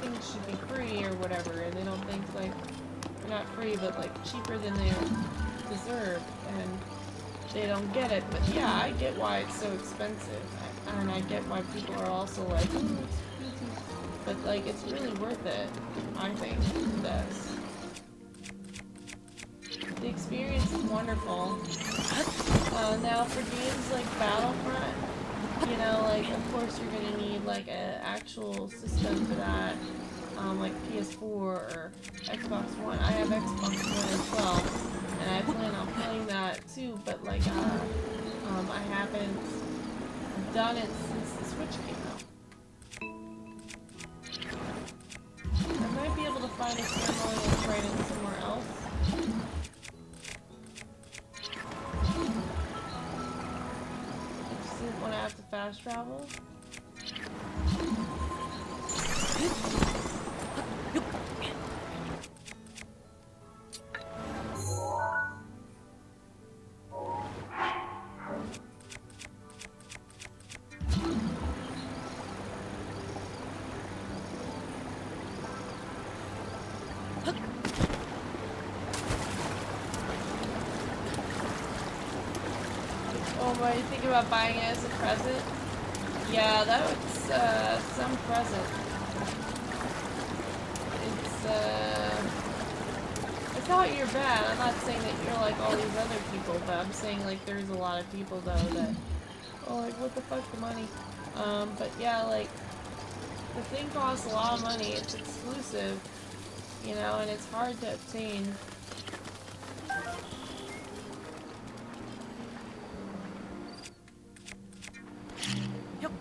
things should be free or whatever, and they don't think like, not free, but like cheaper than they deserve, and they don't get it. But yeah, I get why it's so expensive, and I get why people are also like, oh, it's expensive. But like, it's really worth it, I think, this. The experience is wonderful. Now for games like Battlefront, you know, like of course you're gonna need like an actual system for that. Like PS4 or Xbox One. I have Xbox One as well, and I plan on playing that too, but like, I haven't done it since the Switch came out. I might be able to find a ceremonial training somewhere else. I just didn't want to have to fast travel. Oh, what do you think about buying it as a present? Yeah, that was some present. It's not you're bad. I'm not saying that you're like all these other people, but I'm saying like there's a lot of people though that, oh, like what the fuck, the money. But yeah, like the thing costs a lot of money. It's exclusive, you know, and it's hard to obtain. Yep.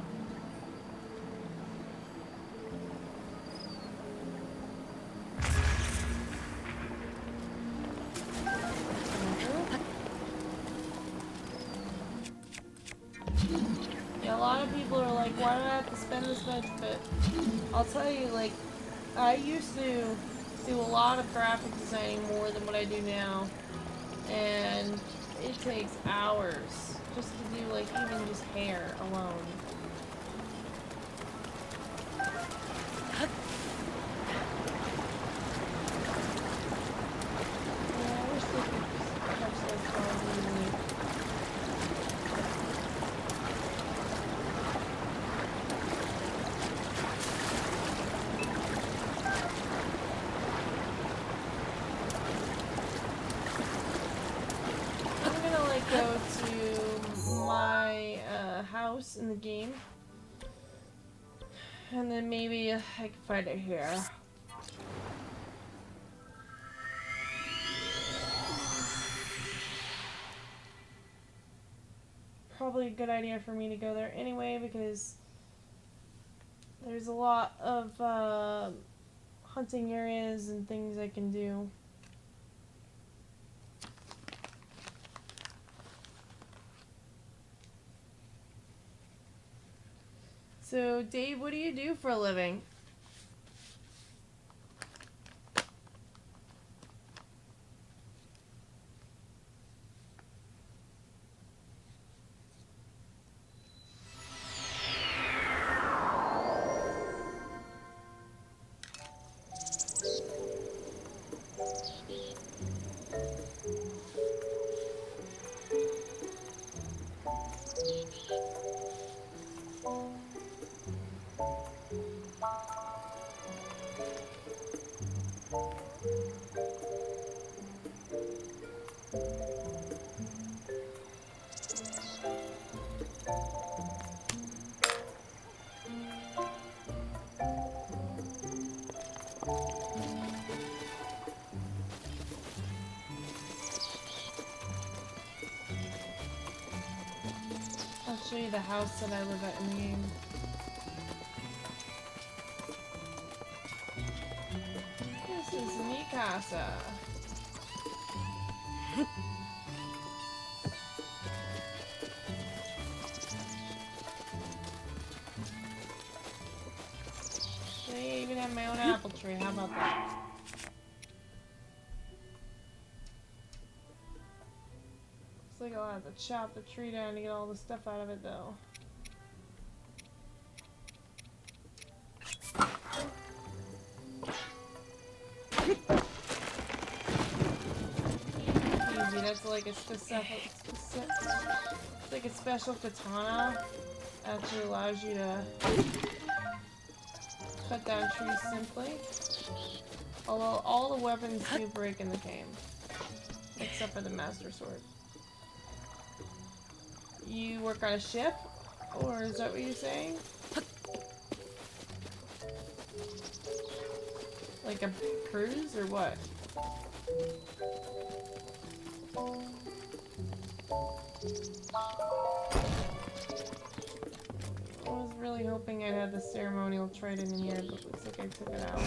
Yeah, a lot of people are like, why do I have to spend this much? But I'll tell you, like, I used to do a lot of graphic designing more than what I do now. And it takes hours just to do, like, even just hair alone. Yeah, I wish they could touch those cars easily. Go to my house in the game, and then maybe I can find it here. Probably a good idea for me to go there anyway because there's a lot of hunting areas and things I can do. So, Dave, what do you do for a living? I'll show you the house that I live at in the game. This is mi casa. I even have my own apple tree. How about that? Looks like I'll have to chop the tree down to get all the stuff out of it, though. Easy. That's like a specific. It's like a special katana. Actually allows you to cut down trees simply. Although all the weapons do break in the game, except for the Master Sword. You work on a ship? Or is that what you're saying? Like a cruise or what? I was really hoping I'd have the ceremonial trident in here, but looks like I took it out.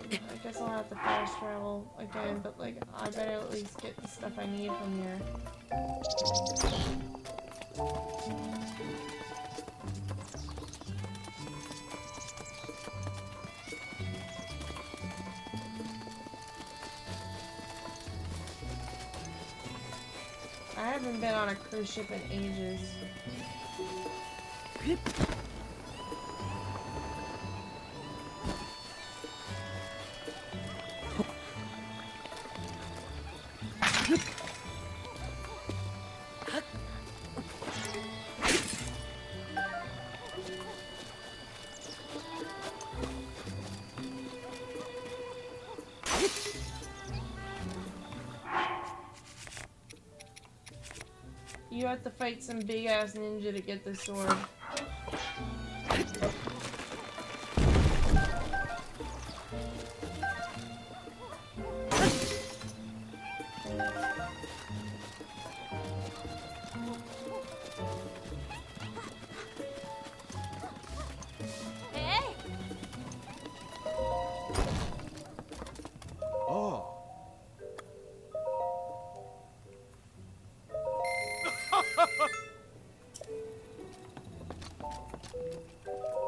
I guess I'll have to fast travel again, but like, I better at least get the stuff I need from here. I haven't been on a cruise ship in ages. You have to fight some big ass ninja to get this sword. Hey! Oh.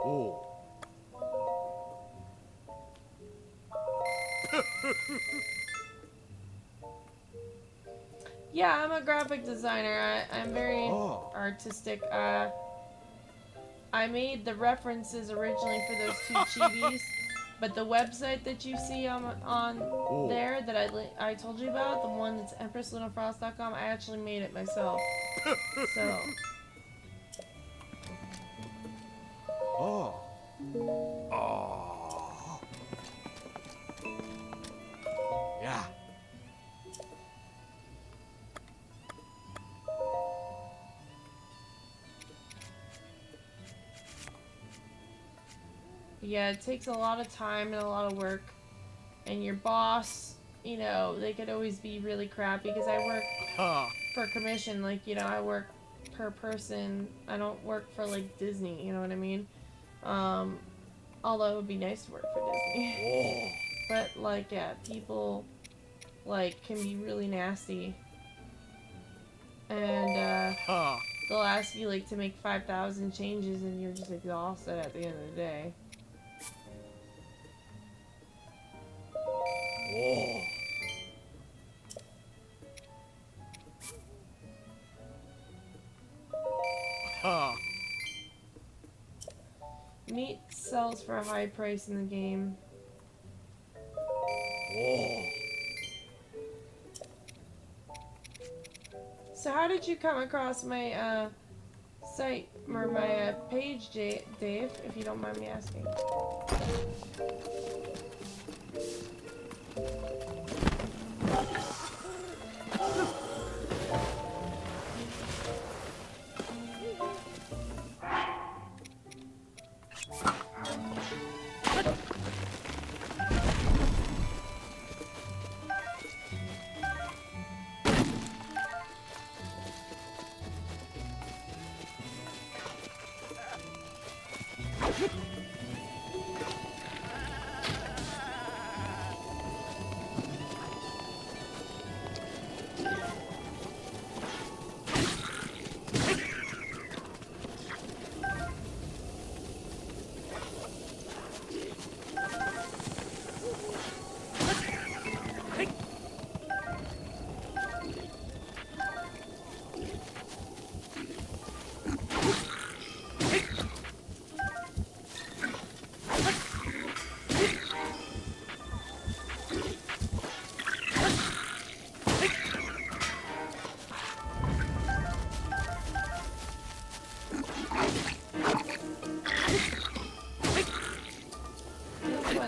Oh. Yeah, I'm a graphic designer. I'm very Oh. artistic. I made the references originally for those two chibis, but the website that you see on there that I told you about, the one that's EmpressLunaFrost.com, I actually made it myself. So. Oh. Oh. Yeah. Yeah, it takes a lot of time and a lot of work. And your boss, you know, they could always be really crappy because I work for commission. Like, you know, I work per person. I don't work for, like, Disney, you know what I mean? Although it would be nice to work for Disney. But, like, yeah, people, like, can be really nasty. And, they'll ask you, like, to make 5,000 changes and you're just exhausted at the end of the day. Oh. Meat sells for a high price in the game. Oh. So how did you come across my site or my page, Dave, if you don't mind me asking?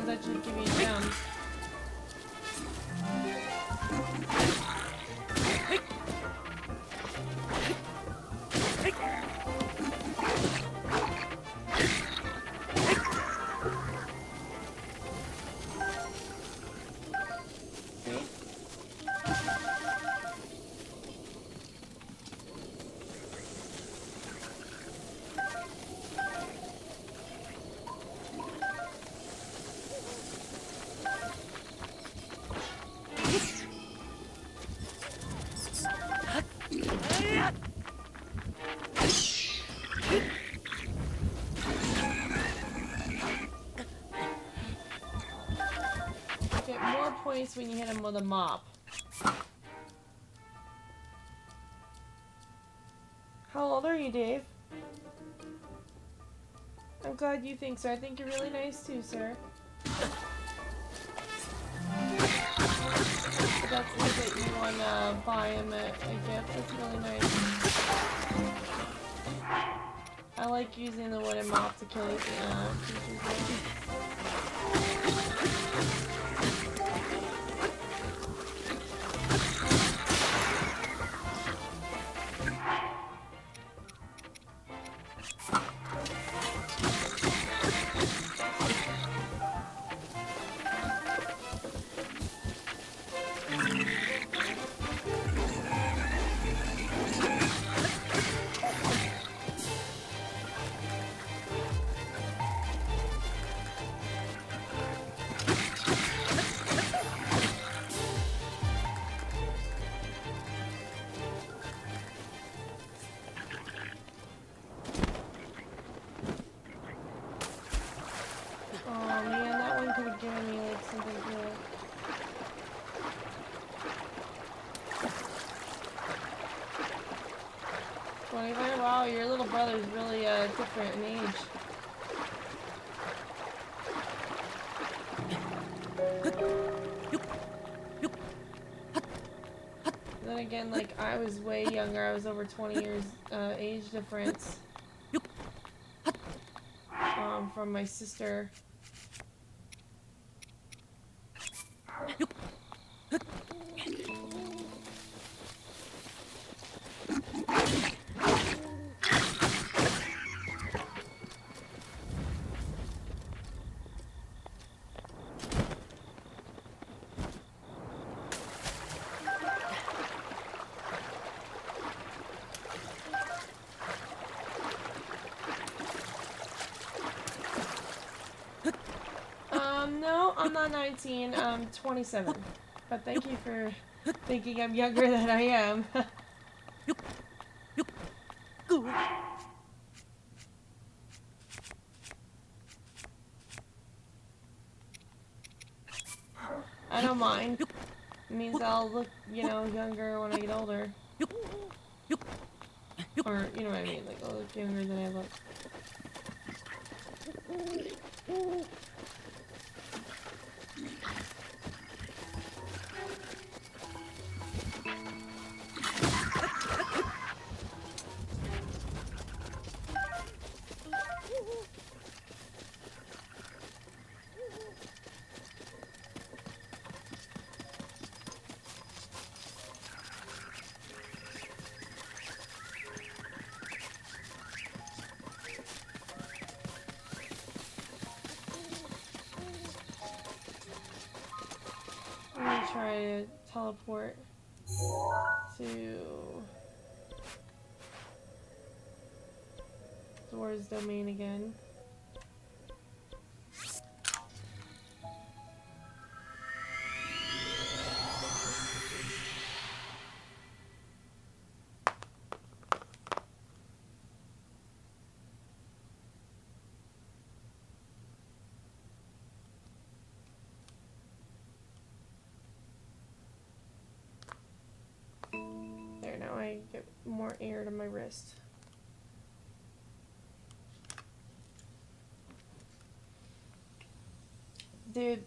That should give you gems. Get more points when you hit him with a mop. How old are you, Dave? I'm glad you think so. I think you're really nice too, sir. But that's nice that you want to buy him a gift. That's really nice. I like using the wooden mop to kill creatures. Wow, your little brother's really different in age. Then again, like, I was way younger. I was over 20 years age difference from my sister. No, I'm not 19. I'm 27. But thank you for thinking I'm younger than I am. I don't mind. It means I'll look, you know, younger when I get older. Or, you know what I mean, like, I'll look younger than I look. Try to teleport to Zora's domain again. Now I get more air to my wrist. Dude.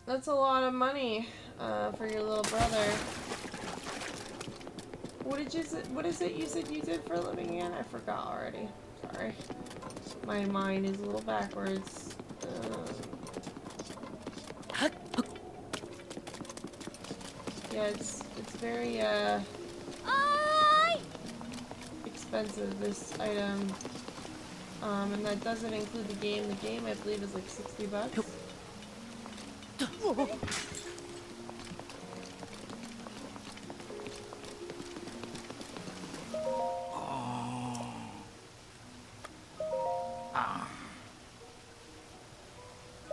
That's a lot of money for your little brother. What is it you said you did for a living again? I forgot already. Sorry. My mind is a little backwards. Yeah, it's very expensive, this item. And that doesn't include the game. The game, I believe, is like $60.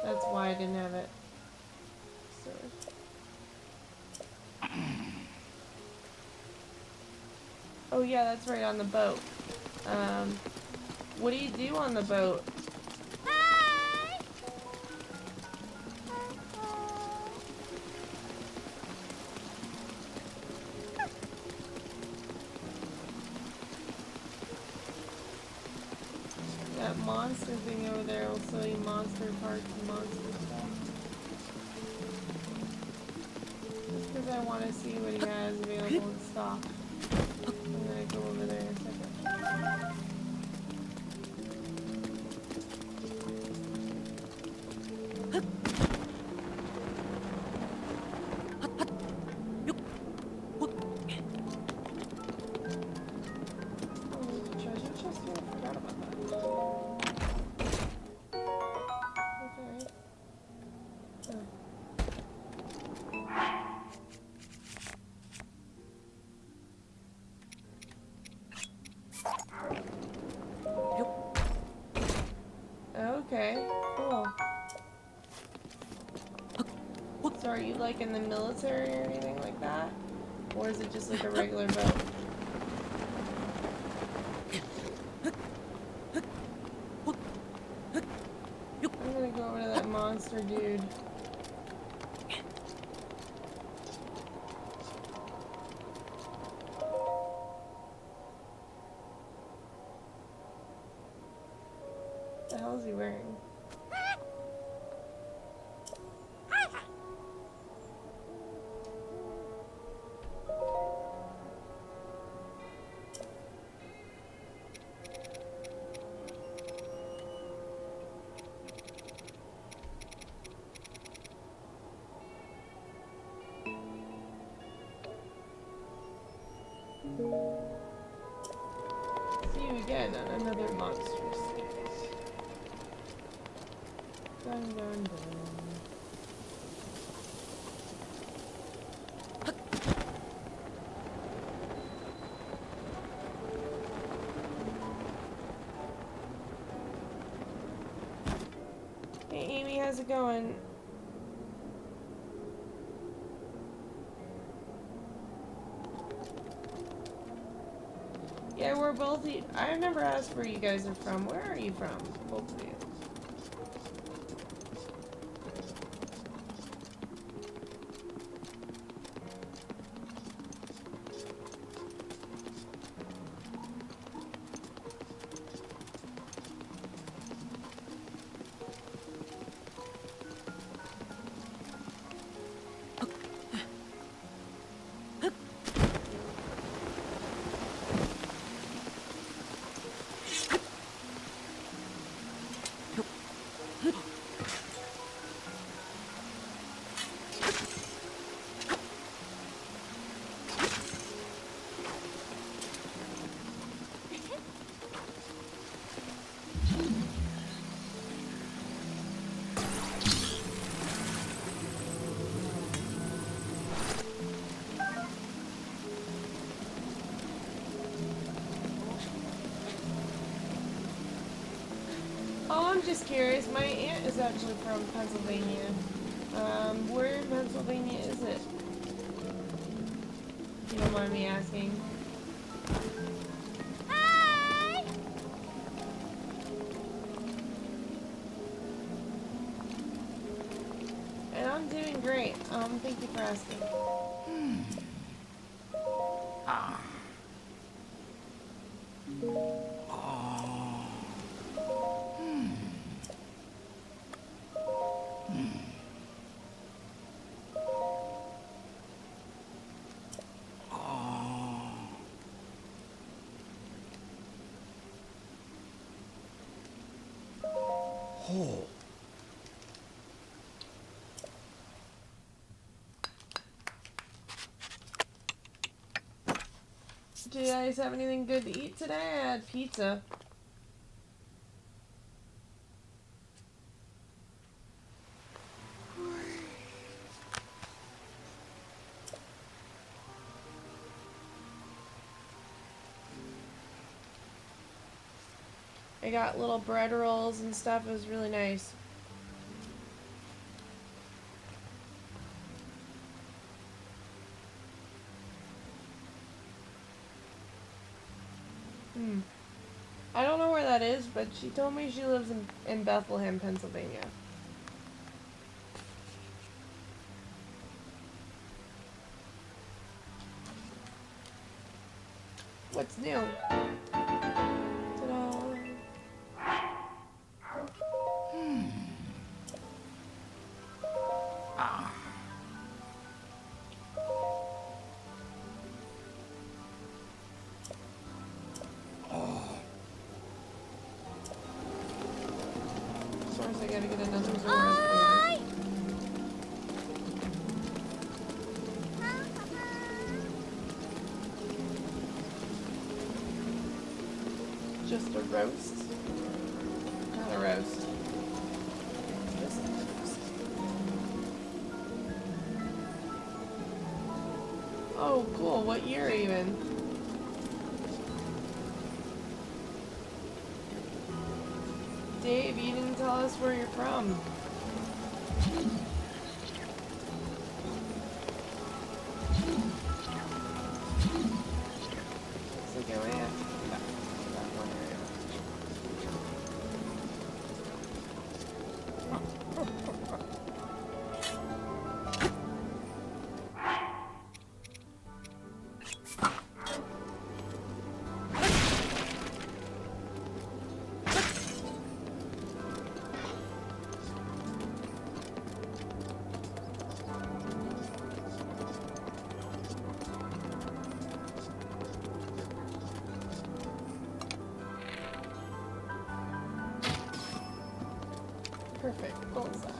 That's why I didn't have it. So. Oh yeah, that's right, on the boat. What do you do on the boat? Hi! That monster thing over there will sell you monster parts and monster stuff. Just because I want to see what he has available in stock. I'm gonna go over there in a second. Okay, cool. So are you like in the military or anything like that? Or is it just like a regular boat? I'm gonna go over to that monster dude. another monstrous skit. Dun dun dun. Hey Amy, how's it going? Yeah, we're both. I never asked where you guys are from. Where are you from? Both of you. Oh, I'm just curious. My aunt is actually from Pennsylvania. Where in Pennsylvania is it? If you don't mind me asking. Hi! And I'm doing great. Thank you for asking. Oh. Do you guys have anything good to eat today? I had pizza. I got little bread rolls and stuff. It was really nice. I don't know where that is, but she told me she lives in Bethlehem, Pennsylvania. What's new? Ta-da! Source, I gotta get another Zora's Hi! Just a roast? Not a roast. Just a roast. Oh, cool. What year even? Dave, you didn't tell us where you're from. Looks like I might have to come back to that one area. Perfect. Bullseye.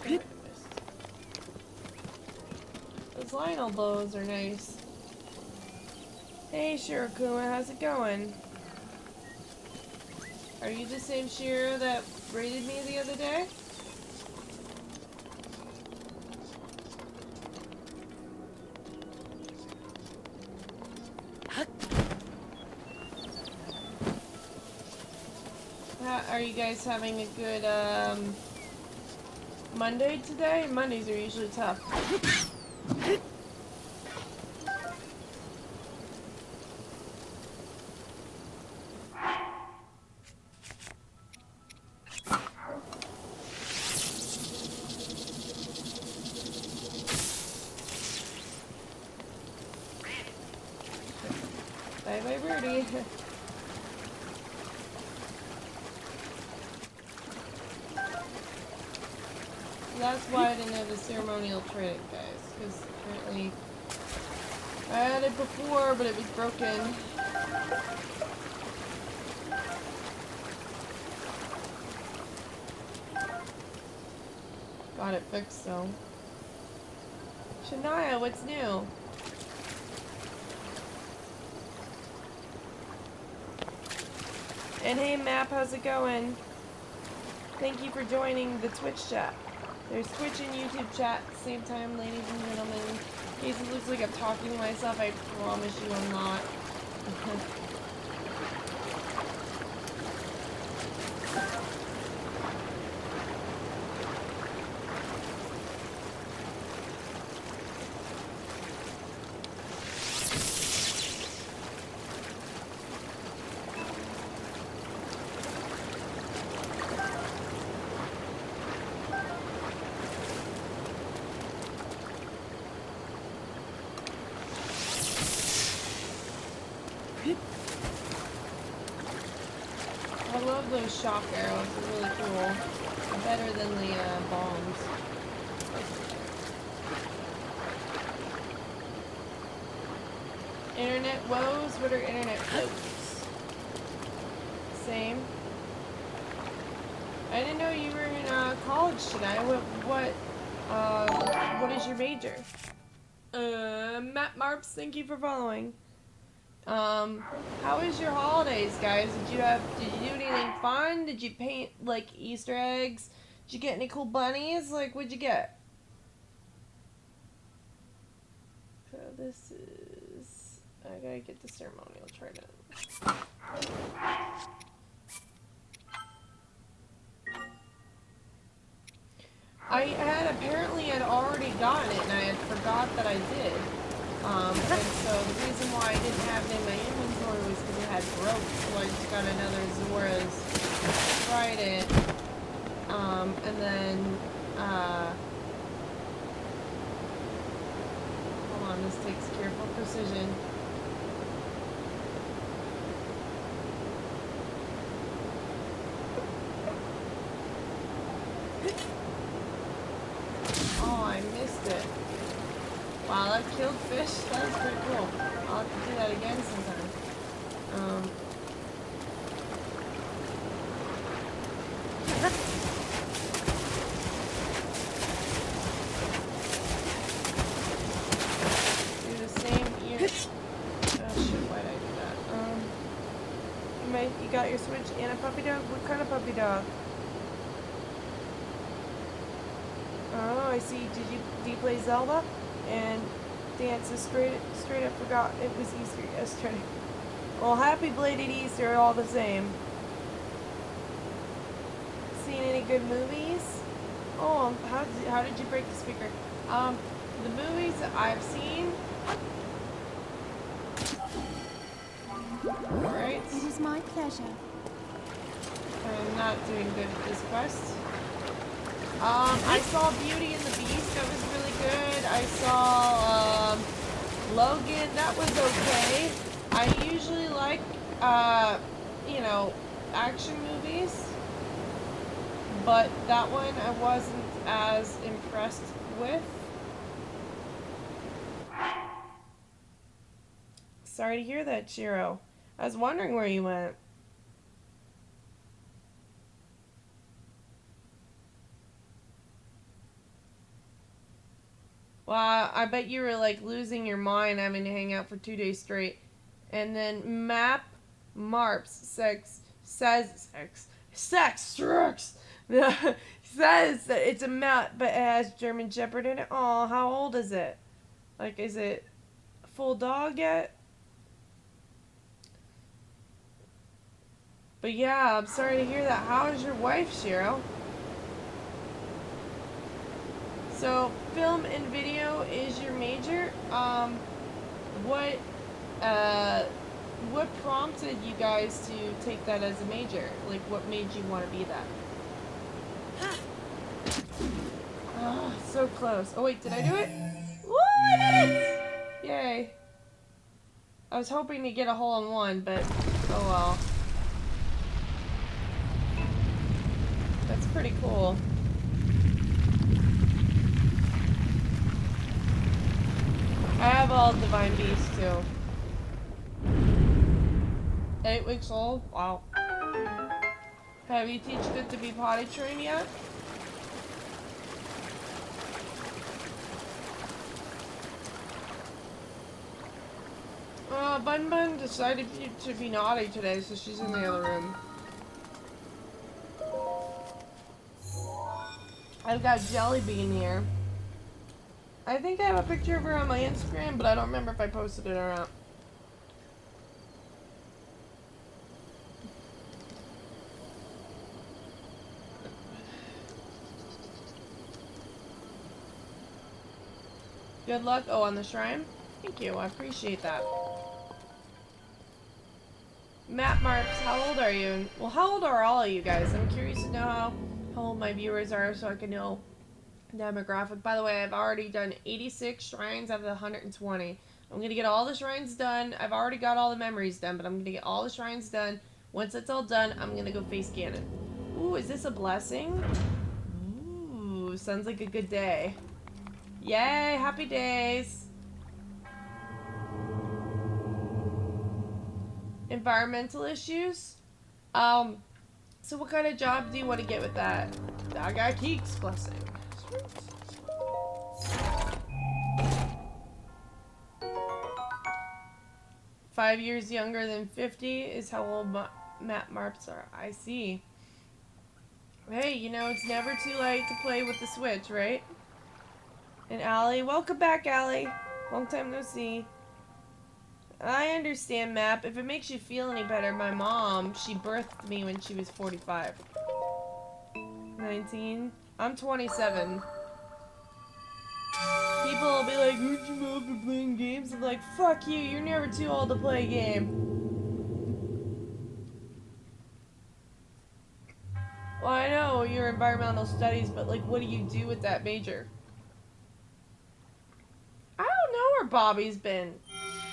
might have missed. Those Lionel bows are nice. Hey Shirakuma, how's it going? Are you the same Shiro that raided me the other day? Are you guys having a good Monday today? Mondays are usually tough. Bye bye birdie. That's why I didn't have the ceremonial trinket, guys, because apparently I had it before, but it was broken. Got it fixed though. Shania, what's new? And hey Map, how's it going? Thank you for joining the Twitch chat. There's Twitch and YouTube chat at the same time, ladies and gentlemen. In case it looks like I'm talking to myself, I promise you I'm not. I love those shock arrows, they're really cool. Better than the bombs. Internet woes? What are internet woes? Same. I didn't know you were in college today. What is your major? Matt Marps, thank you for following. How was your holidays, guys? Did you do anything fun? Did you paint, like, Easter eggs? Did you get any cool bunnies? Like, what'd you get? So this is... I gotta get the ceremonial trident. Apparently had already gotten it, and I had forgot that I did. And so the reason why I didn't have it in my inventory was because it had broke, so I just got another Zora's Trident. And then, hold on, this takes careful precision. Oh, I missed it. Wow, that killed fish. That was pretty cool. I'll have to do that again sometime. Do the same ear. Oh shit, why did I do that? You got your Switch and a puppy dog? What kind of puppy dog? Oh, I see. Do you play Zelda? And dances straight up forgot it was Easter yesterday. Well, happy belated Easter all the same. Seen any good movies? Oh, how did you break the speaker? The movies that I've seen. Alright. It is my pleasure. I'm not doing good with this quest. I saw Beauty and the Beast, that was really good. I saw, Logan, that was okay. I usually like, you know, action movies. But that one I wasn't as impressed with. Sorry to hear that, Shiro. I was wondering where you went. Wow, I bet you were like losing your mind having to hang out for 2 days straight. And then Map Marps says that it's a map, but it has German Shepherd in it. Aw, how old is it? Like, is it a full dog yet? But yeah, I'm sorry to hear that. How is your wife, Cheryl? So, film and video is your major. What, what prompted you guys to take that as a major? Like, what made you want to be that? Oh, so close. Oh wait, did I do it? Woo, I did it! Yay. I was hoping to get a hole in one, but oh well. That's pretty cool. I have all Divine Beasts too. 8 weeks old? Wow. Have you teached it to be potty trained yet? Bun Bun decided to be naughty today, so she's in the other room. I've got Jelly Bean here. I think I have a picture of her on my Instagram, but I don't remember if I posted it or not. Good luck. Oh, on the shrine? Thank you. I appreciate that. Matt Marks, how old are you? Well, how old are all of you guys? I'm curious to know how old my viewers are so I can know demographic. By the way, I've already done 86 shrines out of the 120. I'm going to get all the shrines done. I've already got all the memories done, but I'm going to get all the shrines done. Once it's all done, I'm going to go face Ganon. Ooh, is this a blessing? Ooh, sounds like a good day. Yay, happy days. Environmental issues? So what kind of job do you want to get with that? I got Keek's blessing. Sweet. 5 years younger than 50 is how old Matt Marps are. I see. Hey, you know, it's never too late to play with the Switch, right? And Allie, welcome back, Allie. Long time no see. I understand, Map. If it makes you feel any better, my mom, she birthed me when she was 45. 19. I'm 27. People will be like, aren't you old for playing games? I'm like, fuck you, you're never too old to play a game. Well, I know you're environmental studies, but like, what do you do with that major? I don't know where Bobby's been.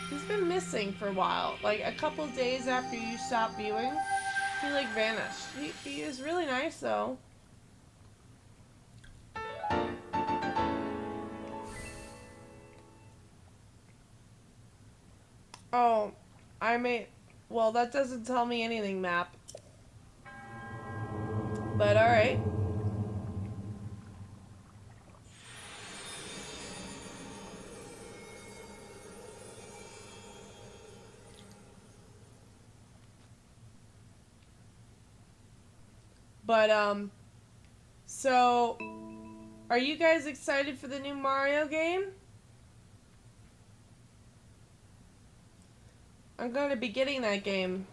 He's been missing for a while. Like, a couple days after you stopped viewing, he like vanished. He is really nice though. Oh, well, that doesn't tell me anything, Map. But alright. But, so, are you guys excited for the new Mario game? I'm gonna be getting that game.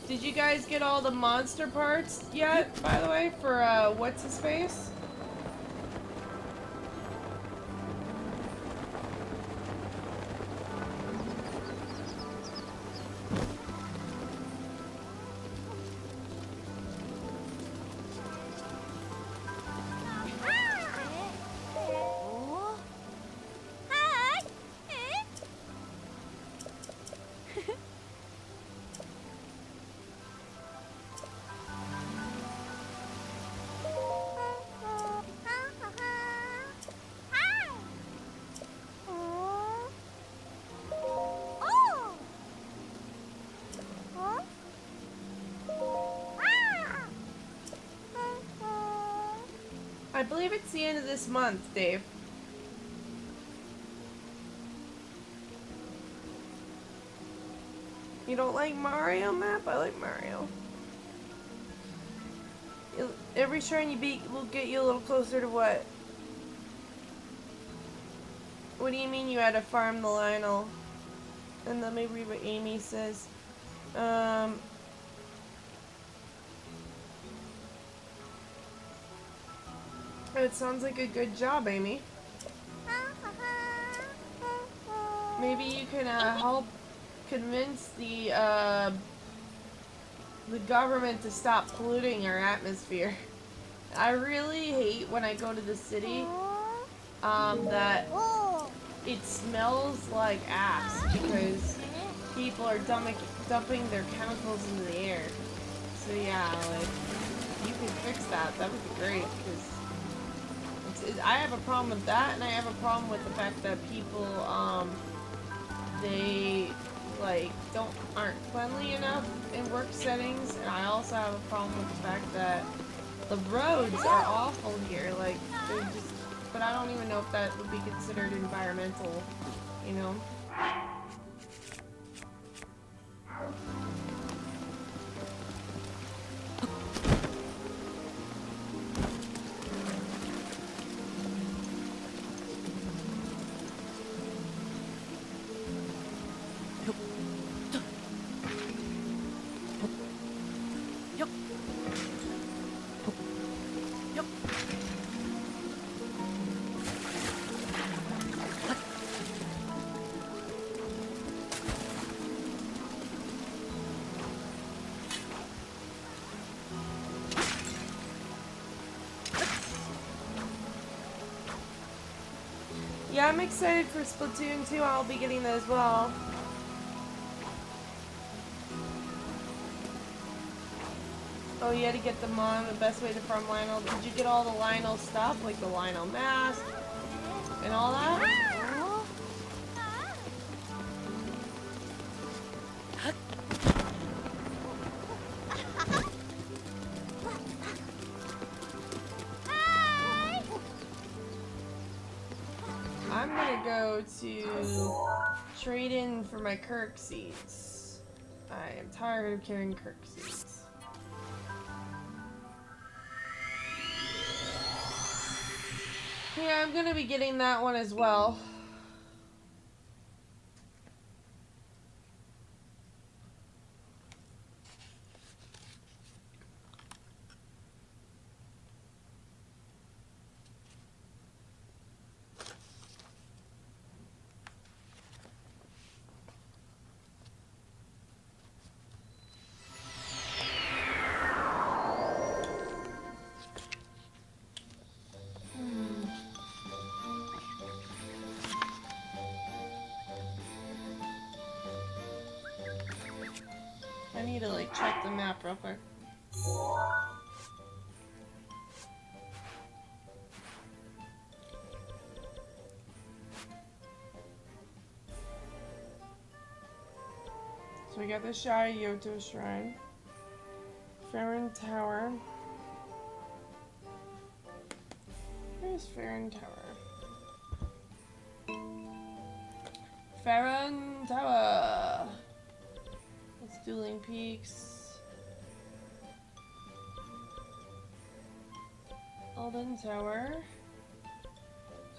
Did you guys get all the monster parts yet, by the way, for, what's his face? believe it's the end of this month, Dave. You don't like Mario map? I like Mario. Every shrine you beat will get you a little closer to what? What do you mean you had to farm the Lionel? And let me read what Amy says. It sounds like a good job, Amy. Maybe you can help convince the government to stop polluting our atmosphere. I really hate when I go to the city that it smells like ass because people are dumping their chemicals into the air. So yeah, like, you can fix that. That would be great because I have a problem with that, and I have a problem with the fact that people they like aren't cleanly enough in work settings, and I also have a problem with the fact that the roads are awful here. Like, they're just, but I don't even know if that would be considered environmental, you know? Yeah, I'm excited for Splatoon 2. I'll be getting that as well. Oh, you had to get them on. The best way to farm Lionel. Did you get all the Lionel stuff? Like the Lionel mask and all that? I'm gonna go to trade in for my Kirk seeds. I am tired of carrying Kirk seeds. Yeah, I'm gonna be getting that one as well. I need to like check the map real quick. So we got the Shy Yoto Shrine, Farron Tower. Where's Farron Tower? Farron Tower. It's Dueling Peaks. Alden Tower.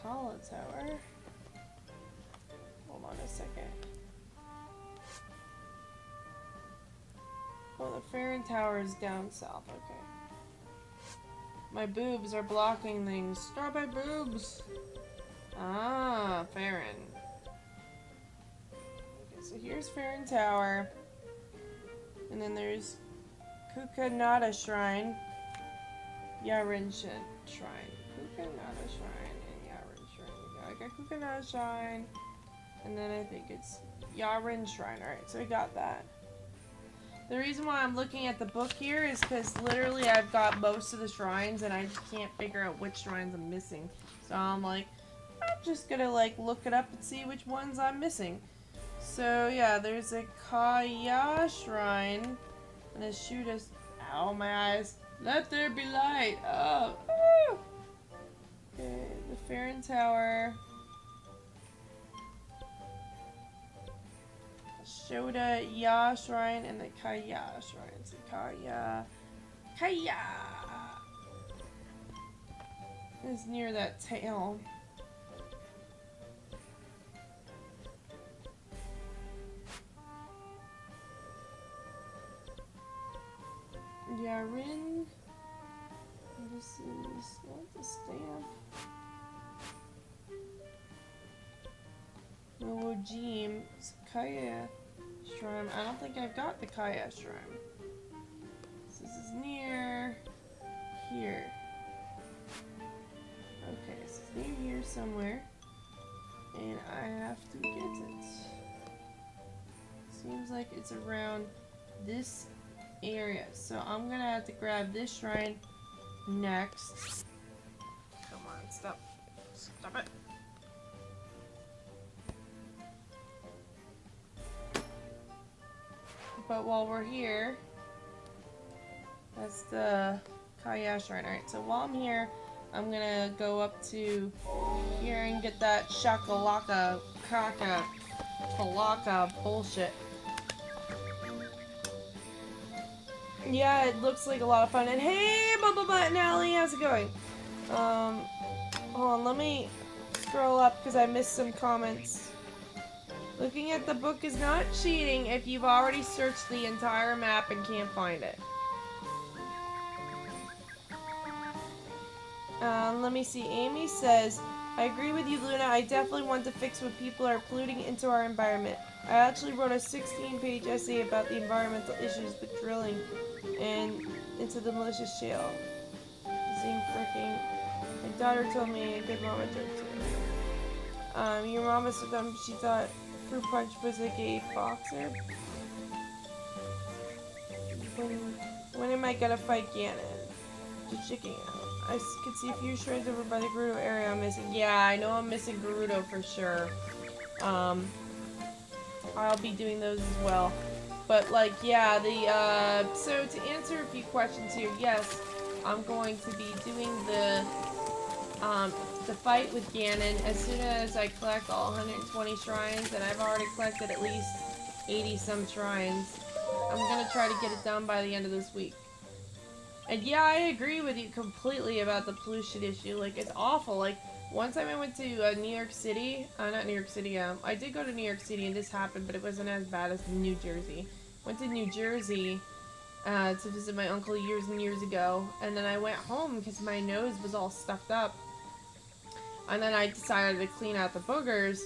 Kala Tower. Hold on a second. Oh, the Farron Tower is down south. Okay. My boobs are blocking things. Stop my boobs! Ah, Farron. Okay, so here's Farron Tower. And then there's Kukanada Shrine. Yarin Shrine. Kukanada Shrine and Yarin Shrine. I got Kukanada Shrine. And then I think it's Yarin Shrine. Alright, so I got that. The reason why I'm looking at the book here is because literally I've got most of the shrines and I just can't figure out which shrines I'm missing. So I'm like, I'm just gonna like look it up and see which ones I'm missing. So yeah, there's a Kaya Shrine and a Ow, my eyes. Let there be light. Oh. Okay, the Farron Tower. Shoda Ya Shrine and the Kaya Shrine. So Kaya is near that tail. Yeah, Rin. This is not the stamp. Mowojim. Kaya Shrine. I don't think I've got the Kaya Shrine. So this is near here. Okay, so it's near here somewhere. And I have to get it. Seems like it's around this area. So I'm gonna have to grab this shrine next. Come on, stop. Stop it. But while we're here, that's the Kaya Shrine. Alright, so while I'm here, I'm gonna go up to here and get that shakalaka, kaka, palaka bullshit. Yeah, it looks like a lot of fun. And hey, Bubble Butt and Allie, how's it going? Hold on, let me scroll up because I missed some comments. Looking at the book is not cheating if you've already searched the entire map and can't find it. Let me see. Amy says, I agree with you, Luna. I definitely want to fix what people are polluting into our environment. I actually wrote a 16-page essay about the environmental issues with drilling and into the malicious shale. Same freaking. My daughter told me a good mama joke too. Your mama said she thought Fruit Punch was like a boxer. When am I gonna fight Ganon? Just checking out. I could see a few shrines over by the Gerudo area I'm missing. Yeah, I know I'm missing Gerudo for sure. I'll be doing those as well. But like, yeah, so to answer a few questions here, yes, I'm going to be doing the fight with Ganon as soon as I collect all 120 shrines, and I've already collected at least 80 some shrines. I'm gonna try to get it done by the end of this week. And yeah, I agree with you completely about the pollution issue. Like, it's awful. Like, one time I went to New York City, not New York City, I did go to New York City and this happened, but it wasn't as bad as New Jersey. Went to New Jersey to visit my uncle years and years ago, and then I went home because my nose was all stuffed up. And then I decided to clean out the boogers,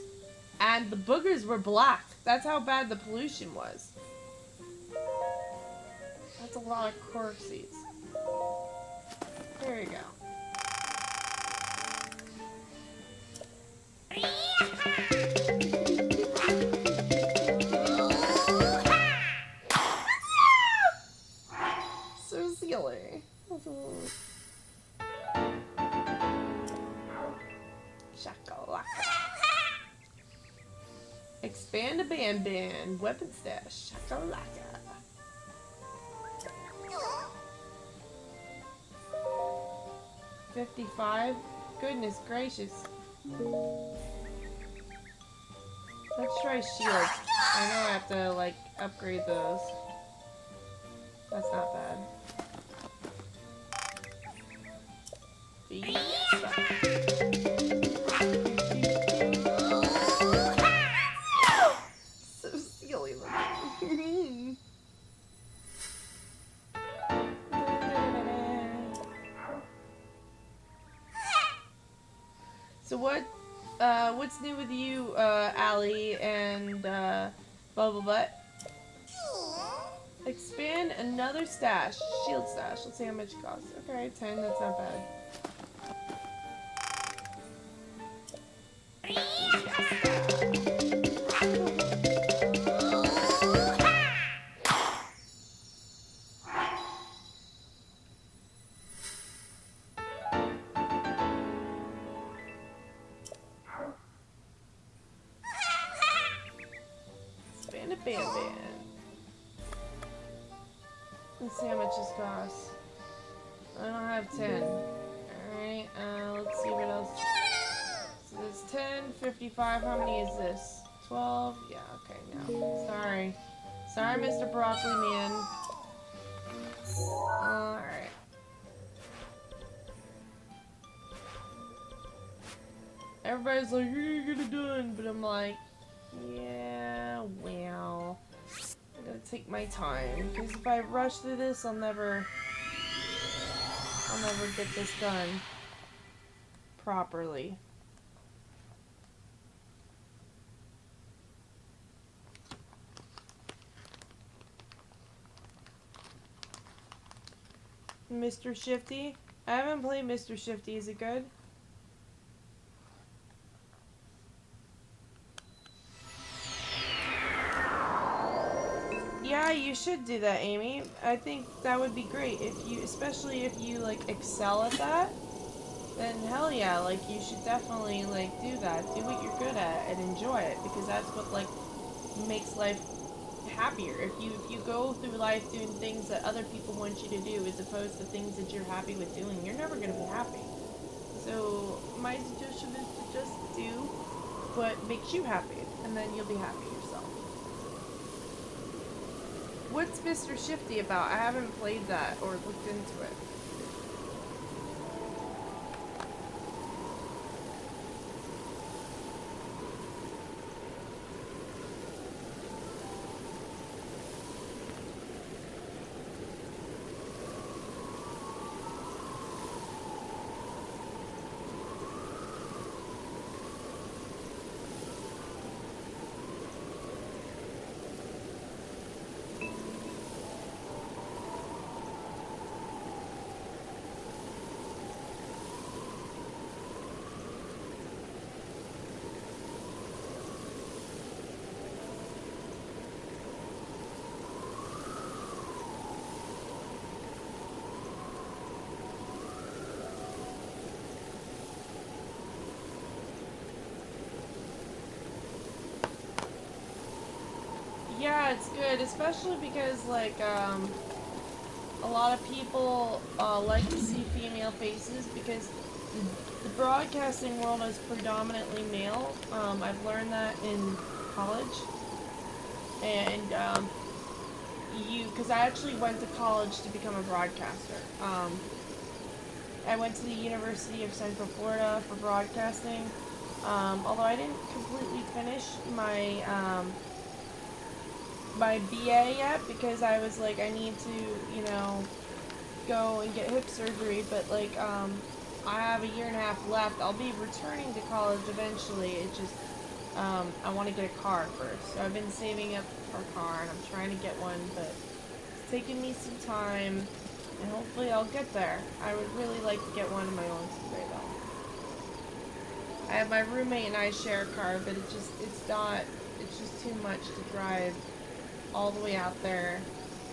and the boogers were black. That's how bad the pollution was. That's a lot of cork seeds. There you go. So silly. Shakalaka. Expand a band. Weapon stash. Shakalaka. 55? Goodness gracious. Let's try shield. I know I have to, like, upgrade those. That's not bad. Yes. So silly looking. So what's new with you, Allie and Bubble Butt? Expand another stash, shield stash. Let's see how much it costs. Okay, 10. That's not bad. Expand a band. Let's see how much this costs. I don't have 10. Alright, let's see what else. So there's 10, 55. How many is this? 12? Yeah, okay, now. Sorry. Sorry, Mr. Broccoli Man. Alright. Everybody's like, you're gonna get it done. But I'm like, yeah, well, I'm gonna take my time. Because if I rush through this, I'll never get this done properly. Mr. Shifty? I haven't played Mr. Shifty. Is it good? Yeah, you should do that, Amy. I think that would be great if you, especially if you like excel at that. Then hell yeah, like you should definitely like do that. Do what you're good at and enjoy it, because that's what like makes life happier. If you go through life doing things that other people want you to do as opposed to things that you're happy with doing, you're never gonna be happy. So my suggestion is to just do what makes you happy, and then you'll be happy yourself. What's Mr. Shifty about? I haven't played that or looked into it. Yeah, it's good, especially because like a lot of people like to see female faces because the broadcasting world is predominantly male. I've learned that in college, and because I actually went to college to become a broadcaster. I went to the University of Central Florida for broadcasting, although I didn't completely finish my my BA yet because I was like, I need to, you know, go and get hip surgery, but like, I have a year and a half left. I'll be returning to college eventually. It's just, I want to get a car first. So I've been saving up for a car, and I'm trying to get one, but it's taking me some time, and hopefully I'll get there. I would really like to get one of my own someday, though. I have my roommate and I share a car, but it's just too much to drive all the way out there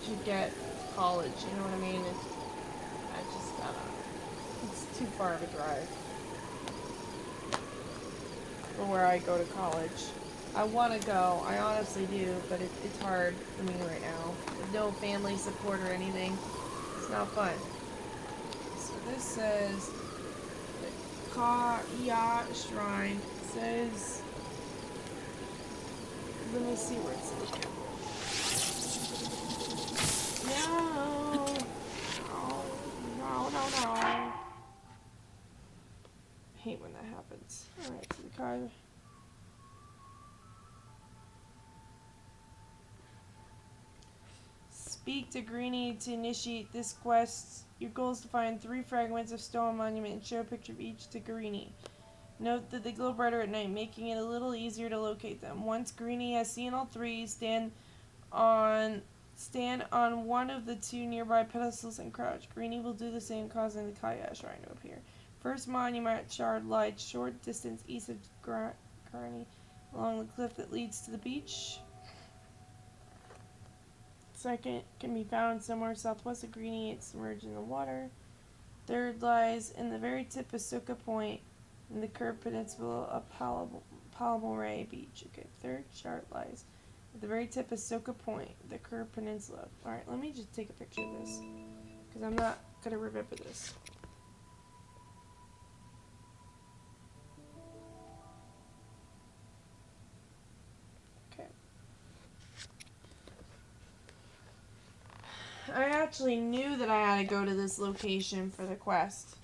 to get college, you know what I mean? It's too far of a drive for where I go to college. I want to go, I honestly do, but it's hard for me right now. With no family support or anything, it's not fun. So this says, the Kaya Shrine, it says, let me see where it says. No. I hate when that happens. Alright, to the card. Speak to Greenie to initiate this quest. Your goal is to find 3 fragments of stone monument and show a picture of each to Greenie. Note that they glow brighter at night, making it a little easier to locate them. Once Greenie has seen all 3, stand on one of the 2 nearby pedestals and crouch. Greenie will do the same, causing the Kaya Shrine to appear. First monument shard lies short distance east of Greenie, along the cliff that leads to the beach. Second can be found somewhere southwest of Greenie. It's submerged in the water. Third lies in the very tip of Suka Point in the curved peninsula of Palomore Beach. Okay, third shard lies at the very tip of Soka Point, the curved peninsula. Alright, let me just take a picture of this, because I'm not going to remember this. I actually knew that I had to go to this location for the quest.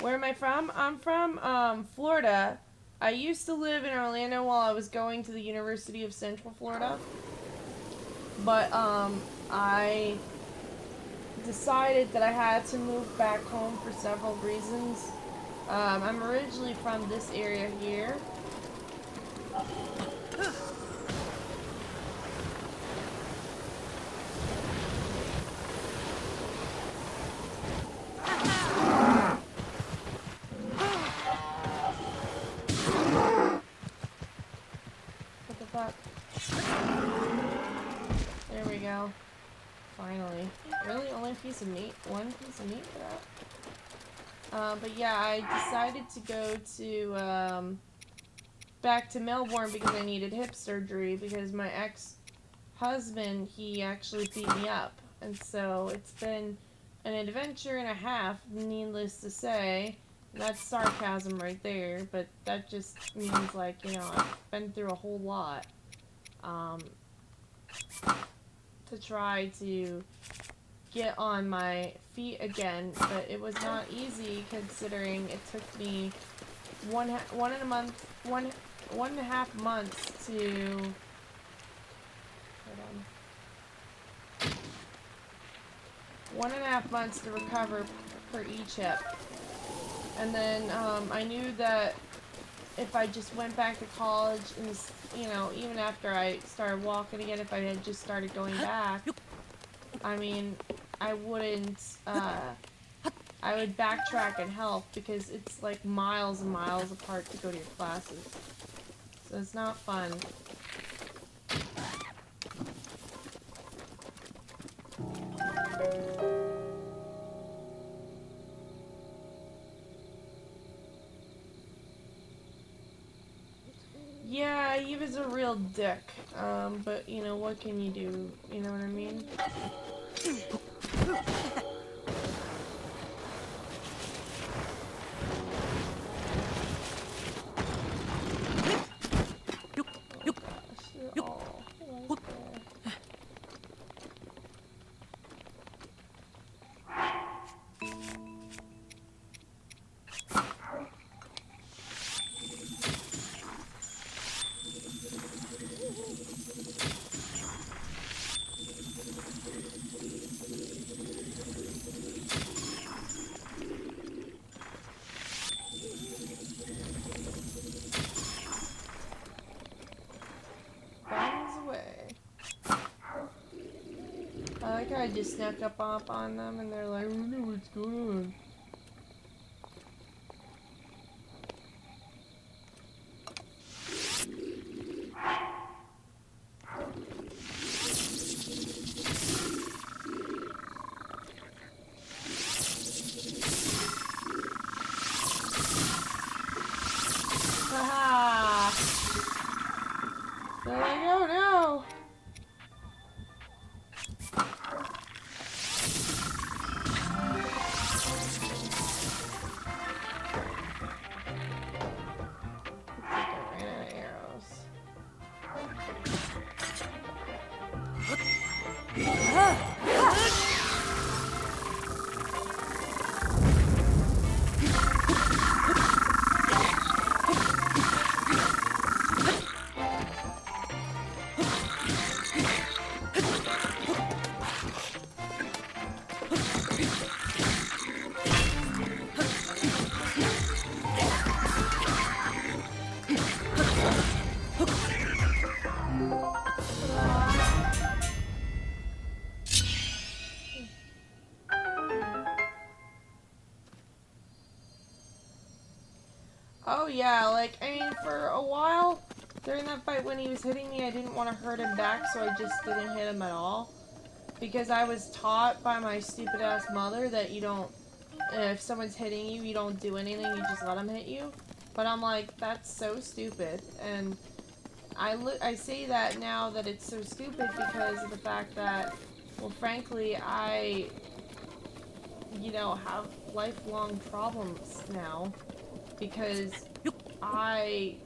Where am I from? I'm from Florida. I used to live in Orlando while I was going to the University of Central Florida. But I decided that I had to move back home for several reasons. I'm originally from this area here. What the fuck? There we go. Finally. Really? Only a piece of meat? One piece of meat for that? But yeah, I decided to go to, back to Melbourne because I needed hip surgery because my ex-husband, he actually beat me up. And so it's been an adventure and a half, needless to say. That's sarcasm right there, but that just means, like, you know, I've been through a whole lot. To try to get on my feet again, but it was not easy considering it took me one and a half months to hold on. 1.5 months to recover for each hip. And then I knew that if I just went back to college and, you know, even after I started walking again, if I had just started going back, I mean, I wouldn't, I would backtrack in health because it's like miles and miles apart to go to your classes. So it's not fun. Yeah, he was a real dick. But you know, what can you do? You know what I mean? I like how I just snuck up on them and they're like, I don't know what's going on. Haha! They're like, oh no! Oh yeah, like, I mean, for a while, during that fight when he was hitting me, I didn't want to hurt him back, so I just didn't hit him at all. Because I was taught by my stupid ass mother that you don't, if someone's hitting you, you don't do anything, you just let them hit you. But I'm like, that's so stupid. And I say that now that it's so stupid because of the fact that well, frankly, I, you know, have lifelong problems now because I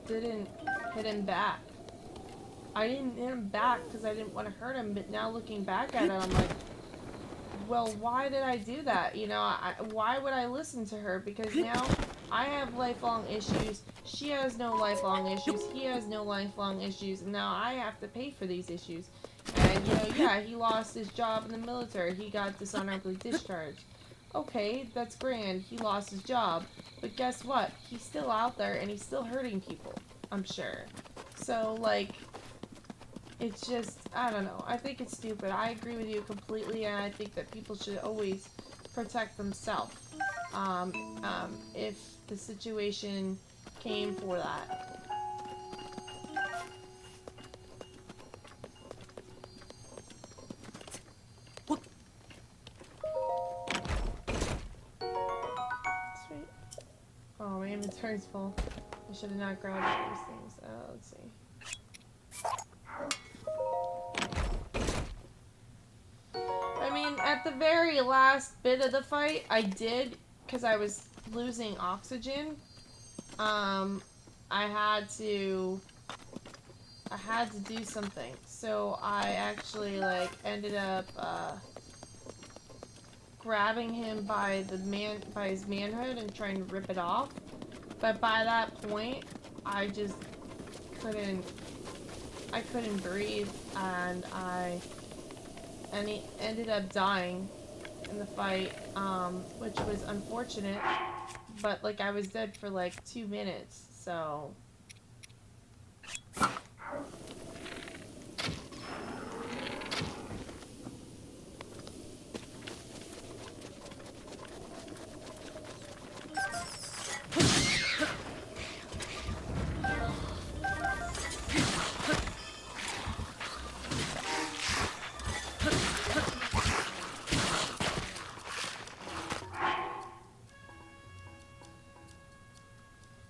didn't hit him back. I didn't hit him back because I didn't want to hurt him, but now looking back at it, I'm like, well, why did I do that? You know, why would I listen to her? Because now I have lifelong issues. She has no lifelong issues. He has no lifelong issues. And now I have to pay for these issues. And, you know, yeah, he lost his job in the military. He got dishonorably discharged. Okay, that's grand. He lost his job. But guess what? He's still out there and he's still hurting people, I'm sure. So, like, it's just, I don't know. I think it's stupid. I agree with you completely, and I think that people should always protect themselves. If the situation came for that. Sweet. Oh, my inventory's full. I should have not grabbed these things. Let's see. I mean, at the very last bit of the fight, I did, because I was losing oxygen, I had to do something. So I actually, like, ended up, grabbing him by his manhood and trying to rip it off. But by that point, I just couldn't breathe, and he ended up dying in the fight, which was unfortunate, but, like, I was dead for, like, 2 minutes, so...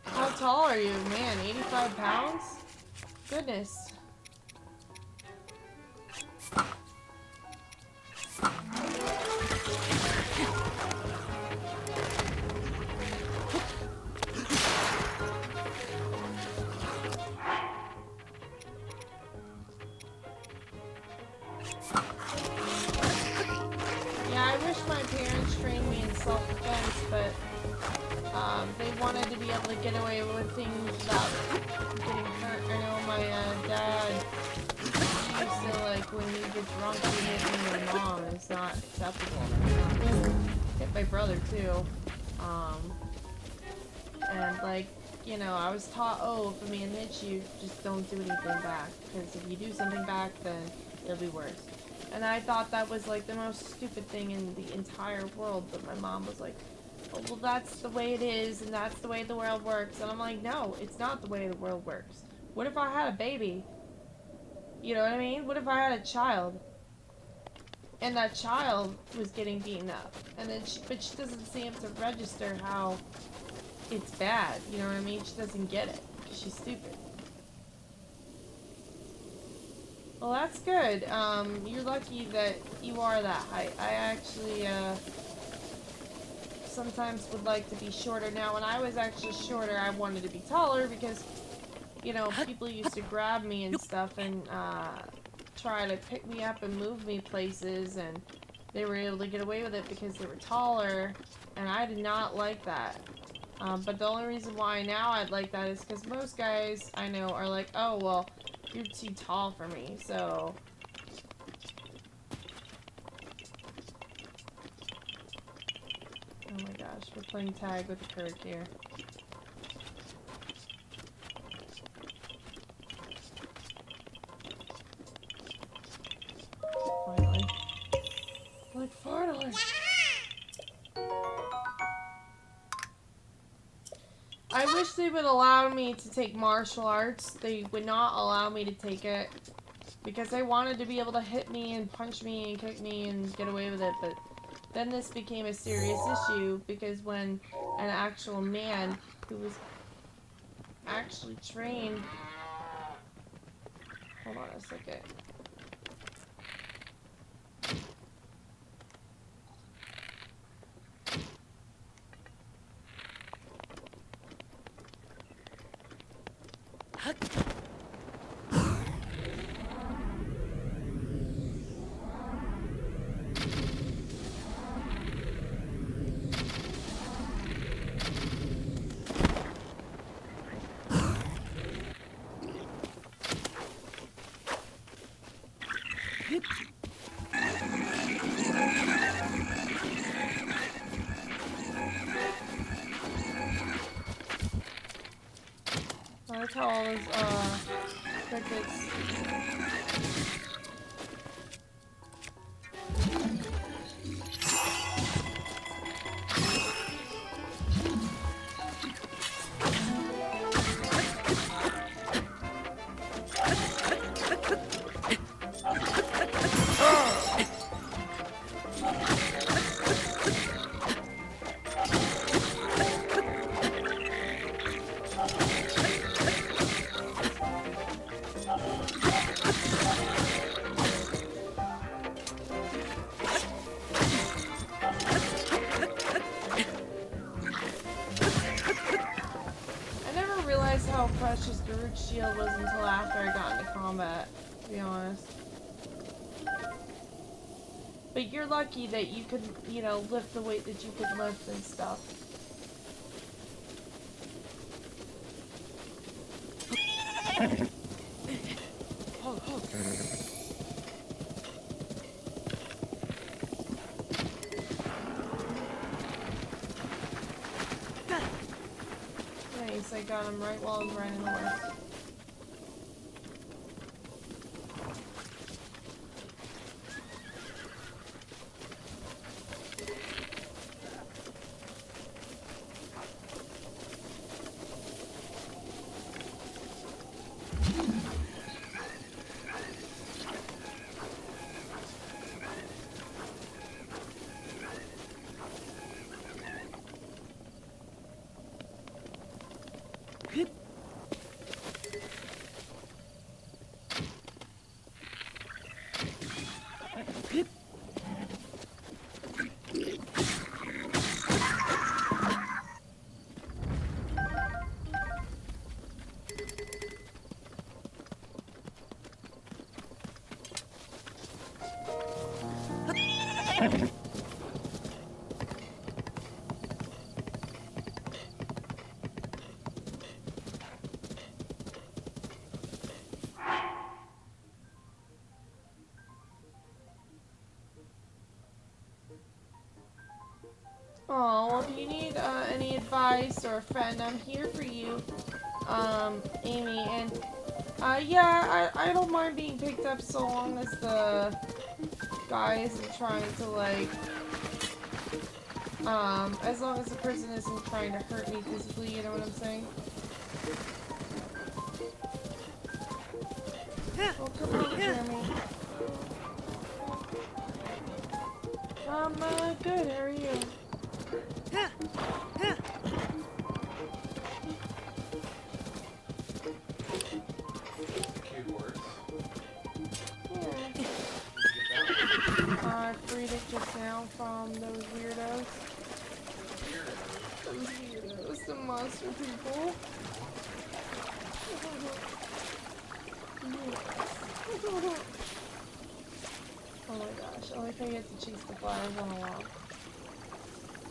How tall are you? Man, 85 pounds? Goodness. Yeah, I wish my parents trained me in self-defense, but they wanted to be able to get away with things without getting hurt. I know my dad used to, like, when he gets drunk, he hit me and my mom. It's not acceptable. Hit my brother too. And, like, you know, I was taught, oh, if a man hits you, just don't do anything back, because if you do something back, then it'll be worse. And I thought that was, like, the most stupid thing in the entire world, but my mom was like, oh, well, that's the way it is, and that's the way the world works. And I'm like, no, it's not the way the world works. What if I had a baby? You know what I mean? What if I had a child? And that child was getting beaten up. And then but she doesn't seem to register how it's bad. You know what I mean? She doesn't get it. She's stupid. Well, that's good. You're lucky that you are that height. I actually, sometimes would like to be shorter. Now, when I was actually shorter, I wanted to be taller because, you know, people used to grab me and stuff and, try to pick me up and move me places, and they were able to get away with it because they were taller, and I did not like that. But the only reason why now I'd like that is because most guys I know are like, oh, well, you're too tall for me, so... Oh my gosh, we're playing tag with the Kirk here. Finally. Like, finally! I wish they would allow me to take martial arts. They would not allow me to take it because they wanted to be able to hit me and punch me and kick me and get away with it, but then this became a serious issue because when an actual man who was actually trained... Hold on a second. I like how all those crickets. How precious the root shield was until after I got into combat, to be honest. But you're lucky that you could, you know, lift the weight that you could lift and stuff. Nice, I got him right while I was riding the horse. Oh, well, if you need any advice or a friend, I'm here for you, Amy. And yeah, I don't mind being picked up so long as the guy isn't trying to, like, as long as the person isn't trying to hurt me physically, you know what I'm saying? Oh, come on, Jeremy. Good, how are you? I freed it just now from those weirdos. Those weirdos, the monster people. Oh my gosh, I like how you get to chase the flowers on a wall.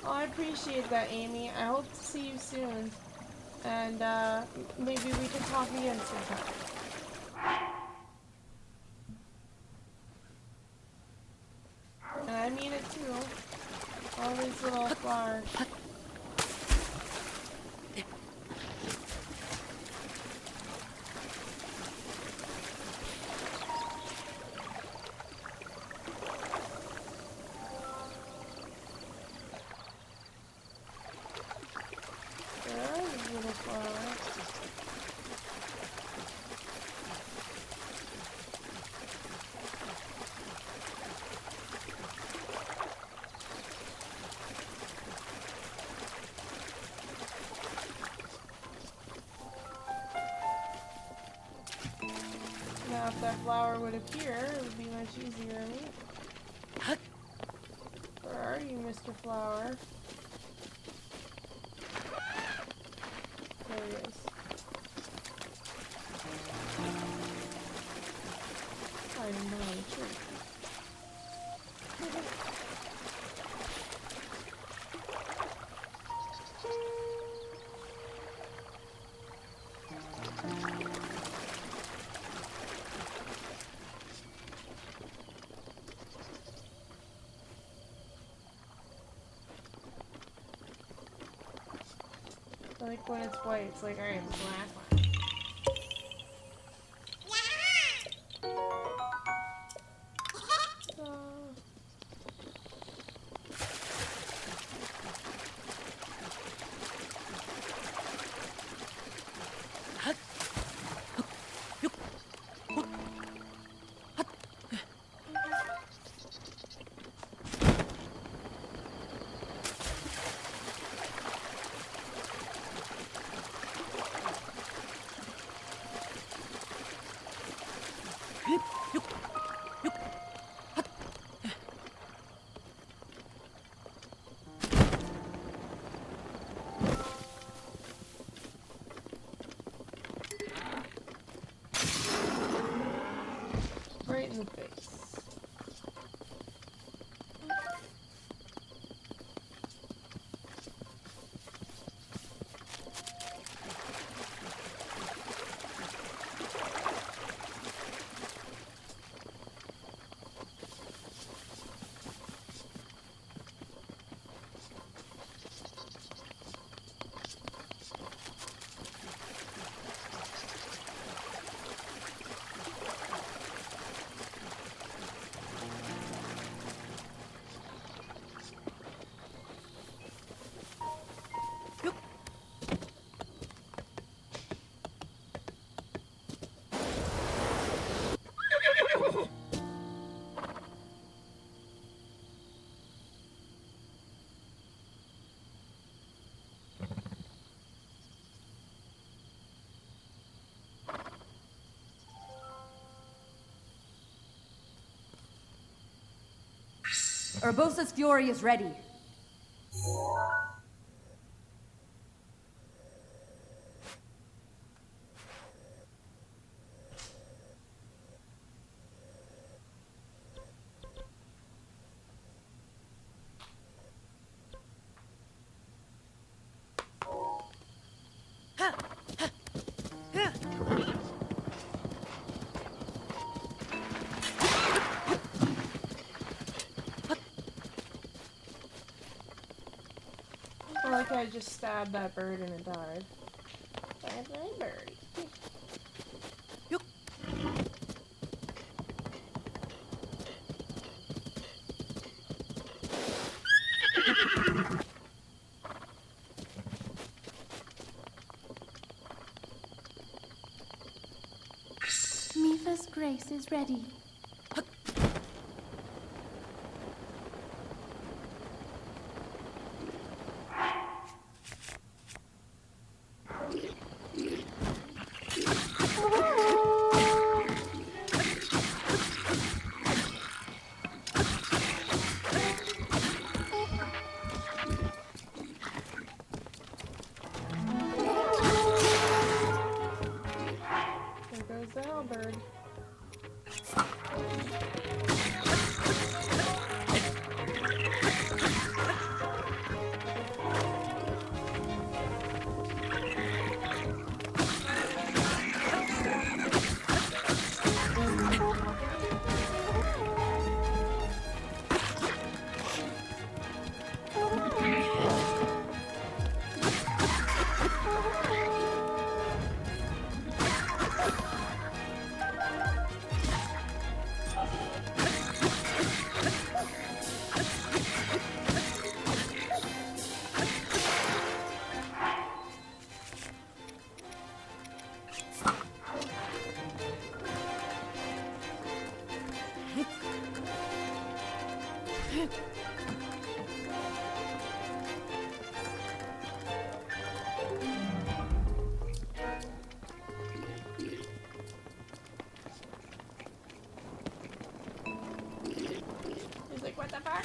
Oh, I appreciate that, Amy. I hope to see you soon. And maybe we can talk again sometime. And I mean it too. All these little flowers. There are these little flowers. Now if that flower would appear, it would be much easier to meet. Where are you, Mr. Flower? There he is. like when it's white, it's like, alright, it's black one. Right in the face. Urbosa's fury is ready. I like how I just stabbed that bird and it died. Bye-bye, bird. Mifa's grace is ready. There goes the halberd. He's like, what the fuck?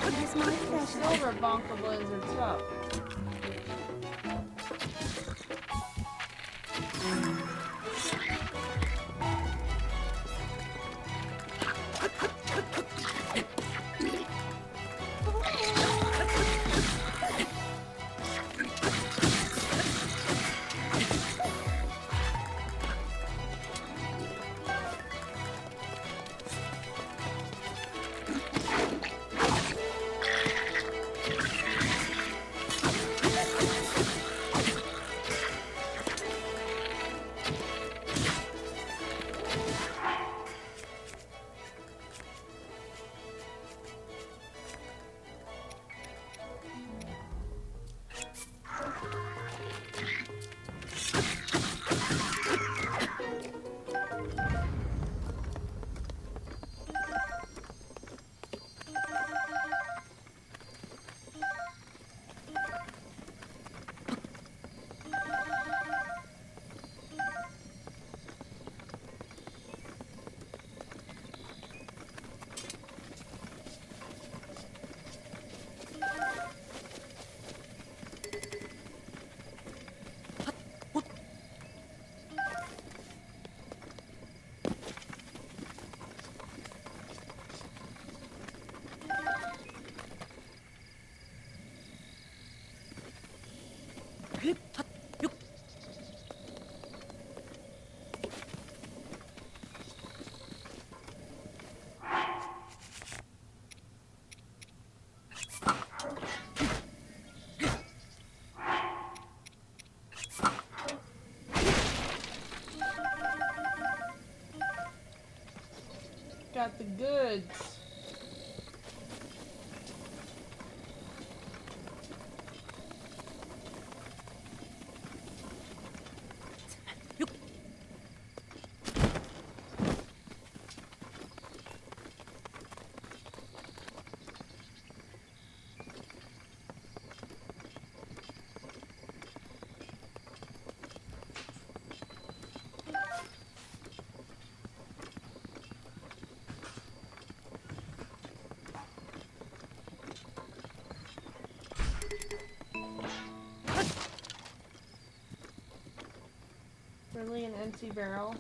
It is my pleasure. Silver bonkables are tough. Got the goods. Really an empty barrel?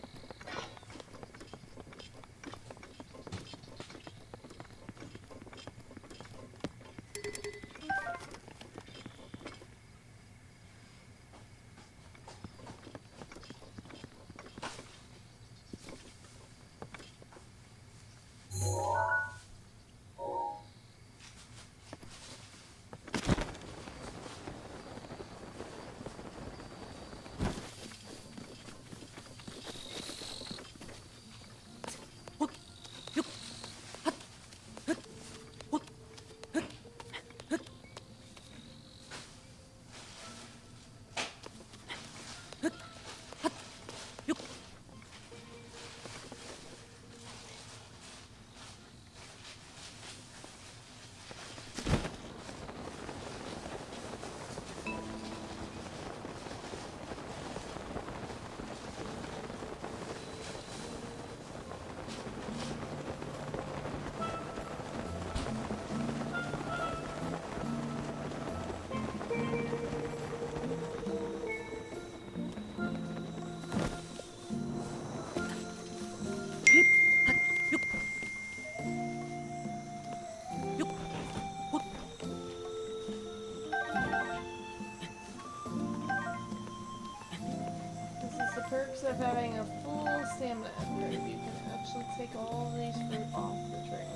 Perks of having a full stamina upgrade. You can actually take all these fruit off the tree.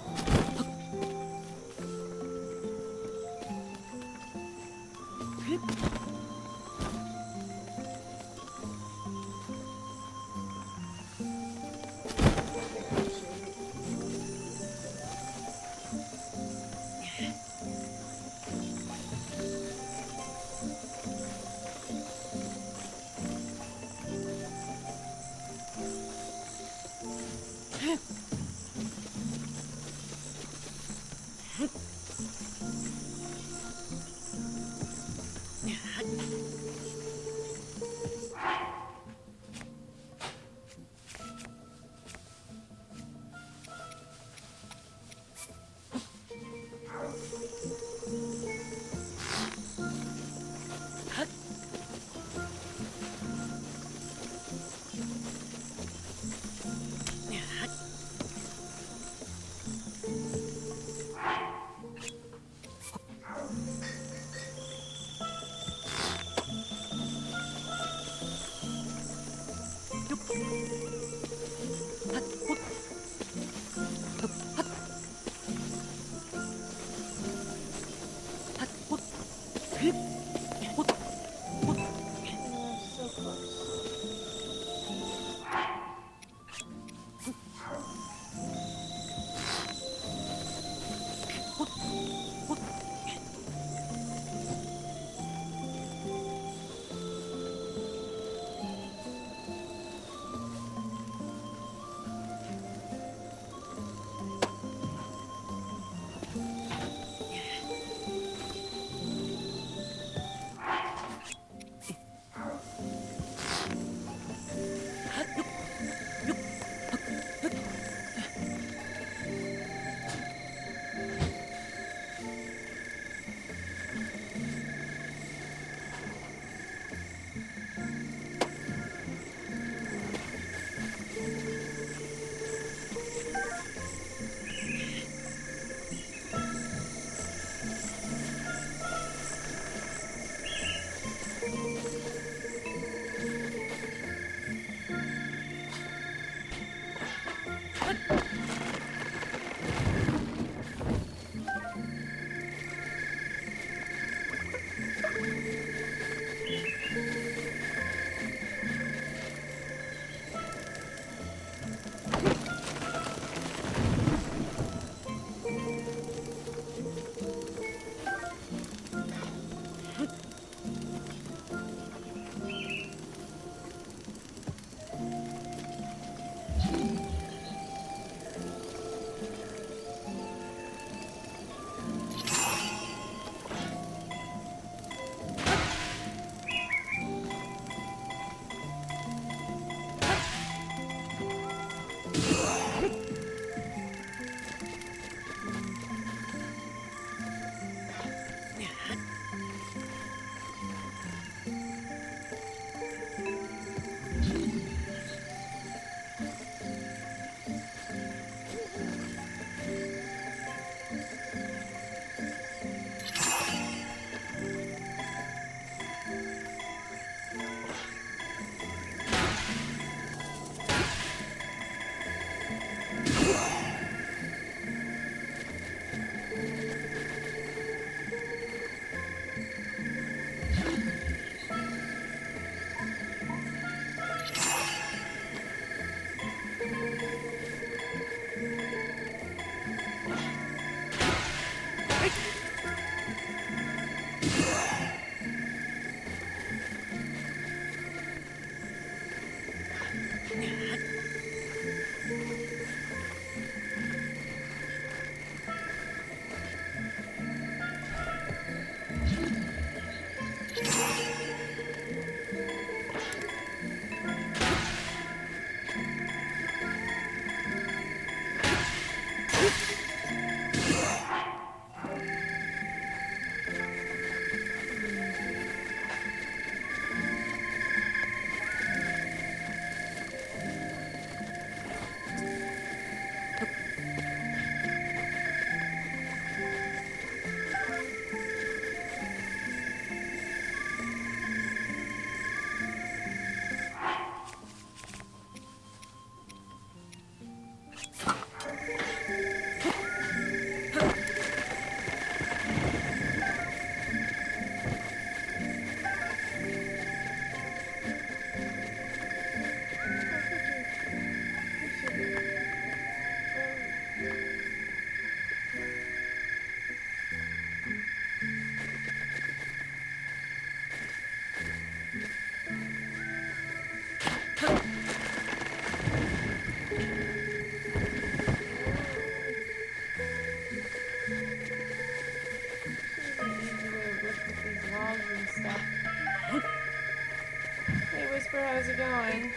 Hey Whisper, how's it going?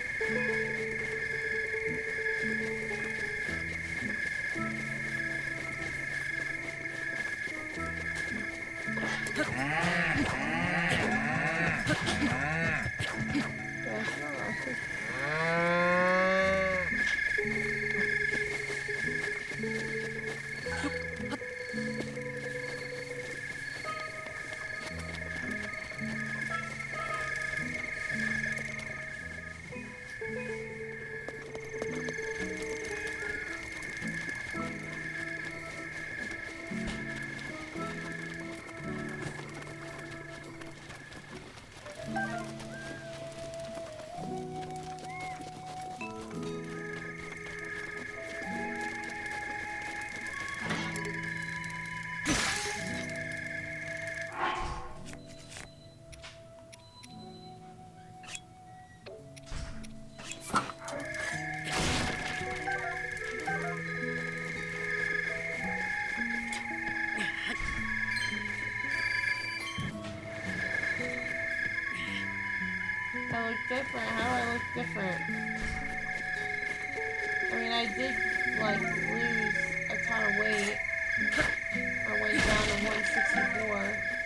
I look different. How do I look different? I mean, I did, like, lose a ton of weight. I went down to 164.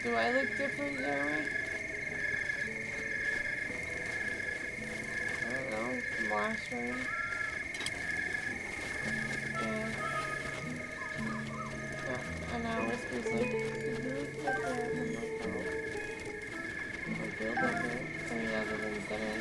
Do I look different, Jeremy? I don't know, from last room. Yeah. I know, Whisper's like, you look different. I'm like, oh. I feel different. I mean, other than dinner.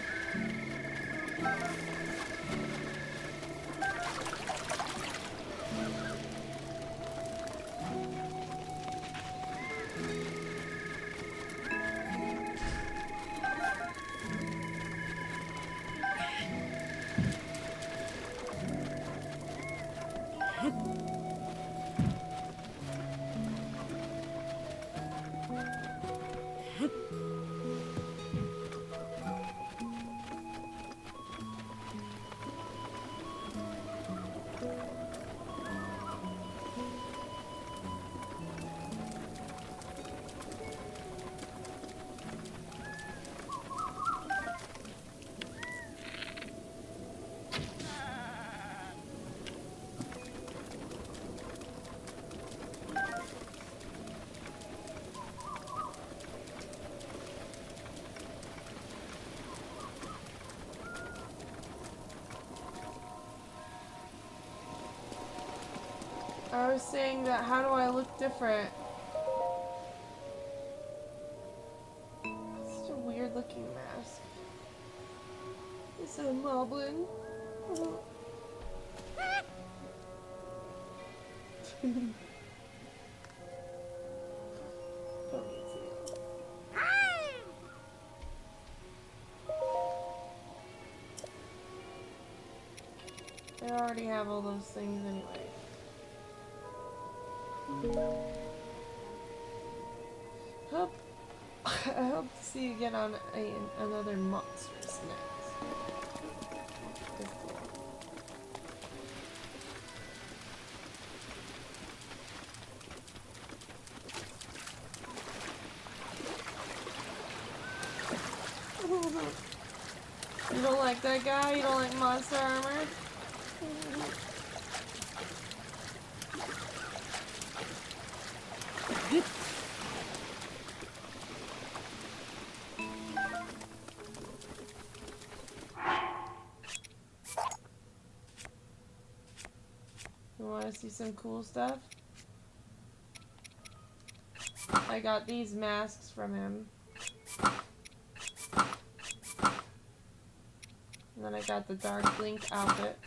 I was saying that how do I look different? Such a weird looking mask. It's a moblin. I already have all those things anyway. Hope I hope to see you get on another monstrous next. You don't like that guy? You don't like monster armor? You want to see some cool stuff? I got these masks from him. And then I got the Dark Blink outfit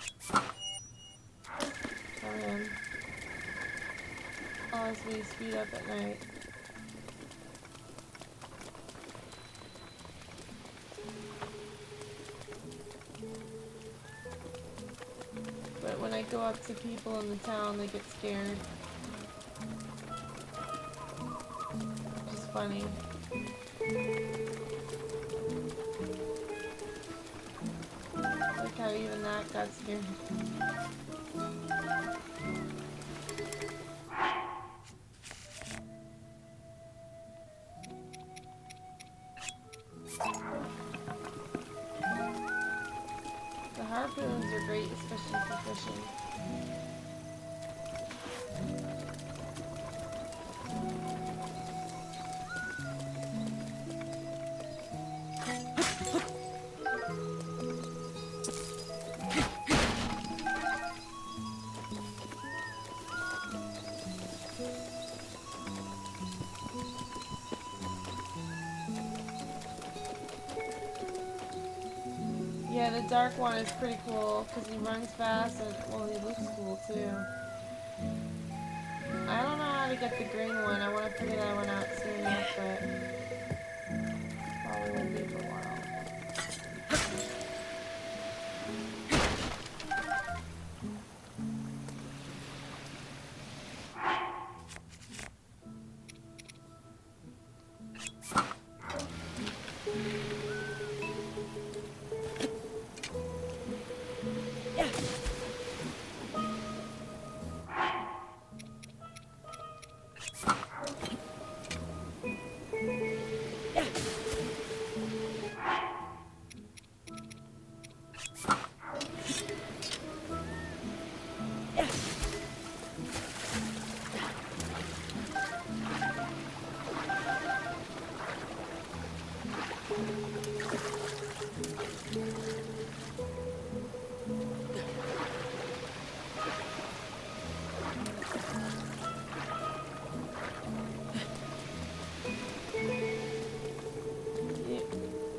from him. Allows me to speed up at night. But when I go up to people in the town, they get scared. Which is funny. Like how even that got scared. The harpoons are great, especially for fishing. Yeah, the dark one is pretty cool because he runs fast and, well, he looks cool too. I don't know how to get the green one. I want to figure that one out soon enough, but probably won't be for a while.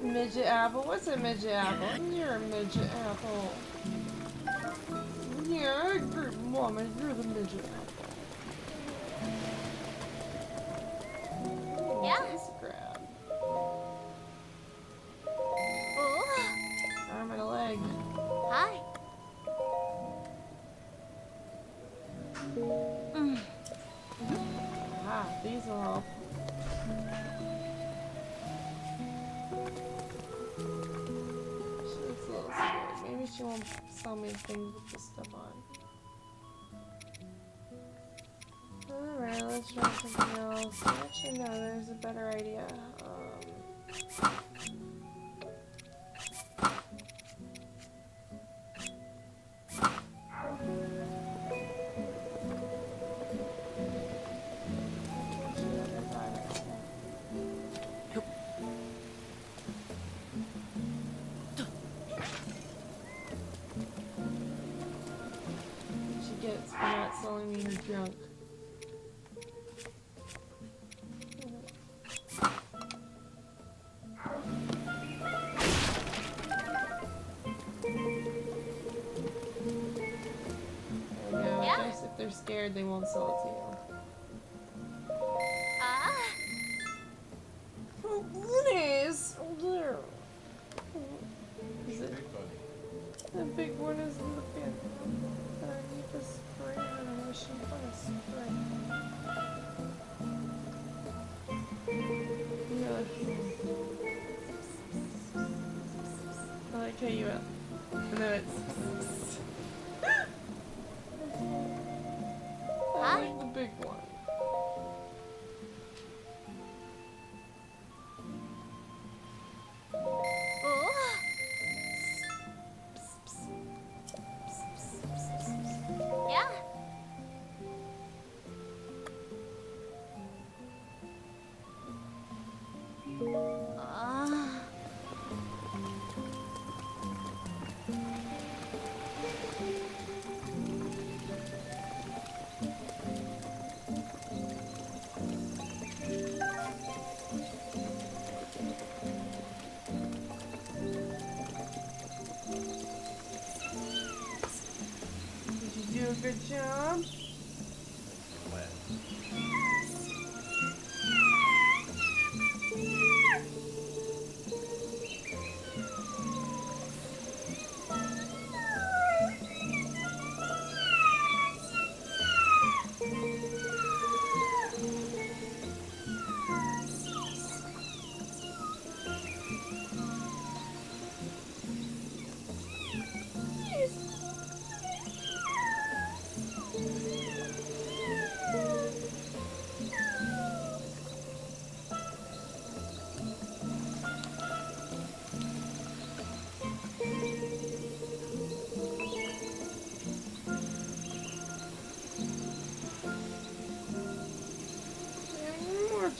Midget apple? What's a midget apple? You're a midget apple. Yeah, I agree, Mama. You're the midget apple. Yeah. Nice grab. Oh, Arm and a leg. hi. Ah, these will help. She looks a little scared. Maybe she won't sell me things with this stuff on. Alright, let's try something else. Actually, no, there's a better idea. She gets for not calling me you're drunk. There we go. I guess if they're scared, they won't sell it to you. Oh, goodness! Oh, dear. Is it? The big one is looking. I need the spray. I wish I had a spray. I like how you and then it's. I like the big one. Do a good job.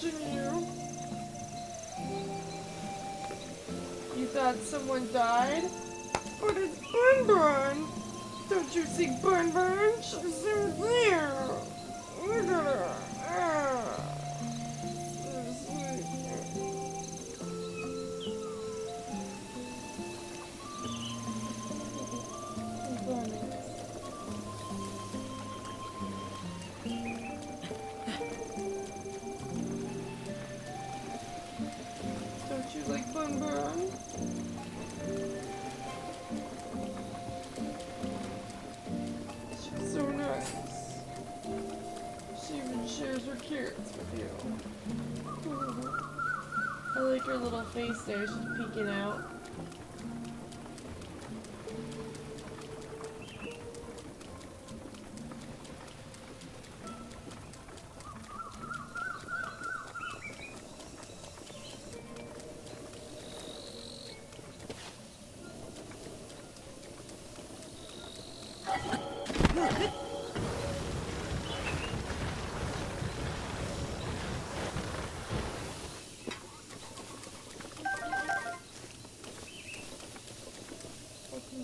You. You thought someone died? But it's Bun Bun! Don't you see Bun Bun? She's over there! Look at her! Don't you like Bun Bun? She's so nice. She even shares her carrots with you. I like her little face there, she's peeking out.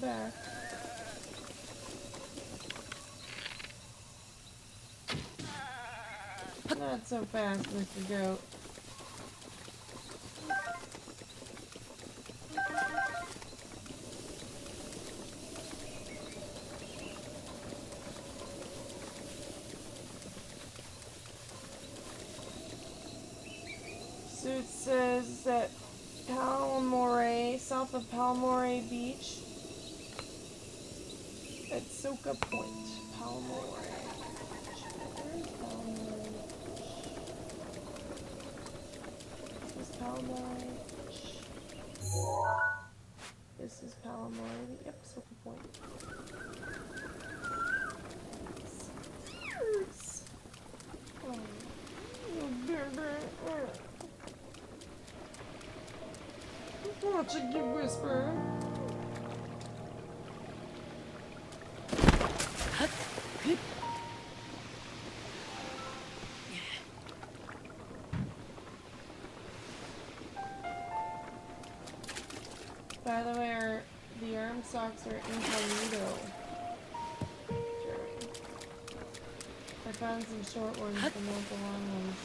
Back. Not so fast, Mr. Goat. So it says that Palmore, south of Palmore Beach, at Soka Point, Palmore. Where's Palmore? This is Palmore. This is Palmore. Yep, Soka Point. Cheers! Oh, watch it give whisper. By the way, the arm socks are incognito. I found some short ones, but not the long ones.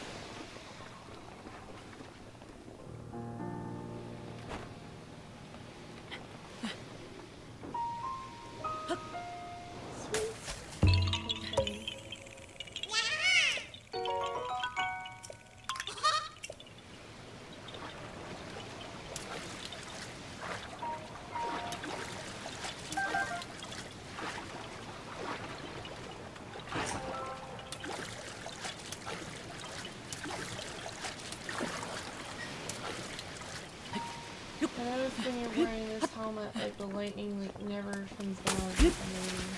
I noticed when you're wearing this helmet, like the lightning like never comes down for some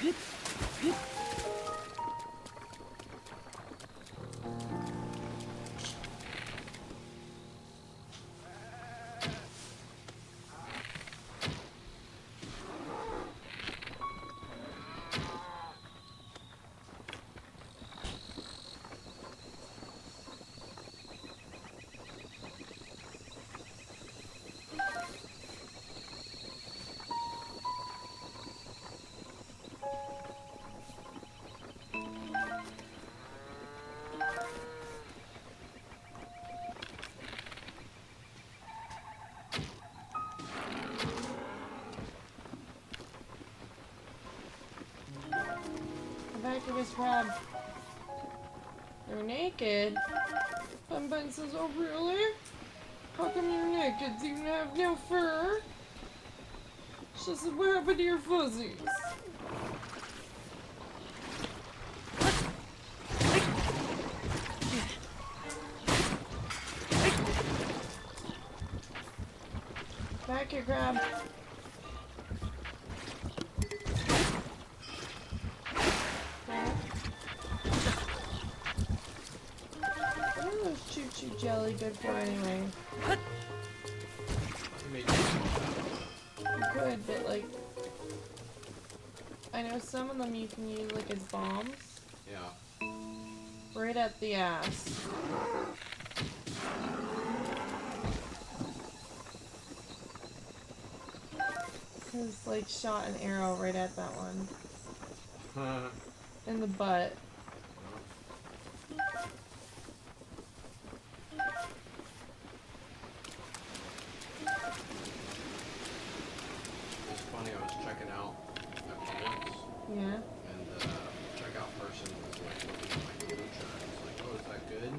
reason. Activist Rob. They're naked. Bun says, oh really? How come you're naked? Do you have no fur? She said, what happened to your fuzzies? Back here, Crab. Choo-choo jelly good for anyway? Good, but like, I know some of them you can use like as bombs. Yeah. Right at the ass. Cause like shot an arrow right at that one. In the butt. Yeah. And checkout person was like looking at my literature and was like, oh, is that good? I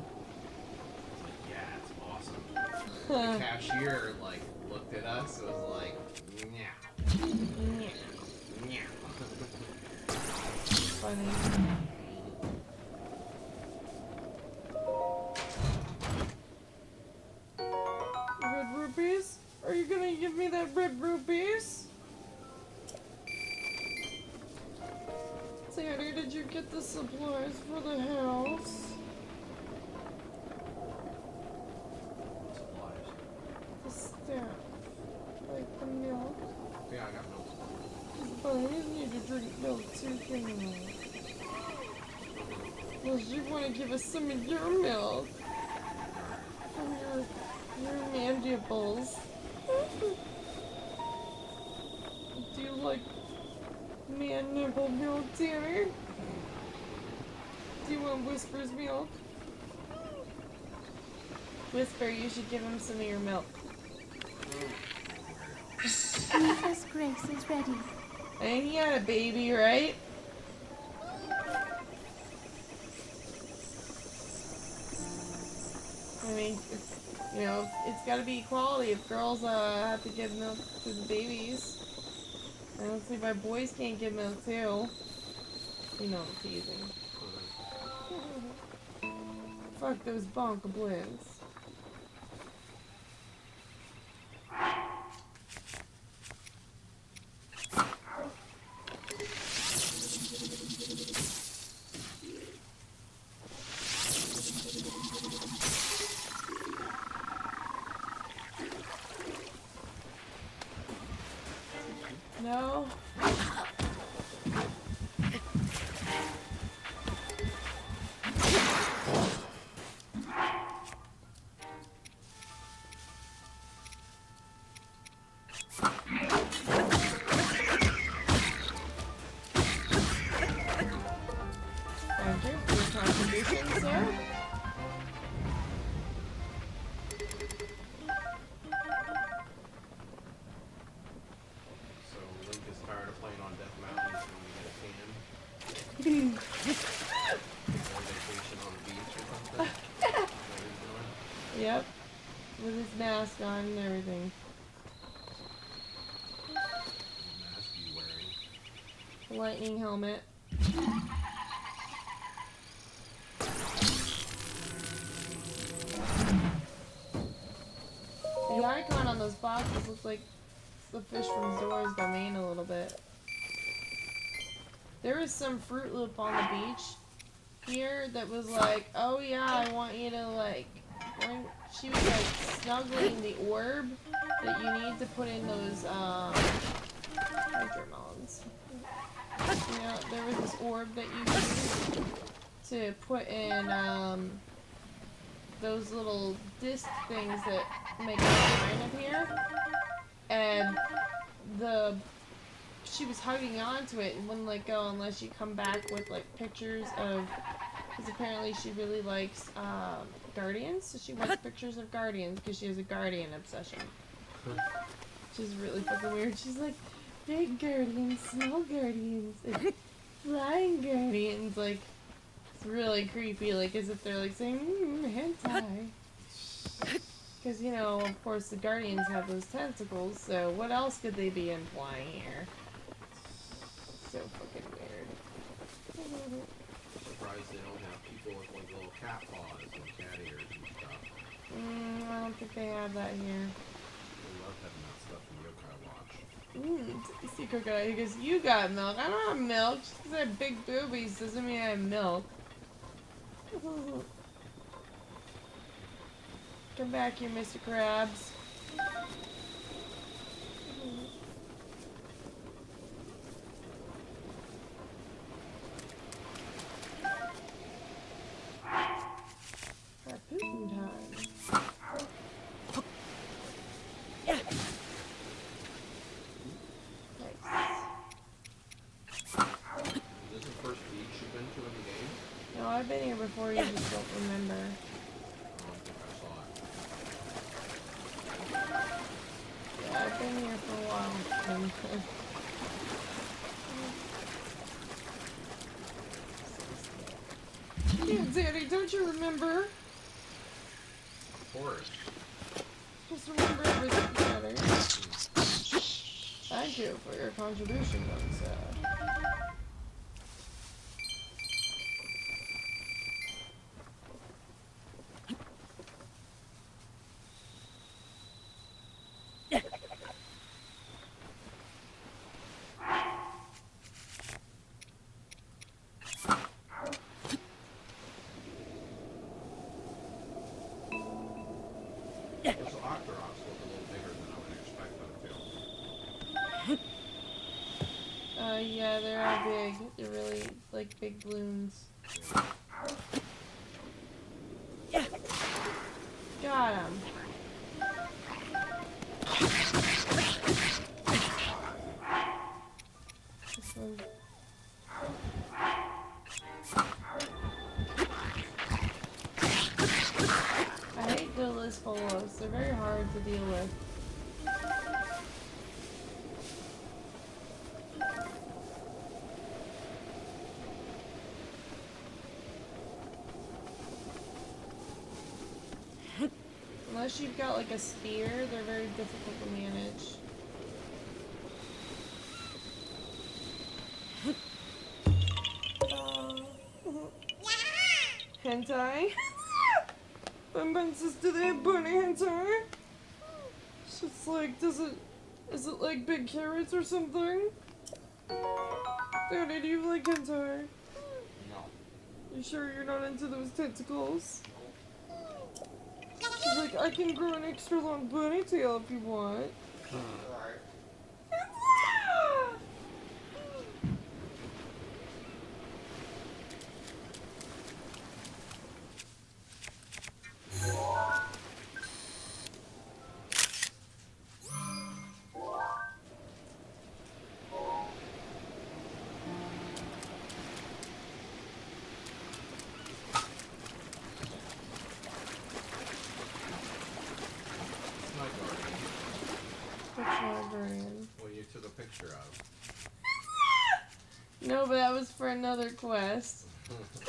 was like, yeah, it's awesome. The cashier like looked at us and was like, yeah. Yeah. Funny. Red rupees? Are you gonna give me that red rupees? Sandy, did you get the supplies for the house? Supplies. The stuff. Like the milk. Yeah, I got milk. Bunnies need to drink milk too, can you? Well, you want to give us some of your milk. From your mandibles. Do you like man nipple milk, Tanner? Do you want Whisper's milk? Whisper, you should give him some of your milk. Mifa's grace is ready. And he had a baby, right? I mean, you know, it's gotta be equality. If girls have to give milk to the babies, I don't see why boys can't give milk too. You know I'm teasing. Fuck those bonkablins. No. Thank you for your gun and everything. What mask are you wearing? Lightning helmet. The icon on those boxes looks like the fish from Zora's domain a little bit. There was some Fruit Loop on the beach here that was like, oh yeah, I want you to like, when she was like snuggling the orb that you need to put in those hydromelons. You know, there was this orb that you used to put in those little disc things that make a line up here, and she was hugging onto it and wouldn't let go unless you come back with like pictures of, because apparently she really likes Guardians, so she wants pictures of Guardians because she has a Guardian obsession. She's really fucking weird. She's like, big Guardians, small Guardians, and flying Guardians, like, it's really creepy, like as if they're like saying, hentai. Because, you know, of course the Guardians have those tentacles, so what else could they be implying here? So fucking weird. I'm surprised they don't have people with like little cat paws and cat ears and stuff. I don't think they have that here. They love having that stuff in Yokai Watch. Secret guy, he goes, you got milk. I don't have milk. Just because I have big boobies doesn't mean I have milk. Come back here, Mr. Krabs. Harpoon time. Is this the first beach you've been to in the game? No, I've been here before, you just don't remember. I don't think I saw it. Yeah, I've been here for a while. Yeah, Daddy, don't you remember? Of course. Just remember everything together. Thank you for your contribution, Gonza. Those Octoroks look a little bigger than I would expect them to. Yeah, they're all big. They're really, like, big balloons. Got him. This one. I hate Dillis Polos. They're very hard to deal with. Unless you've got like a spear, they're very difficult to manage. Hentai? Bumbensis, do they have bunny hentai? It's just like, is it like big carrots or something? Daddy, do you like hentai? No. You sure you're not into those tentacles? She's like, I can grow an extra long ponytail if you want. Well, you took a picture of. No, but that was for another quest.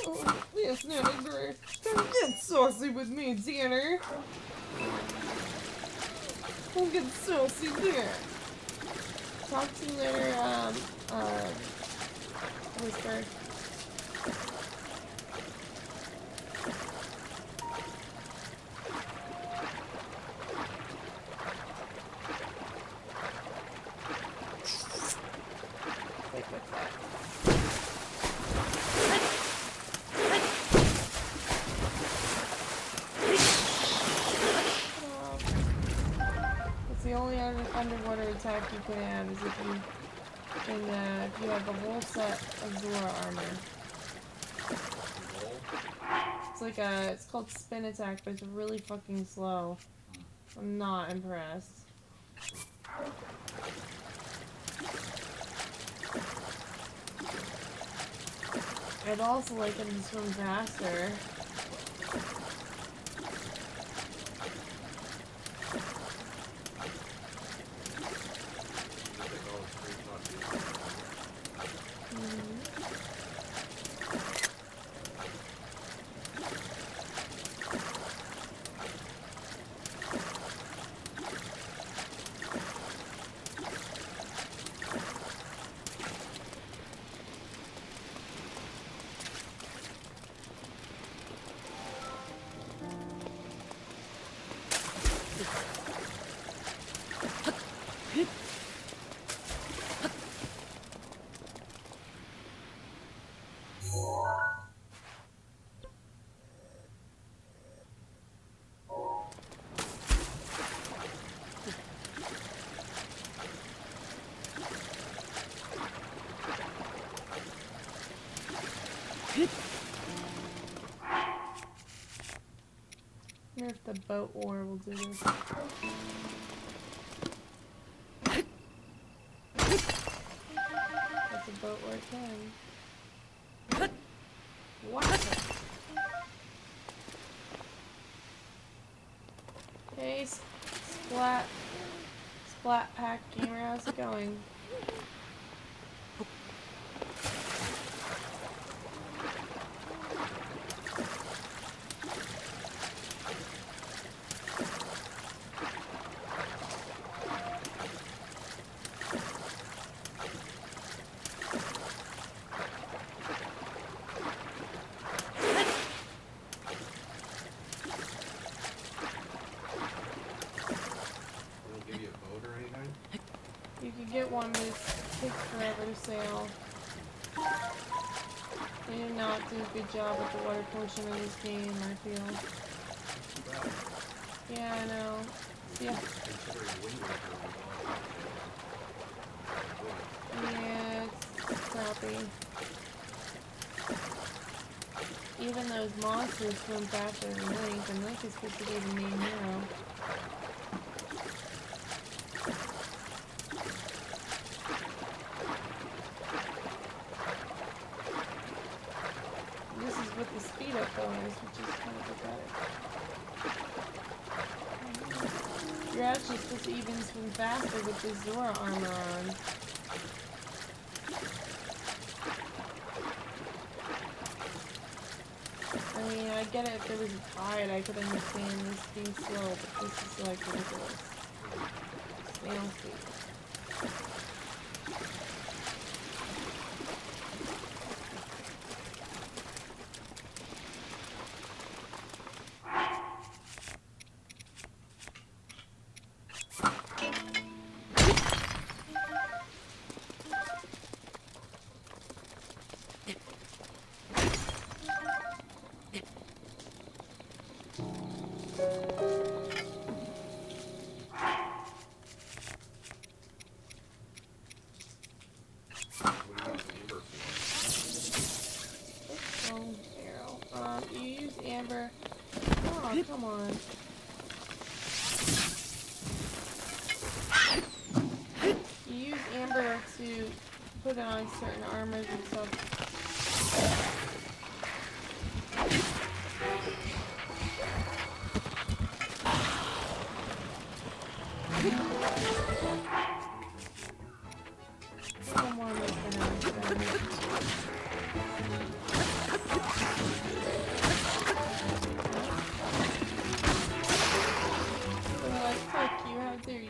Oh, yes, Nana, great. Don't get saucy with me, Tanner. Don't get so there. Talk to you later, Whisper. Like, what's that? It's the only underwater attack you can have is if you have the whole set of Zora armor. It's like it's called spin attack, but it's really fucking slow. I'm not impressed. I'd also like him to swim faster. I wonder if the boat oar will do this. That's a boat oar can. What? Hey, Splat Pack Gamer, how's it going? Get one, but it takes forever to sail. They did not do a good job with the water portion of this game, I feel. Yeah, I know. Yeah. Yeah, it's crappy. Even those monsters swim faster than Link, and Link is supposed to be the main hero. With the speed up bonus, which is kind of pathetic. You're actually supposed to even swim faster with the Zora armor on. I mean, I get it if there was a tide, I could understand this being slow, but this is like ridiculous. Snail speed. Oh, come on. You use amber to put it on certain armors and stuff. One more make the noise. Fuck you, how dare you?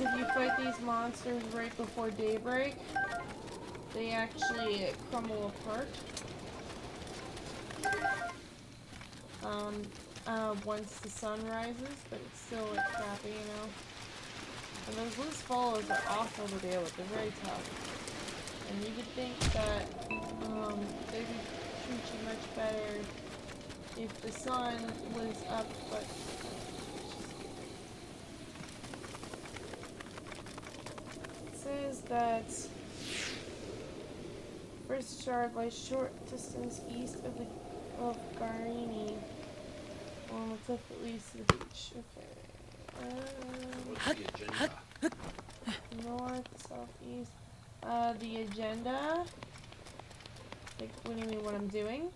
if you fight these monsters right before daybreak, they actually crumble apart. Once the sun rises, but it's still like crappy, you know. And those loose follows are awful to deal with. They're very tough. And you would think that they would treat you much better if the sun was up, but it says that first shard lies short distance east of Garini. Well, it's up at least to the beach. Okay. What's the agenda? North, southeast. The agenda? Like, what do you mean what I'm doing?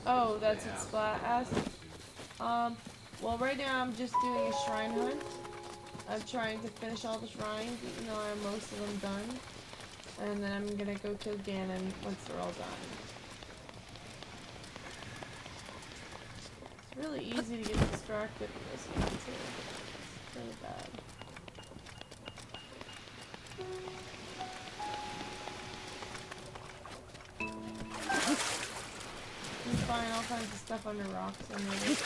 Oh, that's what Splat asked. Well, right now I'm just doing a shrine hunt. I'm trying to finish all the shrines, even though I have most of them done. And then I'm gonna go kill Ganon once they're all done. It's really easy to get distracted in this one, too. It's really bad. You can find all kinds of stuff under rocks and rivers.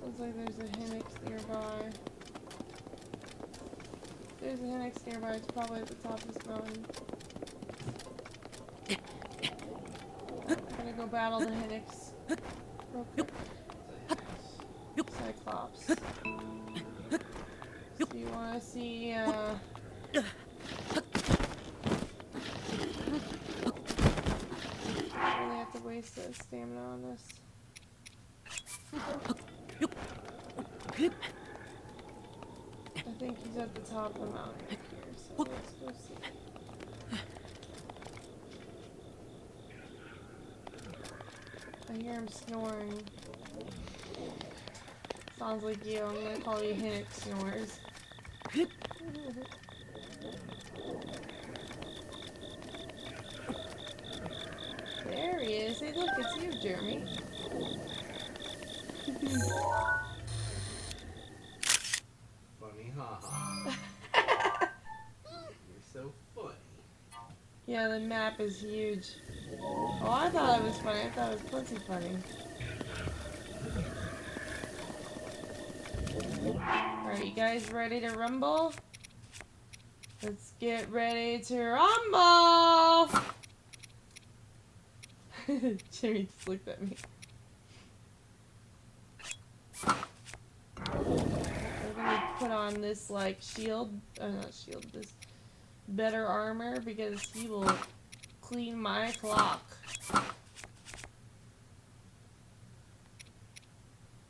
Sounds like there's a Hinix nearby. There's a Hinix nearby, it's probably at the top of this mountain. I'm gonna go battle the Hinix real quick. Cyclops. So you wanna see, really have to waste the stamina on this. I think he's at the top of the mountain up here, so let's go see. I hear him snoring. Sounds like you. I'm gonna call you Hinnick Snores. There he is. Hey, look, it's you, Jeremy. Funny, haha. You're so funny. Yeah, the map is huge. Oh, I thought it was funny. I thought it was plenty funny. Alright, you guys ready to rumble? Let's get ready to rumble! Jimmy just looked at me. We're gonna put on this, like, shield. Not shield, this better armor because he will clean my clock.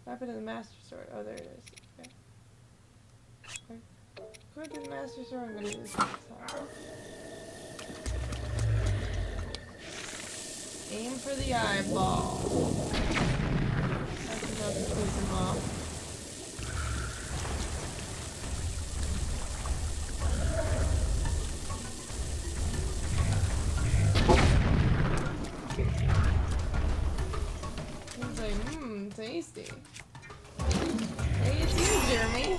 What happened to the Master Sword? Oh, there it is. Okay. Go to the Master Sword. I'm gonna do this next time. Aim for the eyeball. That's enough to piss him off. He's like, tasty. Hey, it's you, Jeremy.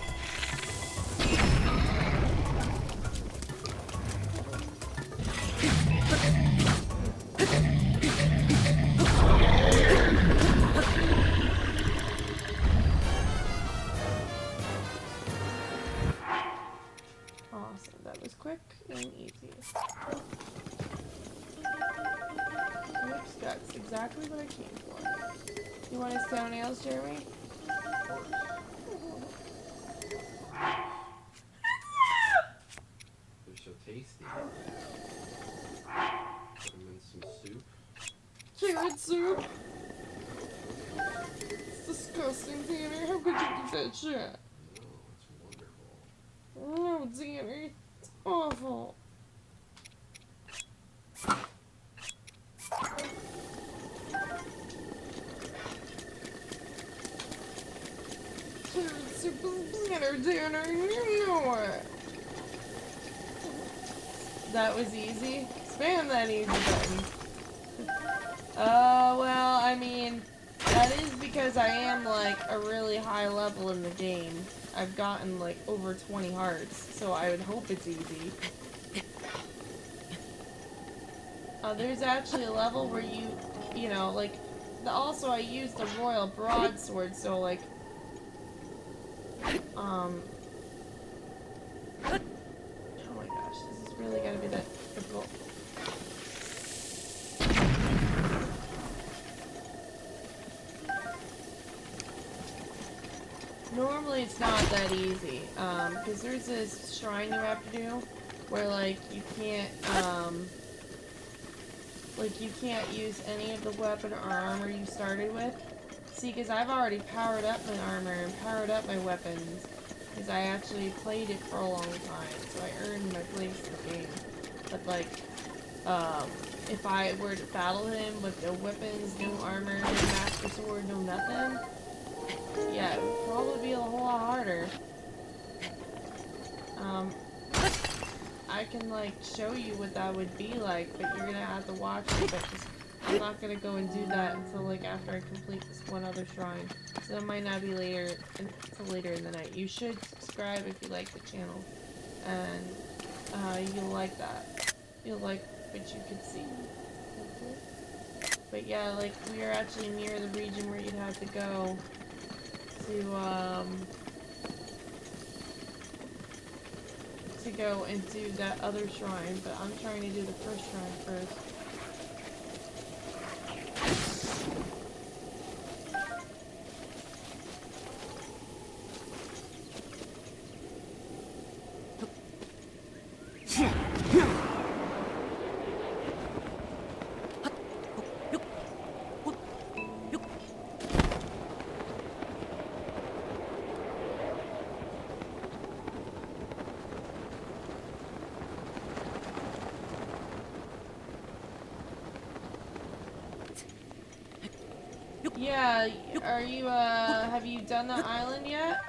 Awesome, that was quick and easy. Oops, that's exactly what I came for. You want his toenails, Jeremy? Of course. They're so tasty. Put them in some soup. It's disgusting, Tanner. How could you do that shit? No, it's wonderful. No, Tanner. It's awful. Carrot soup is better, Tanner. You know it. That was easy. Spam that easy button. Well, I mean, that is because I am, like, a really high level in the game. I've gotten, like, over 20 hearts, so I would hope it's easy. There's actually a level where you know, like, also I used the royal broadsword, so, like, oh my gosh, this is really gonna be that difficult. Normally it's not that easy, because there's this shrine you have to do, where, like, you can't use any of the weapon or armor you started with. See, because I've already powered up my armor and powered up my weapons, because I actually played it for a long time, so I earned my place in the game. But, like, if I were to battle him with no weapons, no armor, no master sword, no nothing, yeah, it would probably be a whole lot harder. I can, like, show you what that would be like, but you're gonna have to watch it, but just, I'm not gonna go and do that until, like, after I complete this one other shrine. So it might not be until later in the night. You should subscribe if you like the channel, and, you'll like that. You'll like what you could see. But yeah, like, we are actually near the region where you'd have to go to go and do that other shrine, but I'm trying to do the first shrine first. Yeah, are you, have you done the island yet?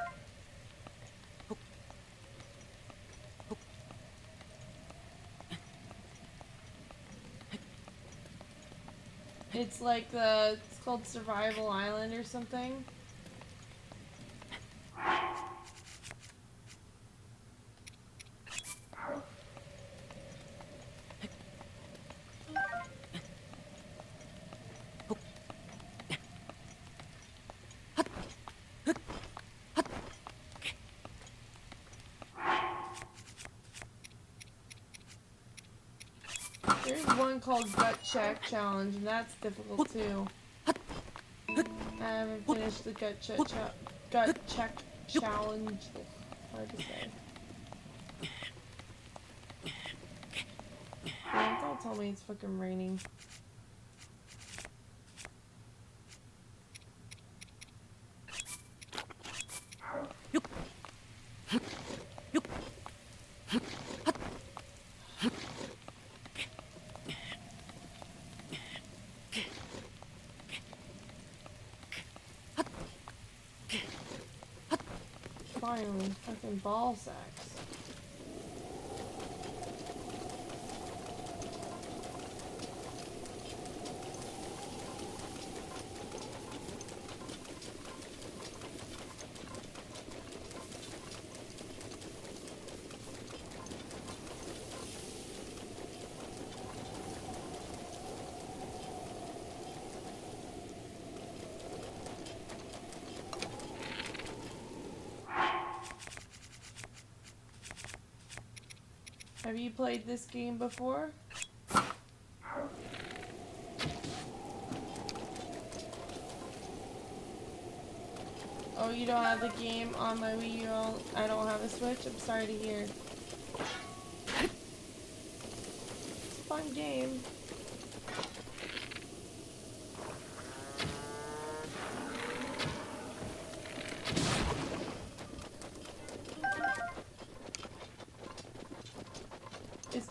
It's like it's called Survival Island or something. There's one called Gut Check Challenge, and that's difficult too. I haven't finished the Gut Check Challenge. Hard to say. Man, don't tell me it's fucking raining. Finally, fucking ball sacks. Have you played this game before? Oh, you don't have the game on my Wii U? I don't have a Switch? I'm sorry to hear. It's a fun game.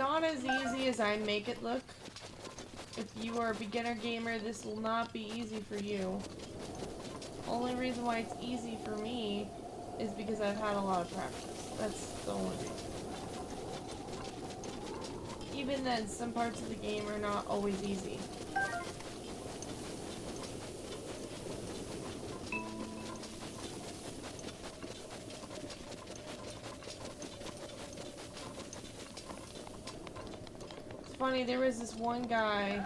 not as easy as I make it look. If you are a beginner gamer, this will not be easy for you. Only reason why it's easy for me is because I've had a lot of practice. That's the only reason. Even then, some parts of the game are not always easy. It's funny, there was this one guy.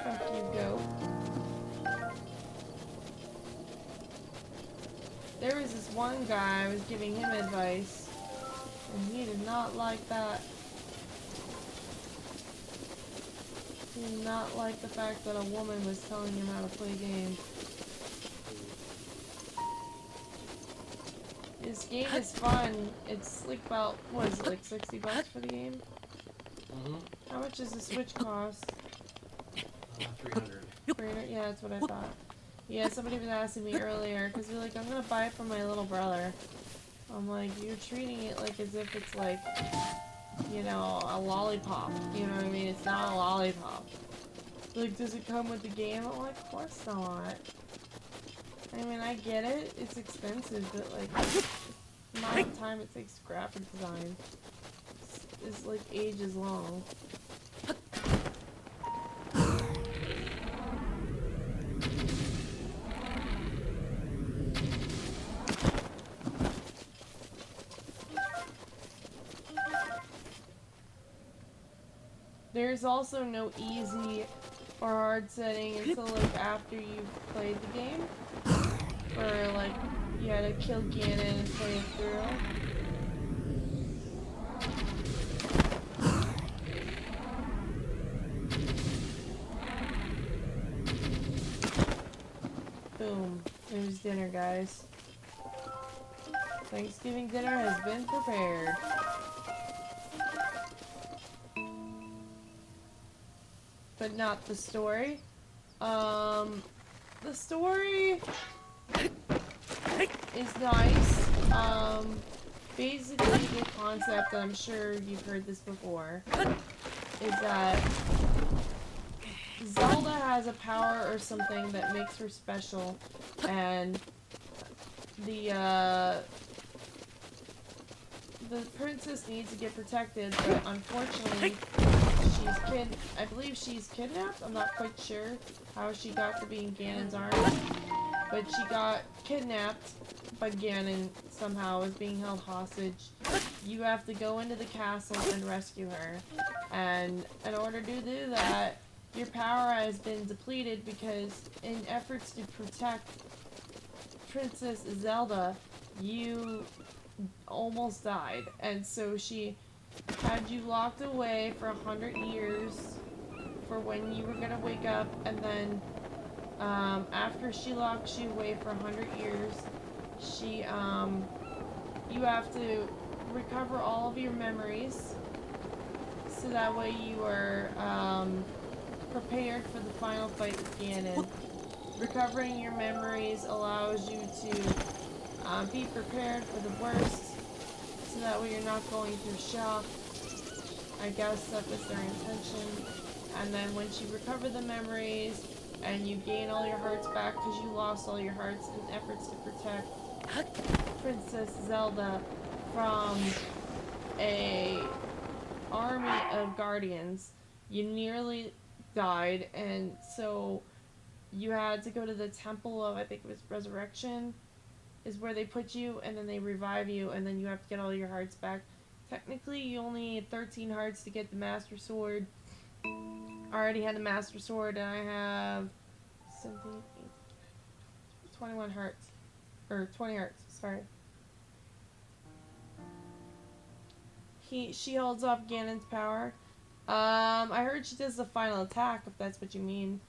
Fuck you, goat. There was this one guy, I was giving him advice, and he did not like that. He did not like the fact that a woman was telling him how to play games. This game is fun. It's like about, what is it, like $60 for the game? Mm-hmm. How much does the Switch cost? 300. 300? Yeah, that's what I thought. Yeah, somebody was asking me earlier, because they're like, I'm gonna buy it for my little brother. I'm like, you're treating it like as if it's like, you know, a lollipop. You know what I mean? It's not a lollipop. Like, does it come with the game? I'm like, of course not. I mean, I get it. It's expensive, but like, the amount of time it takes graphic design is like ages long. There's also no easy or hard setting until like after you've played the game. Or like you had to kill Ganon and play it through. Boom. There's dinner, guys. Thanksgiving dinner has been prepared. But not the story. The story is nice. Basically the concept, I'm sure you've heard this before, is that Zelda has a power or something that makes her special, and the princess needs to get protected, but unfortunately I believe she's kidnapped. I'm not quite sure how she got to be in Ganon's arms, but she got kidnapped by Ganon somehow, is being held hostage. You have to go into the castle and rescue her, and in order to do that, your power has been depleted because in efforts to protect Princess Zelda, you almost died, and so she had you locked away for 100 years for when you were gonna wake up, and then after she locked you away for 100 years, she you have to recover all of your memories so that way you are prepared for the final fight with Ganon. Recovering your memories allows you to be prepared for the worst, so that way you're not going through shock. I guess that was their intention. And then once you recover the memories and you gain all your hearts back because you lost all your hearts in efforts to protect Princess Zelda from a army of guardians, you nearly died, and so you had to go to the Temple of, I think it was Resurrection, is where they put you, and then they revive you, and then you have to get all your hearts back. Technically, you only need 13 hearts to get the Master Sword. I already had the Master Sword, and I have 17, 21 hearts. Or 20 hearts, sorry. She holds off Ganon's power. I heard she does the final attack, if that's what you mean.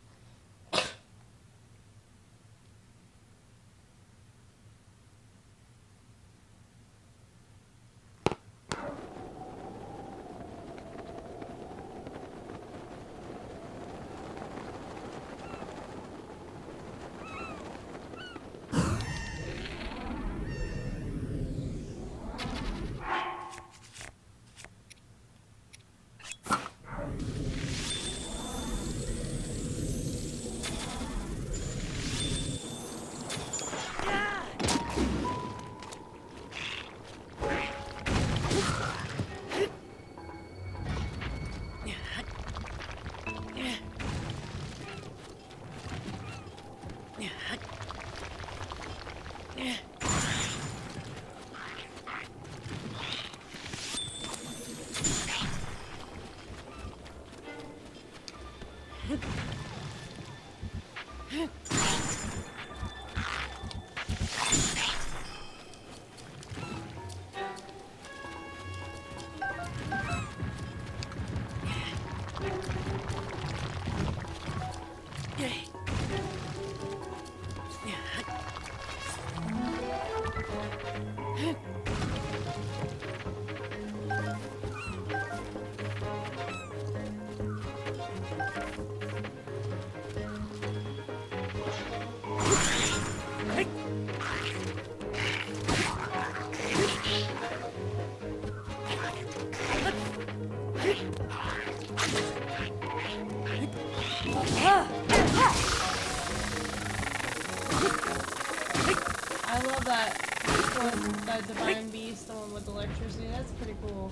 I love that one, that divine beast, the one with electricity. That's pretty cool.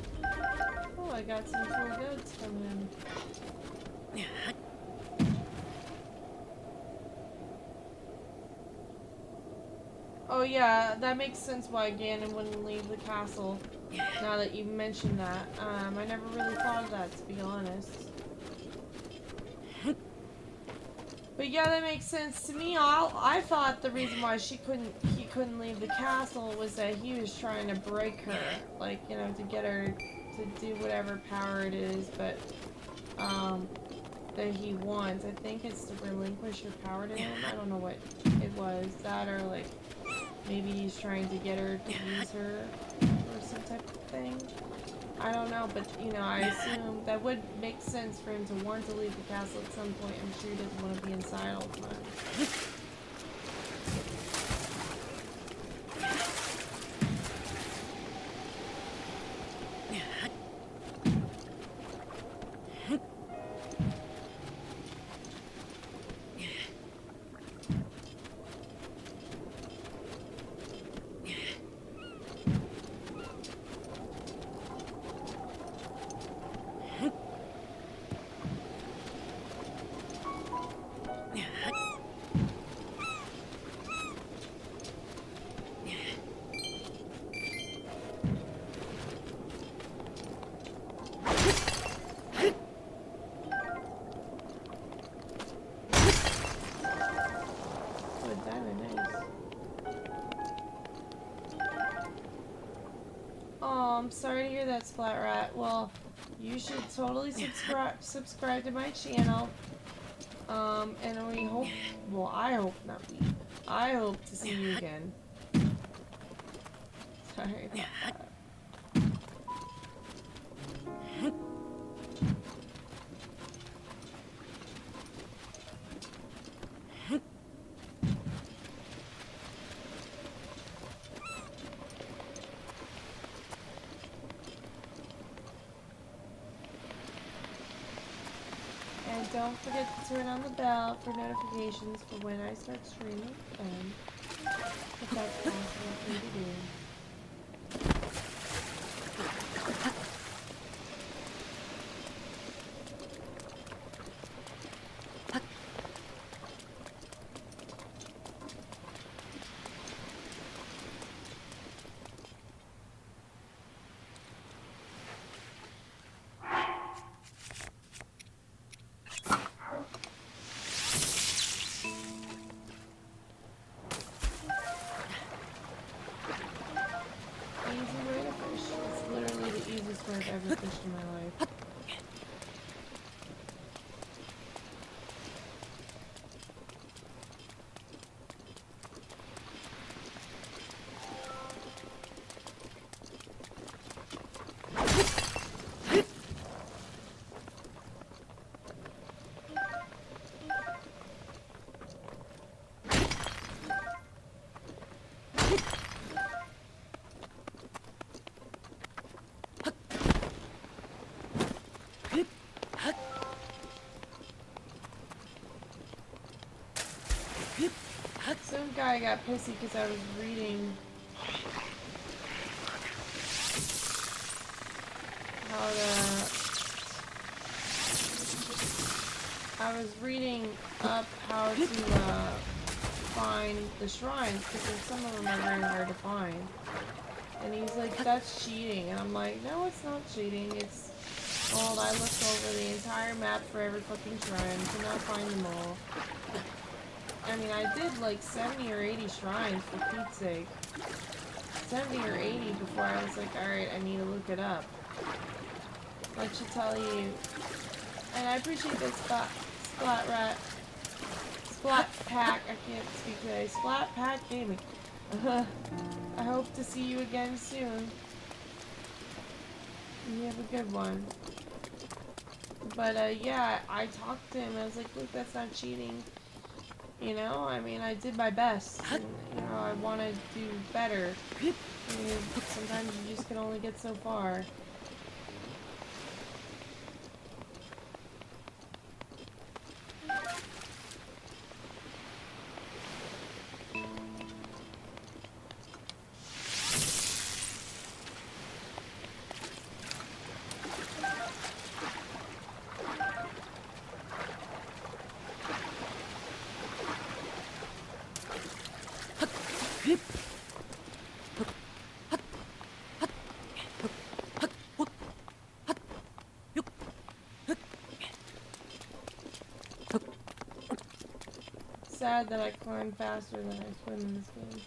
Oh, I got some cool goods from him. Oh yeah, that makes sense why Ganon wouldn't leave the castle. Now that you mentioned that, I never really thought of that, to be honest. But yeah, that makes sense to me. I thought the reason why he couldn't leave the castle was that he was trying to break her, like, you know, to get her to do whatever power it is, but that he wants. I think it's to relinquish her power to him. I don't know what it was, that or like maybe he's trying to get her to use her or some type of thing. I don't know, but you know, I assume that would make sense for him to want to leave the castle at some point. I'm sure he doesn't want to be inside all the time. I'm sorry to hear that, Splat Rat. Well, you should totally subscribe to my channel. And we hope, well, I hope to see you again. Sorry about that. And don't forget to turn on the bell for notifications for when I start streaming again, if that's possible for you to do. I've ever fished in my life. Some guy got pissy because I was reading how to I was reading up how to find the shrines because some of them are very hard to find. And he's like, that's cheating. And I'm like, no, it's not cheating. It's, well, I looked over the entire map for every fucking shrine, could not find them all. I mean, I did like 70 or 80 shrines, for Pete's sake. 70 or 80 before I was like, alright, I need to look it up. What should tell you. And I appreciate this Splat Pack, I can't speak today. Splat Pack Gaming. I hope to see you again soon. You have a good one. But yeah, I talked to him. I was like, look, that's not cheating. You know, I mean, I did my best. And, you know, I want to do better. I mean, sometimes you just can only get so far. Sad that I climb faster than I swim in this game.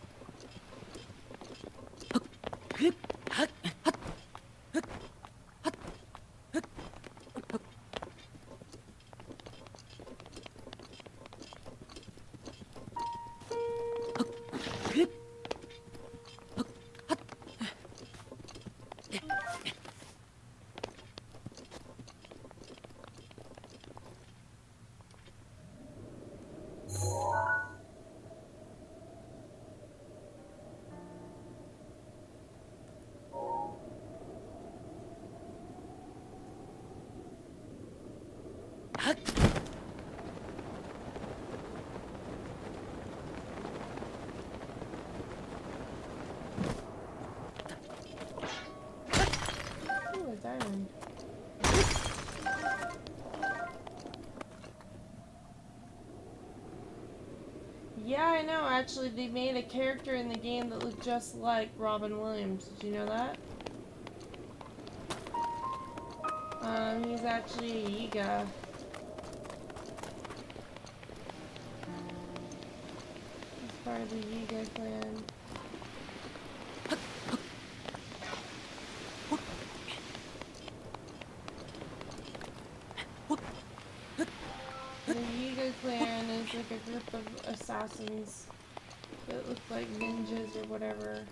Ooh, a diamond. Yeah, I know. Actually, they made a character in the game that looked just like Robin Williams. Did you know that? He's actually a Yiga. He's part of the Yiga clan. The Yiga clan is like a group of assassins that look like ninjas or whatever.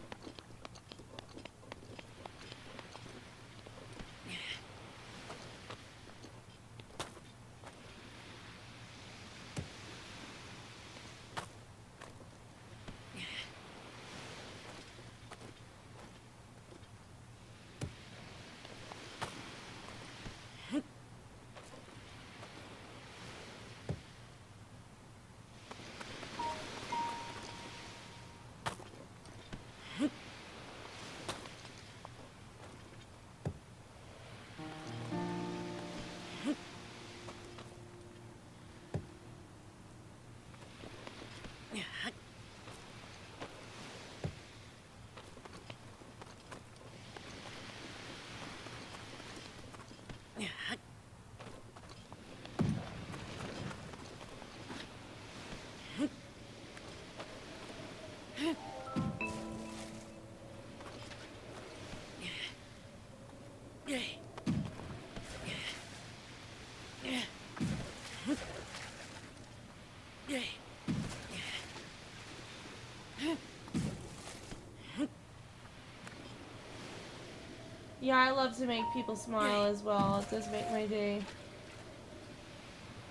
Yeah, I love to make people smile as well. It does make my day.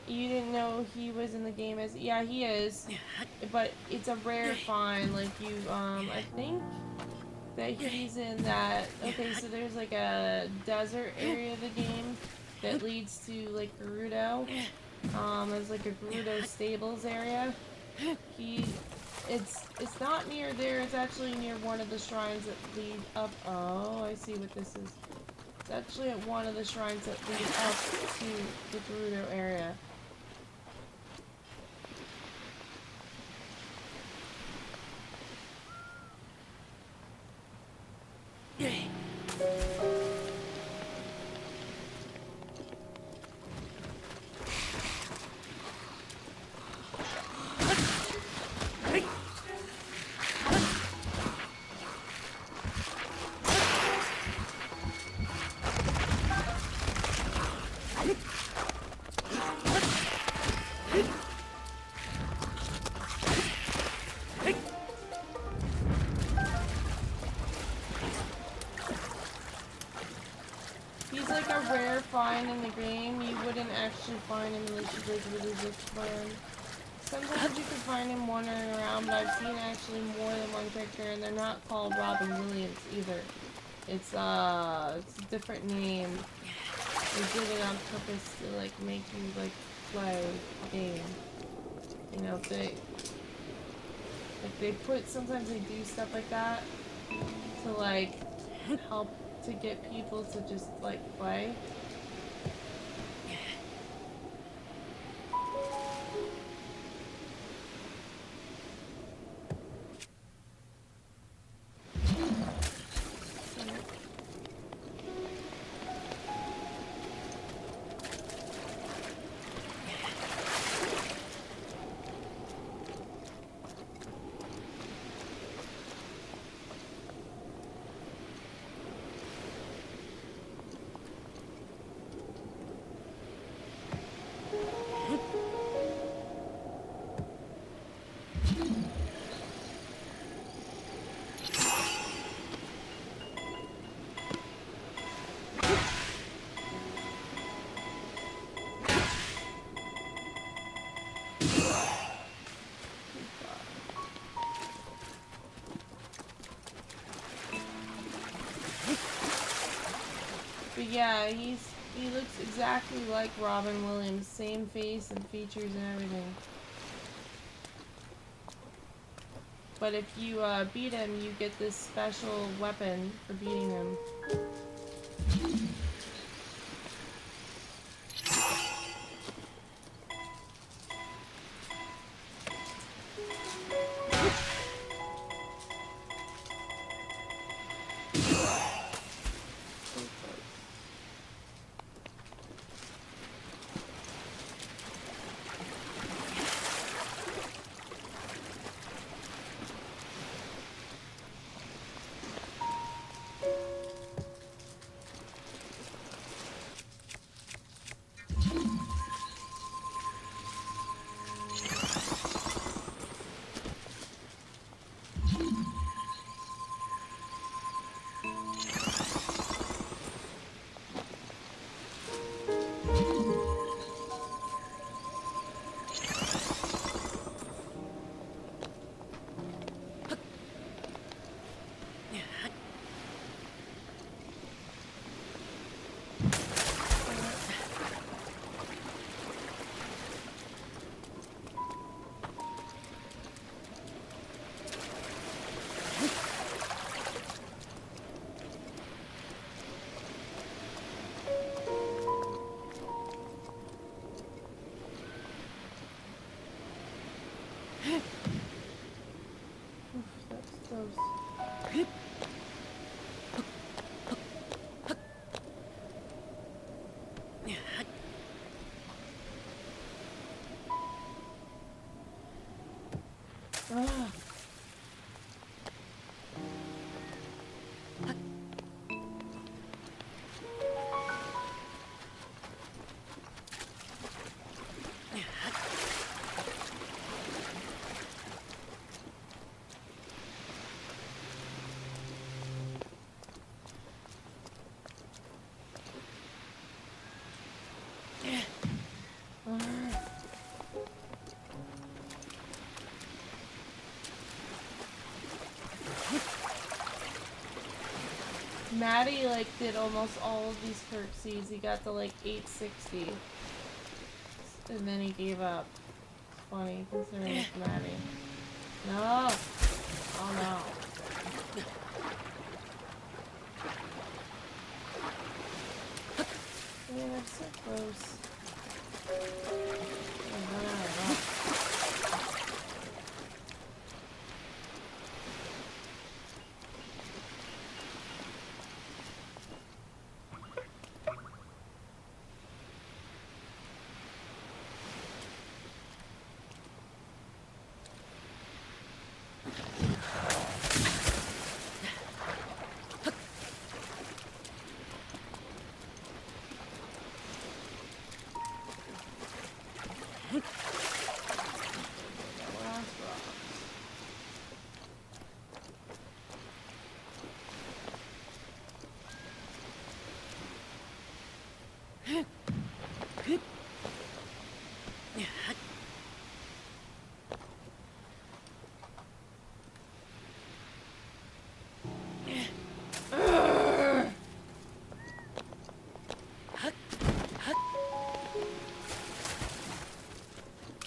You didn't know he was in the game as... Yeah, he is. But it's a rare find. Like, you, I think that he's in that... Okay, so there's, like, a desert area of the game that leads to, like, Gerudo. There's, like, a Gerudo stables area. It's not near there. It's actually near one of the shrines that lead up... Oh, I see what this is. It's actually at one of the shrines that lead up to the Gerudo area. actually find him unless you like really look for him. Sometimes you can find him wandering around, but I've seen actually more than one character, and they're not called Robin Williams either. It's a different name. They did it on purpose to like make you like play the game. You know, sometimes they do stuff like that to like help to get people to just like play. But yeah, he looks exactly like Robin Williams, same face and features and everything. But if you beat him, you get this special weapon for beating him. Ah. Maddie like did almost all of these curtsies. He got to like 860, and then he gave up. It's funny considering it's Maddie. No. Oh no. Yeah, that's so close.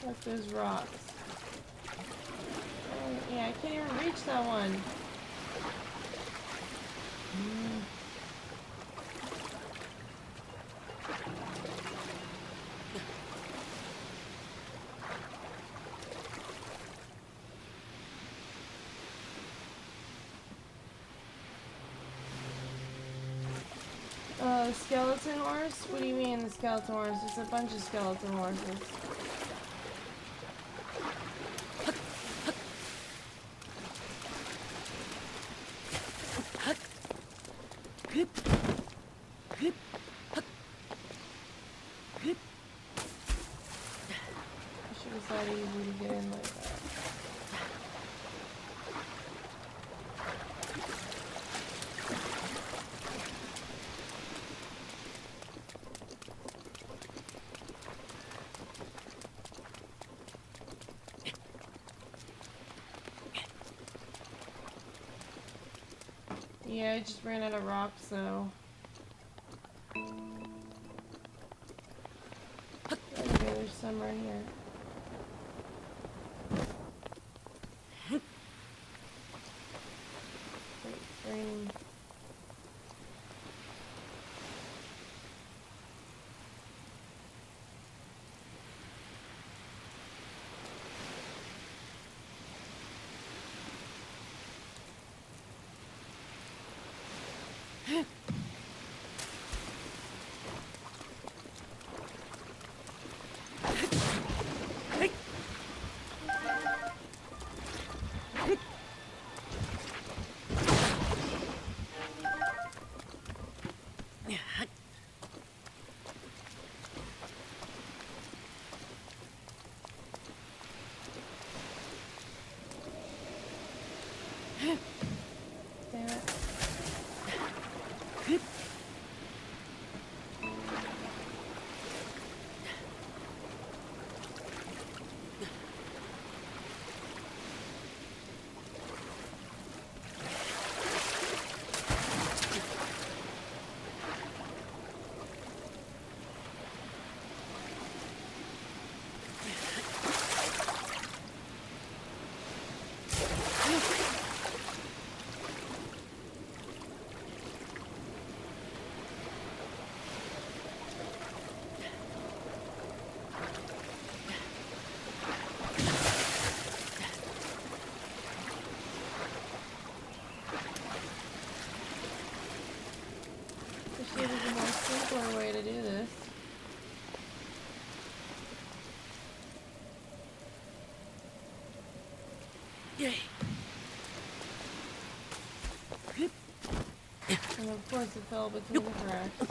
Like those rocks. Oh, yeah, I can't even reach that one. Skeleton horse? What do you mean the skeleton horse? There's a bunch of skeleton horses. I should have thought easy to get in like that. Yeah, I just ran out of rocks, so... Okay, there's some right here. It's raining. Damn it. There's a more simpler way to do this. And of course it fell between the cracks.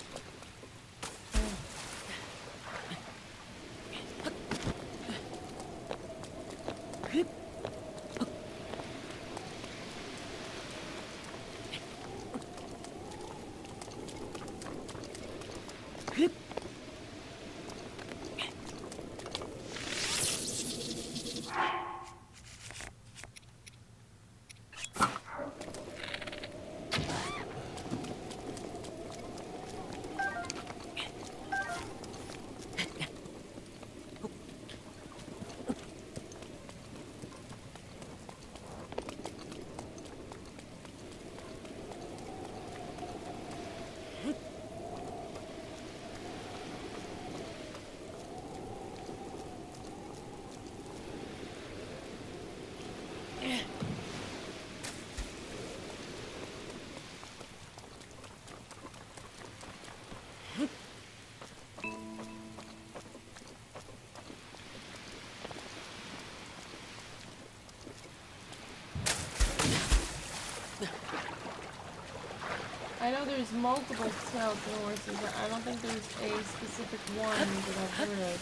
I know there's multiple skeleton horses, but I don't think there's a specific one that I've heard of.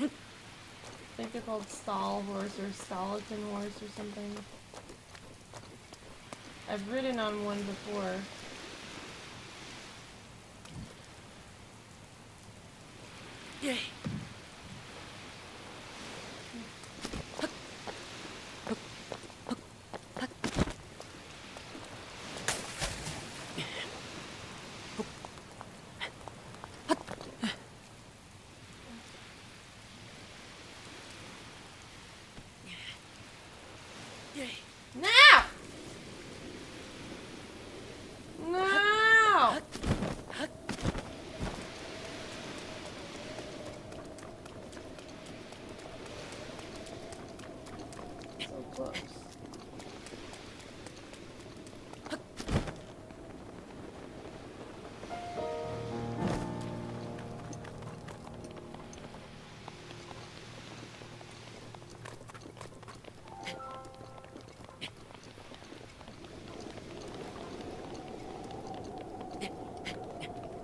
I think they're called stall horse or skeleton horse or something. I've ridden on one before. Now! No! So close.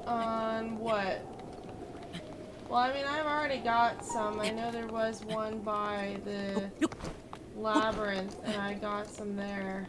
On what? Well, I mean, I've already got some. I know there was one by the labyrinth, and I got some there.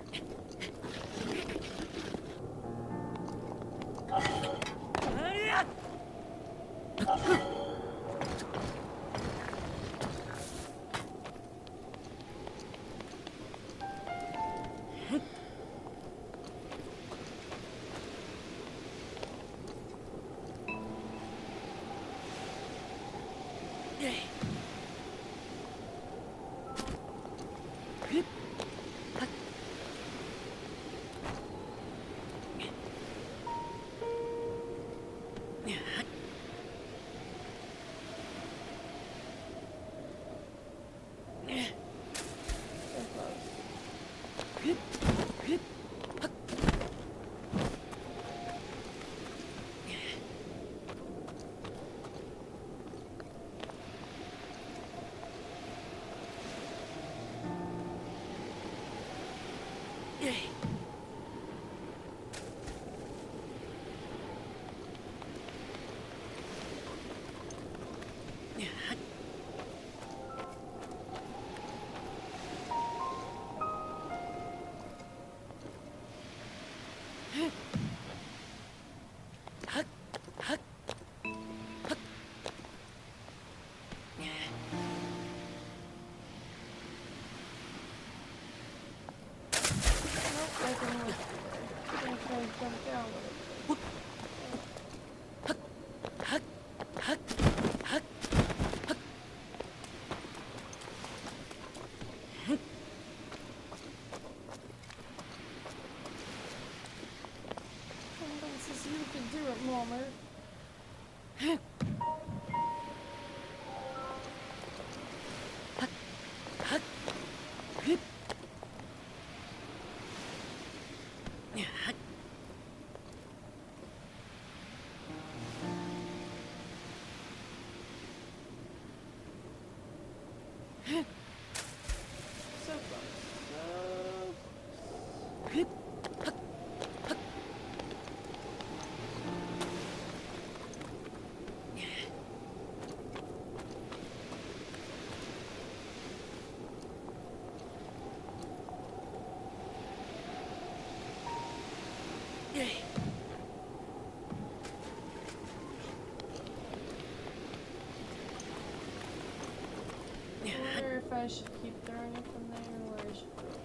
I wonder if I should keep throwing it from there or where I should throw it.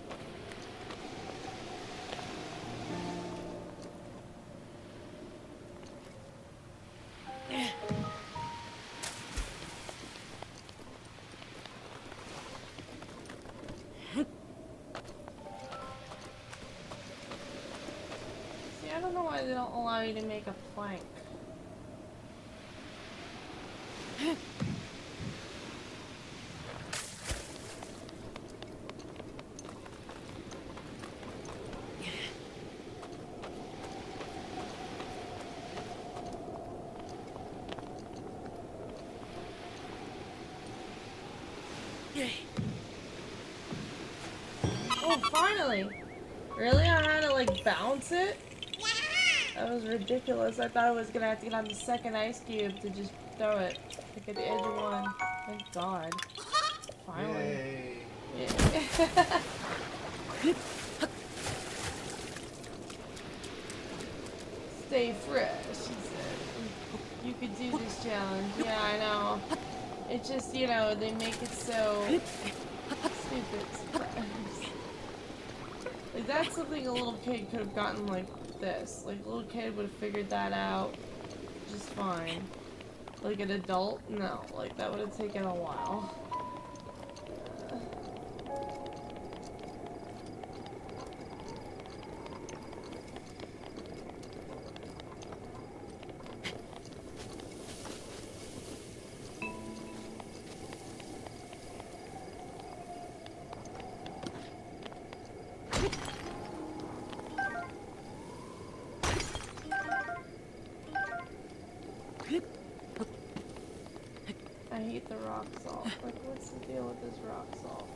See, I don't know why they don't allow you to make a plank. Oh, finally! Really? I had to, like, bounce it? That was ridiculous. I thought I was gonna have to get on the second ice cube to just throw it. Like at the edge of one. Thank God. Finally. Yay. Yeah. Stay fresh, she said. You could do this challenge. Yeah, I know. know. It just, you know, they make it so stupid. Like, that's something a little kid could have gotten like this. Like, a little kid would have figured that out just fine. Like, an adult? No. Like, that would have taken a while. I hate the rock salt. Like, what's the deal with this rock salt?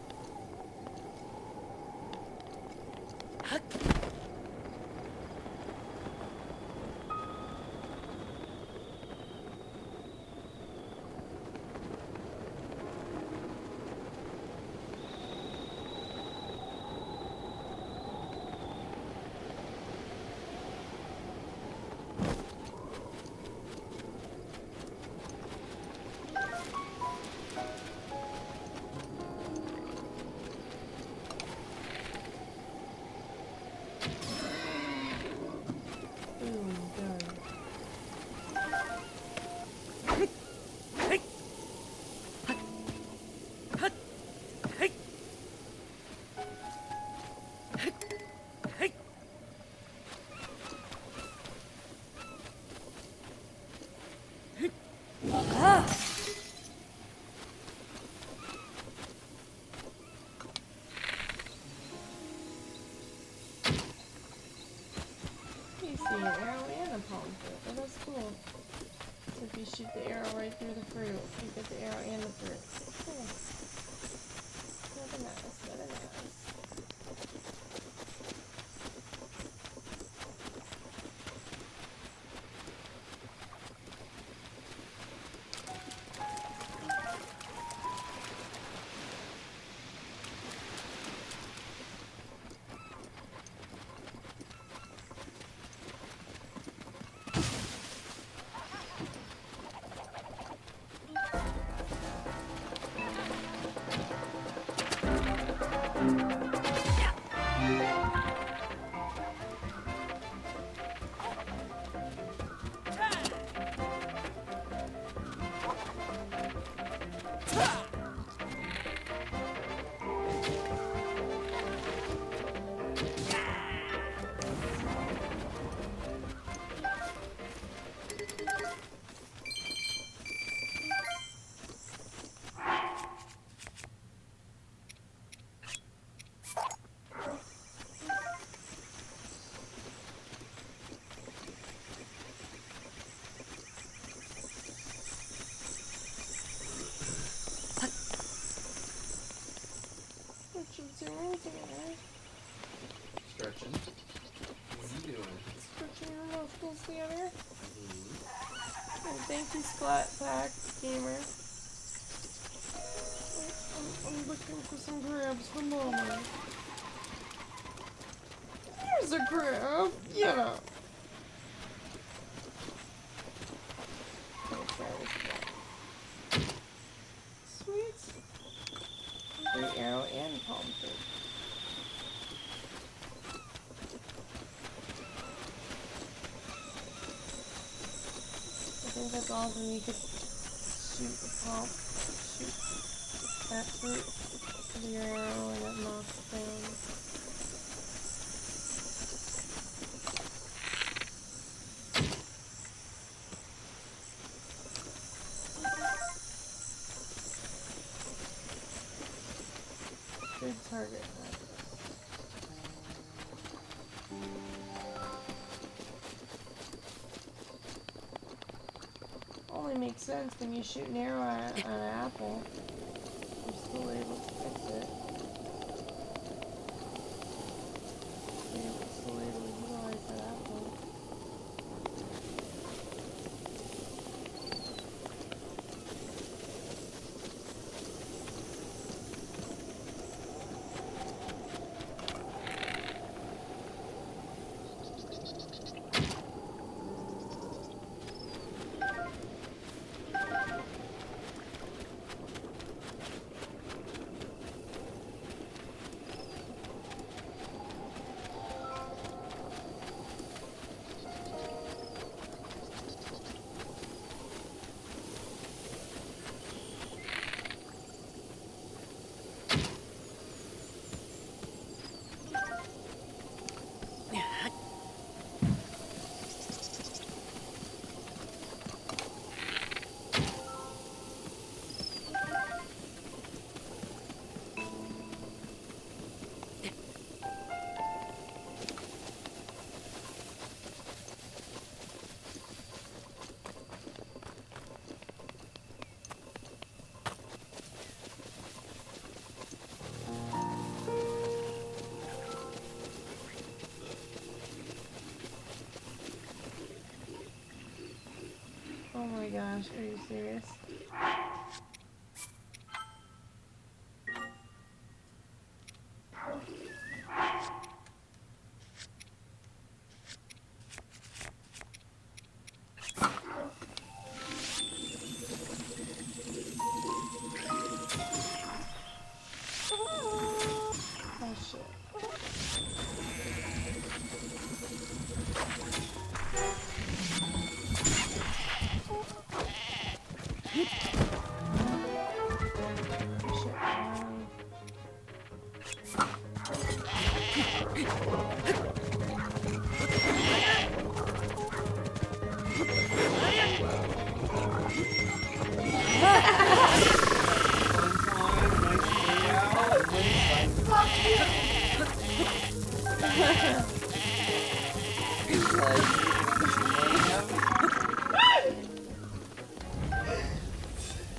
Boom, done. You see an arrow and a palm fruit. Oh, that's cool. So if you shoot the arrow right through the fruit, you get the arrow and the fruit. Cool. Very nice, very nice. What you doing there? Stretching. What are you doing? Stretching your muscles together. Oh, thank you, Splat Pack Gamer. I'm looking for some grabs for Mama. Here's a grab. Yeah. Sweet. Free arrow and palm fruit. I think that's awesome. You could shoot that fruit with your arrow and it knocks down. Good target. Only makes sense when you shoot an arrow at an apple. You're still able to fix it. You're still able to utilize that apple. gosh, are you serious? Oh shit.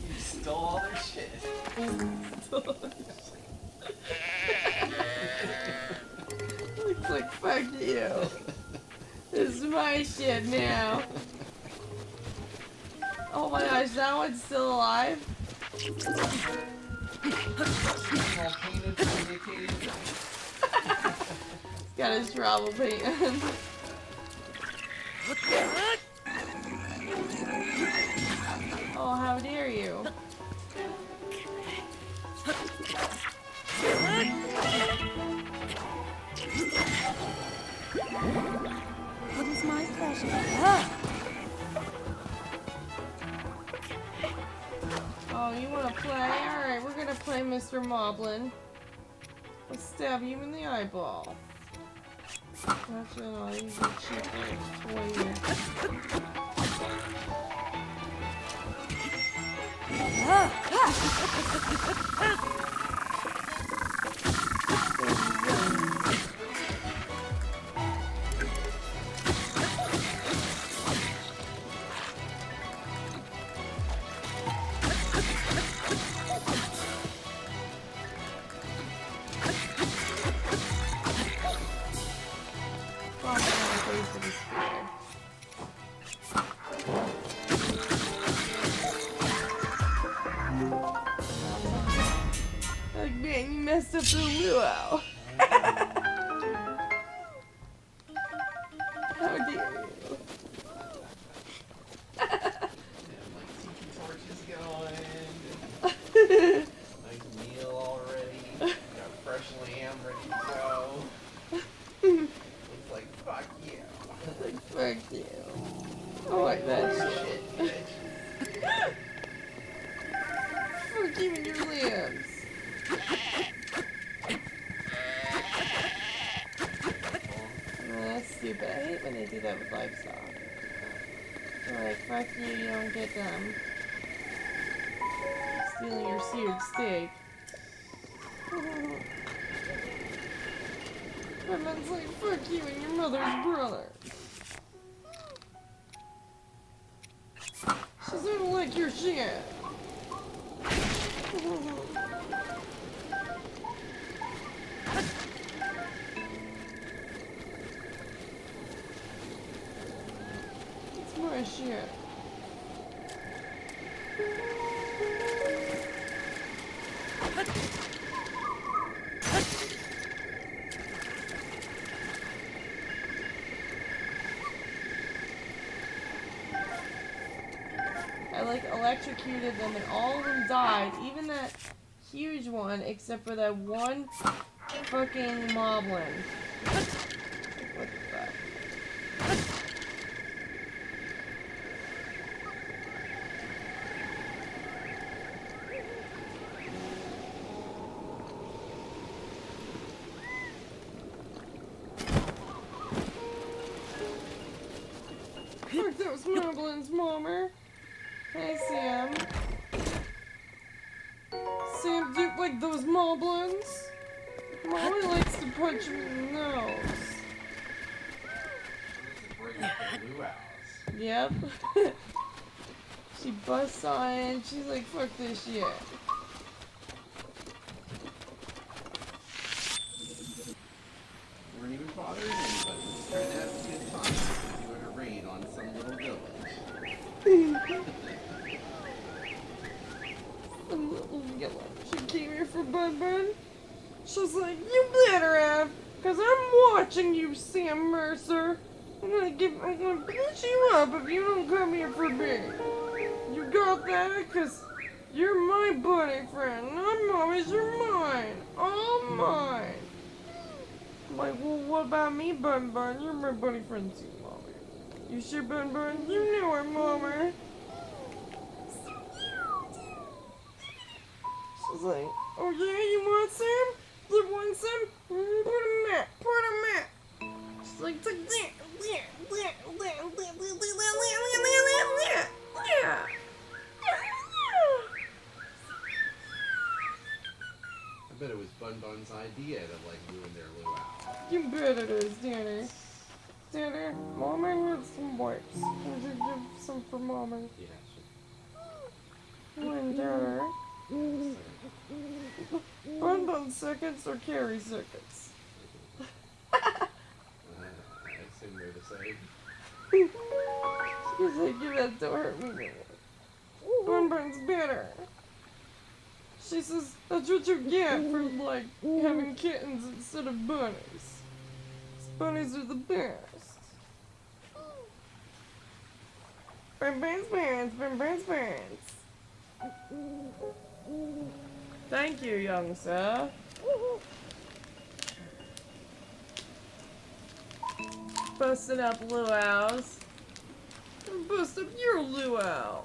You stole all their shit. Looks like fuck you. This is my shit now. Oh my gosh, that one's still alive? All painted, dedicated. Got his travel paint. Oh, how dare you? It is my pleasure. Oh, you wanna play? Alright, we're gonna play Mr. Moblin. Let's stab you in the eyeball. Actually, no, I'll use a cheaper toy here. Like, man, you messed up the luau. How dare you? Like tiki torches going. Nice meal already. Got fresh lamb ready to go. Looks like fuck you. Like, fuck you. Oh, like that shit. Shit, bitch. Fuck you and your limbs. That's stupid. I hate when they do that with livestock. They're like, fuck you, you don't get them. Stealing your seared steak. And then it's like, fuck you and your mother's brother. She doesn't like your shit. It's my shit. I like electrocuted them and all of them died, even that huge one, except for that one fucking moblin. What the fuck? Fuck those moblins, Mommer. Hey, Sam. Sam, do you like those moblins? Mommy likes to punch me in the nose. Break up the luau's. Yep. She busts on it and she's like, fuck this shit. Weren't even bothering anybody. Just trying to have a good time. Doing a raid on some little village. yellow. She came here for Bun Bun. She's like, you better have, cause I'm watching you, Sam Mercer. I'm gonna beat you up if you don't come here for me. You got that? Cause you're my bunny friend. I'm Mommy's, you're mine. All mine. I'm like, well, what about me, Bun Bun? You're my bunny friend too, Mommy. You sure, Bun Bun? You know it, Mommy. She's like, oh yeah, you want some? You want some? Put a map. She's like, take that. I bet it was Bun Bun's idea to like ruin their luau. You bet it is, Danny. Danny, Mommy needs some wipes. Would you give some for Mommy? Yeah, When, Danny? Bun Bun seconds or Carrie seconds? I assume they're the same. She's like, you have to hurt me. Bun Bun's better. She says, that's what you get for, like, having kittens instead of bunnies. Bunnies are the best. Bun Bun's parents, Bun Bun's parents. Thank you, young sir. Busting up luau's. Bust up your luau.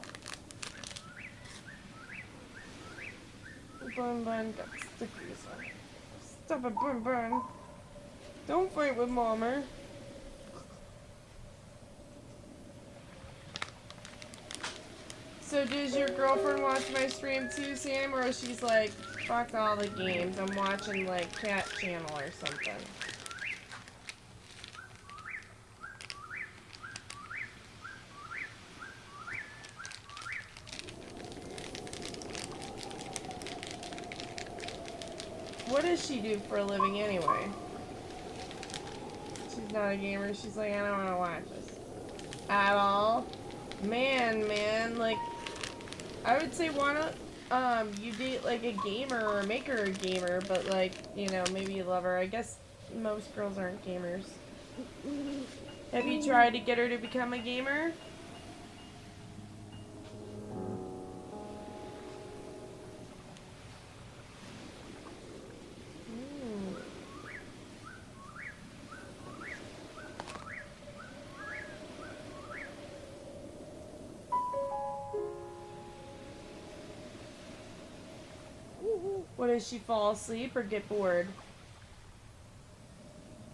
Bun Bun got stickies on it. Stop it, Bun Bun. Don't fight with Mommer. So does your girlfriend watch my stream too, Sam? Or she's like, fuck all the games, I'm watching like Cat Channel or something? What does she do for a living anyway? She's not a gamer. She's like, I don't want to watch this at all. Man, like, I would say why not you date like a gamer or make her a gamer, but like, you know, maybe you love her. I guess most girls aren't gamers. Have you tried to get her to become a gamer? What, does she fall asleep or get bored?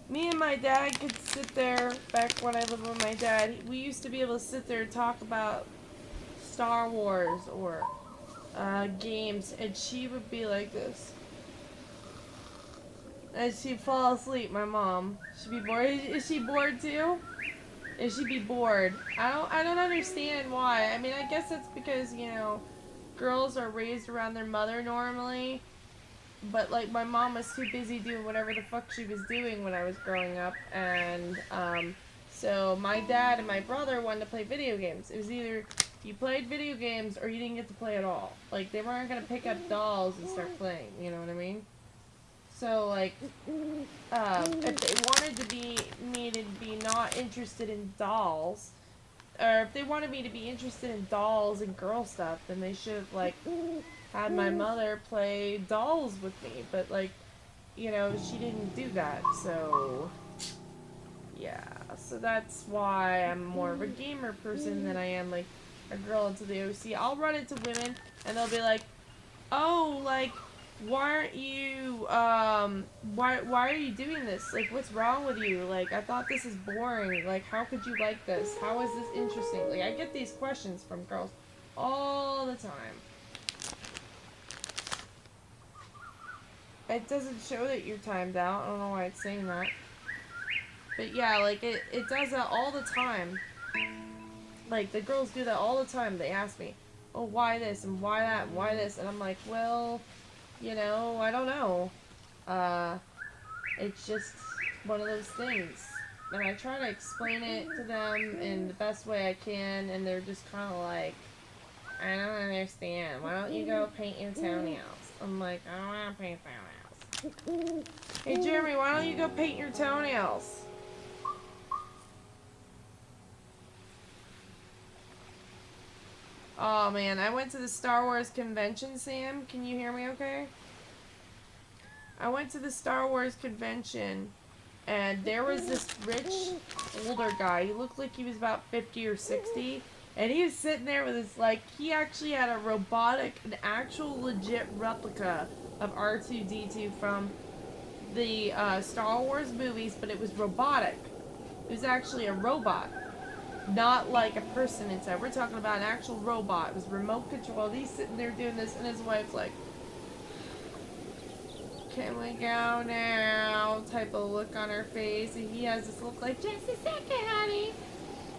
Me and my dad could sit there, back when I lived with my dad, we used to be able to sit there and talk about Star Wars or games, and she would be like this. And she'd fall asleep, my mom. She'd be bored. Is she bored too? Is she be bored? I don't understand why. I mean, I guess it's because, you know, girls are raised around their mother normally. But, like, my mom was too busy doing whatever the fuck she was doing when I was growing up. And, so my dad and my brother wanted to play video games. It was either you played video games or you didn't get to play at all. Like, they weren't gonna pick up dolls and start playing, you know what I mean? So, like, if they wanted me to be not interested in dolls, or if they wanted me to be interested in dolls and girl stuff, then they should have, like, had my mother play dolls with me. But, like, you know, she didn't do that, so yeah. So that's why I'm more of a gamer person than I am, like, a girl into the OC. I'll run into women, and they'll be like, oh, like, why aren't you, why are you doing this? Like, what's wrong with you? Like, I thought this is boring. Like, how could you like this? How is this interesting? Like, I get these questions from girls all the time. It doesn't show that you're timed out. I don't know why it's saying that. But yeah, like, it does that all the time. Like, the girls do that all the time. They ask me, oh, why this, and why that, and why this? And I'm like, well, you know, I don't know. It's just one of those things. And I try to explain it to them in the best way I can, and they're just kind of like, I don't understand. Why don't you go paint your toenails? I'm like, I don't want to paint toenails. Hey, Jeremy, why don't you go paint your toenails? Oh, man. I went to the Star Wars convention, Sam. Can you hear me okay? I went to the Star Wars convention, and there was this rich, older guy. He looked like he was about 50 or 60. And he was sitting there with his, like, he actually had a robotic, an actual legit replica of R2-D2 from the Star Wars movies, but it was robotic. It was actually a robot. Not like a person inside. We're talking about an actual robot. It was remote controlled. He's sitting there doing this, and his wife's like, can we go now? Type of look on her face. And he has this look like, just a second, honey.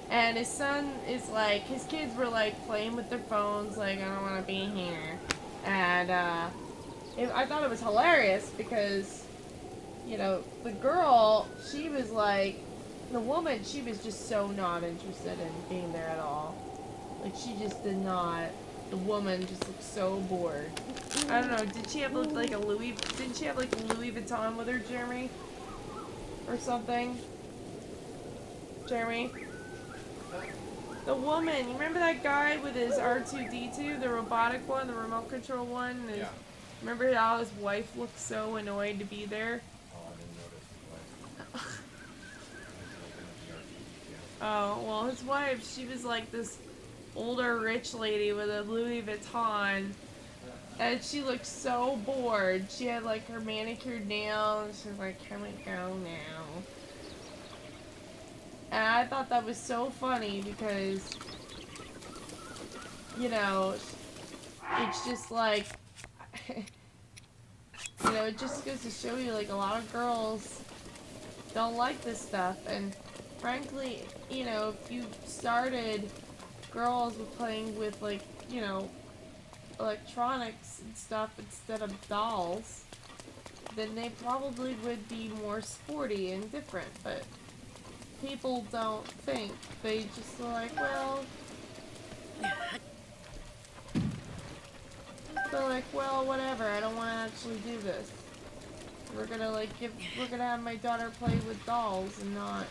And his son is like, his kids were like playing with their phones, like, I don't want to be here. And I thought it was hilarious because, you know, the girl, she was like, the woman, she was just so not interested in being there at all. Like, she just did not. The woman just looked so bored. I don't know, did she have like a didn't she have like a Louis Vuitton with her, Jeremy? Or something? Jeremy? The woman, you remember that guy with his R2-D2, the robotic one, the remote control one? And Yeah. remember how his wife looked so annoyed to be there? Oh, I didn't notice his wife. Oh, well, his wife, she was like this older rich lady with a Louis Vuitton. And she looked so bored. She had like her manicured nails. She was like, can we go now? And I thought that was so funny because, you know, it's just like, you know, it just goes to show you, like, a lot of girls don't like this stuff. And frankly, you know, if you started girls with playing with, like, you know, electronics and stuff instead of dolls, then they probably would be more sporty and different. But people don't think. They just are like, well, they're like, well, whatever, I don't want to actually do this. We're gonna like we're gonna have my daughter play with dolls and not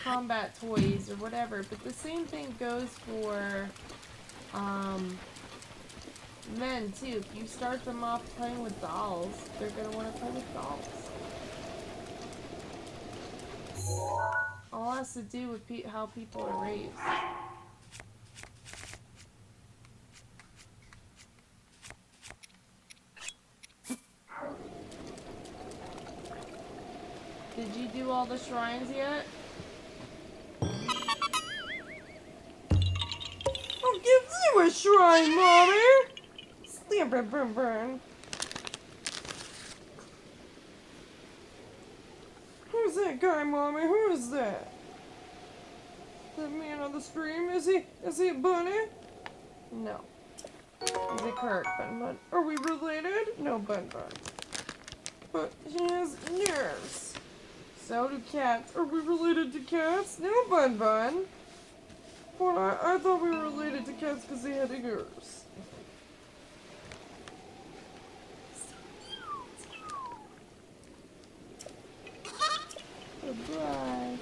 combat toys or whatever. But the same thing goes for men too. If you start them off playing with dolls, they're gonna want to play with dolls. All has to do with how people are raised. Did you do all the shrines yet? I'll give you a shrine, Mommy! Stamp it, burn, burn. Who's that guy, Mommy? Who is that? That man on the stream? Is he a bunny? No. He's a Kirk, Bun. Are we related? No, Bun. But he has ears. So do cats. Are we related to cats? No, Bun. Well, I thought we were related to cats because they had ears. Goodbye.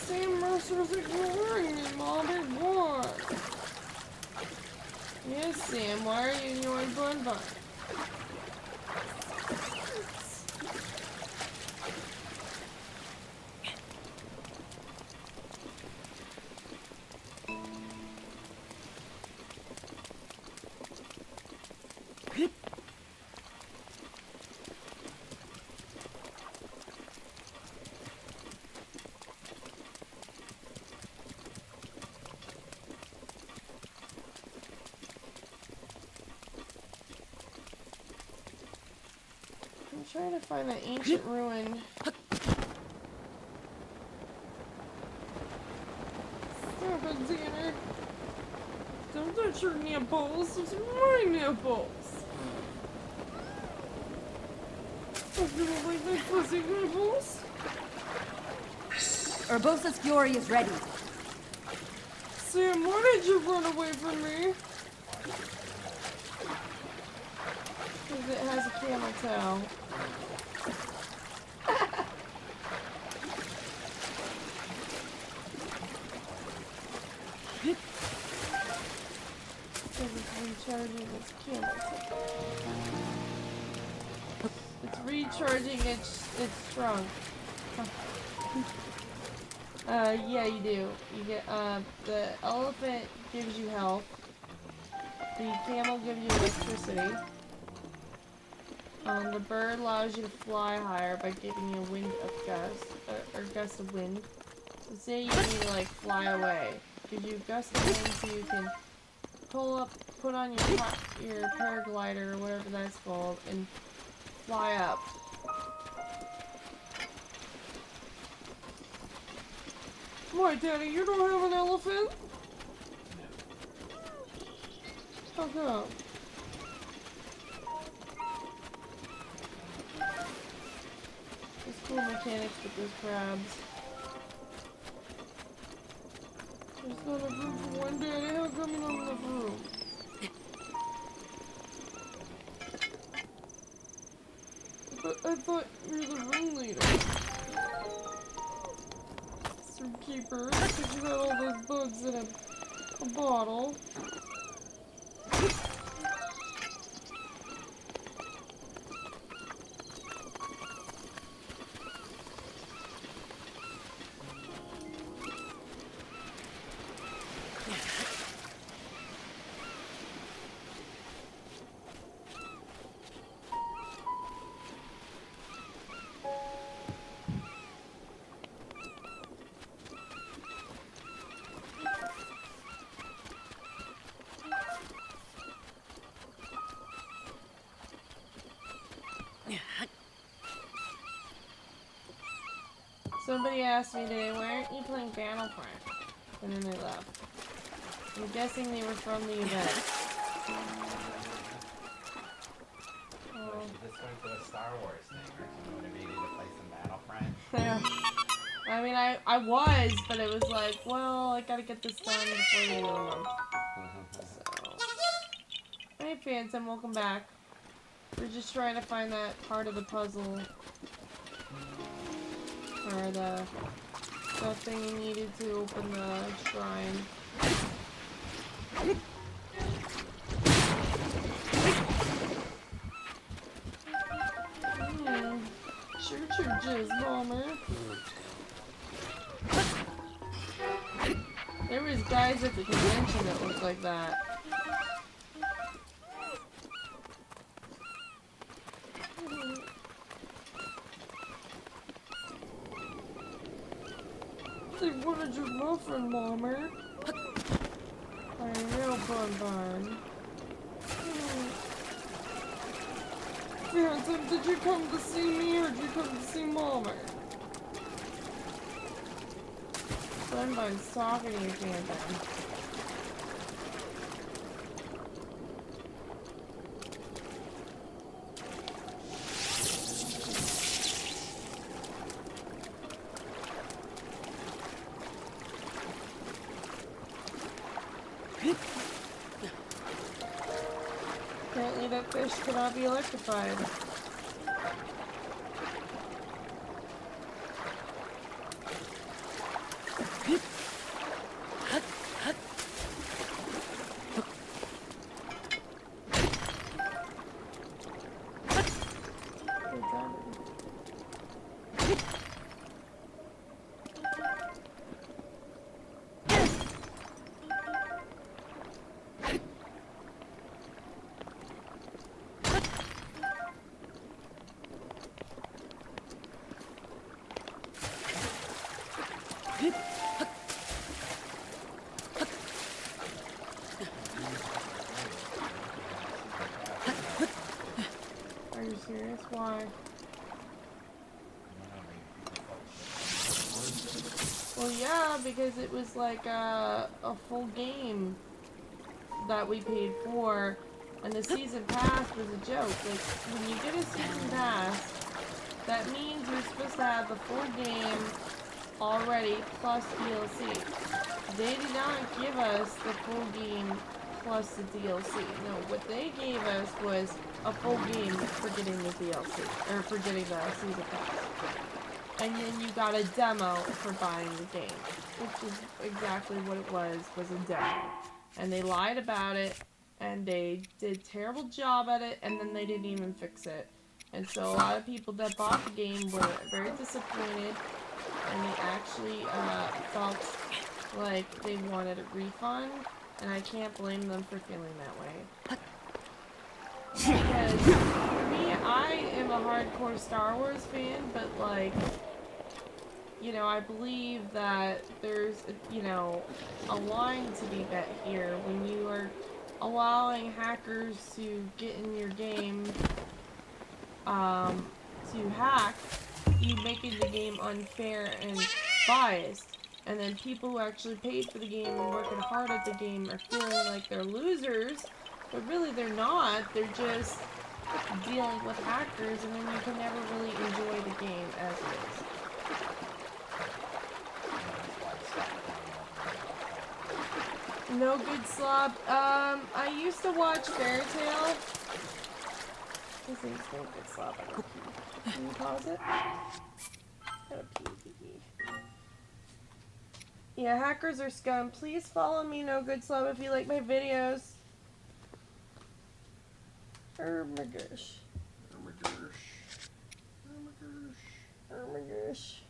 Sam Mercer's ignoring me, Mommy. What? Yes, Sam. Why are you ignoring Bun? trying to find an ancient ruin. Stop it, Xander. Don't touch your nipples. It's my nipples. Oh, you don't like my fuzzy nipples? Urbosa's Fury is ready. Sam, why did you run away from me? Because it has a camel tail. Because it's recharging its camel tail. It's recharging its trunk. Yeah, you do. You get, the elephant gives you health. The camel gives you electricity. The bird allows you to fly higher by giving you a wind of gust, or gust of wind. So say you need to, like, fly away. Gives you a gust of wind so you can pull up, put on your paraglider, or whatever that's called, and fly up. Why, Daddy, you don't have an elephant? How come? There's cool mechanics with those crabs. There's not enough room for one, Daddy. How come you don't have enough room? But I thought you were the ringleader. Keeper, because you got all those bugs in a bottle. Somebody asked me today, why aren't you playing Battlefront? And then they left. I'm guessing they were from the event. She just went to a Star Wars thing. Aren't you motivated to play some Battlefront? Yeah. I mean, I was, but it was like, well, I gotta get this done before the end of the month. So. Hey, Phantom, welcome back. We're just trying to find that part of the puzzle. Or the thing you needed to open the shrine. Shoot your jizz, bomber. There was guys at the convention that looked like that. They wanted your muffin, Bomber. I'm real bun. Phantom, did you come to see me or did you come to see Bomber? Sunbine's talking to you, Phantom. Apparently that fish cannot be electrified. Are you serious? Why? Yeah, because it was like a full game that we paid for, and the season pass was a joke. Like, when you get a season pass, that means you're supposed to have the full game already plus DLC. They did not give us the full game plus the DLC. No, what they gave us was a full game for getting the DLC, or for getting the season pass. And then you got a demo for buying the game, which is exactly what it was a demo. And they lied about it, and they did a terrible job at it, and then they didn't even fix it. And so a lot of people that bought the game were very disappointed, and they actually felt like they wanted a refund, and I can't blame them for feeling that way. Because for me, I am a hardcore Star Wars fan, but like, you know, I believe that there's, you know, a line to be bet here when you are allowing hackers to get in your game, to hack, you making the game unfair and biased. And then people who actually paid for the game and working hard at the game are feeling like they're losers, but really they're not. They're just dealing with hackers, and then you can never really enjoy the game as it is. No good slob. I used to watch Fairy Tail. His name's No Good Slob. I gotta pee. Can you pause it? Gotta pee. Yeah, hackers are scum. Please follow me, No Good Slob, if you like my videos. Oh my gosh. Oh my gosh. Oh my gosh. Oh my gosh.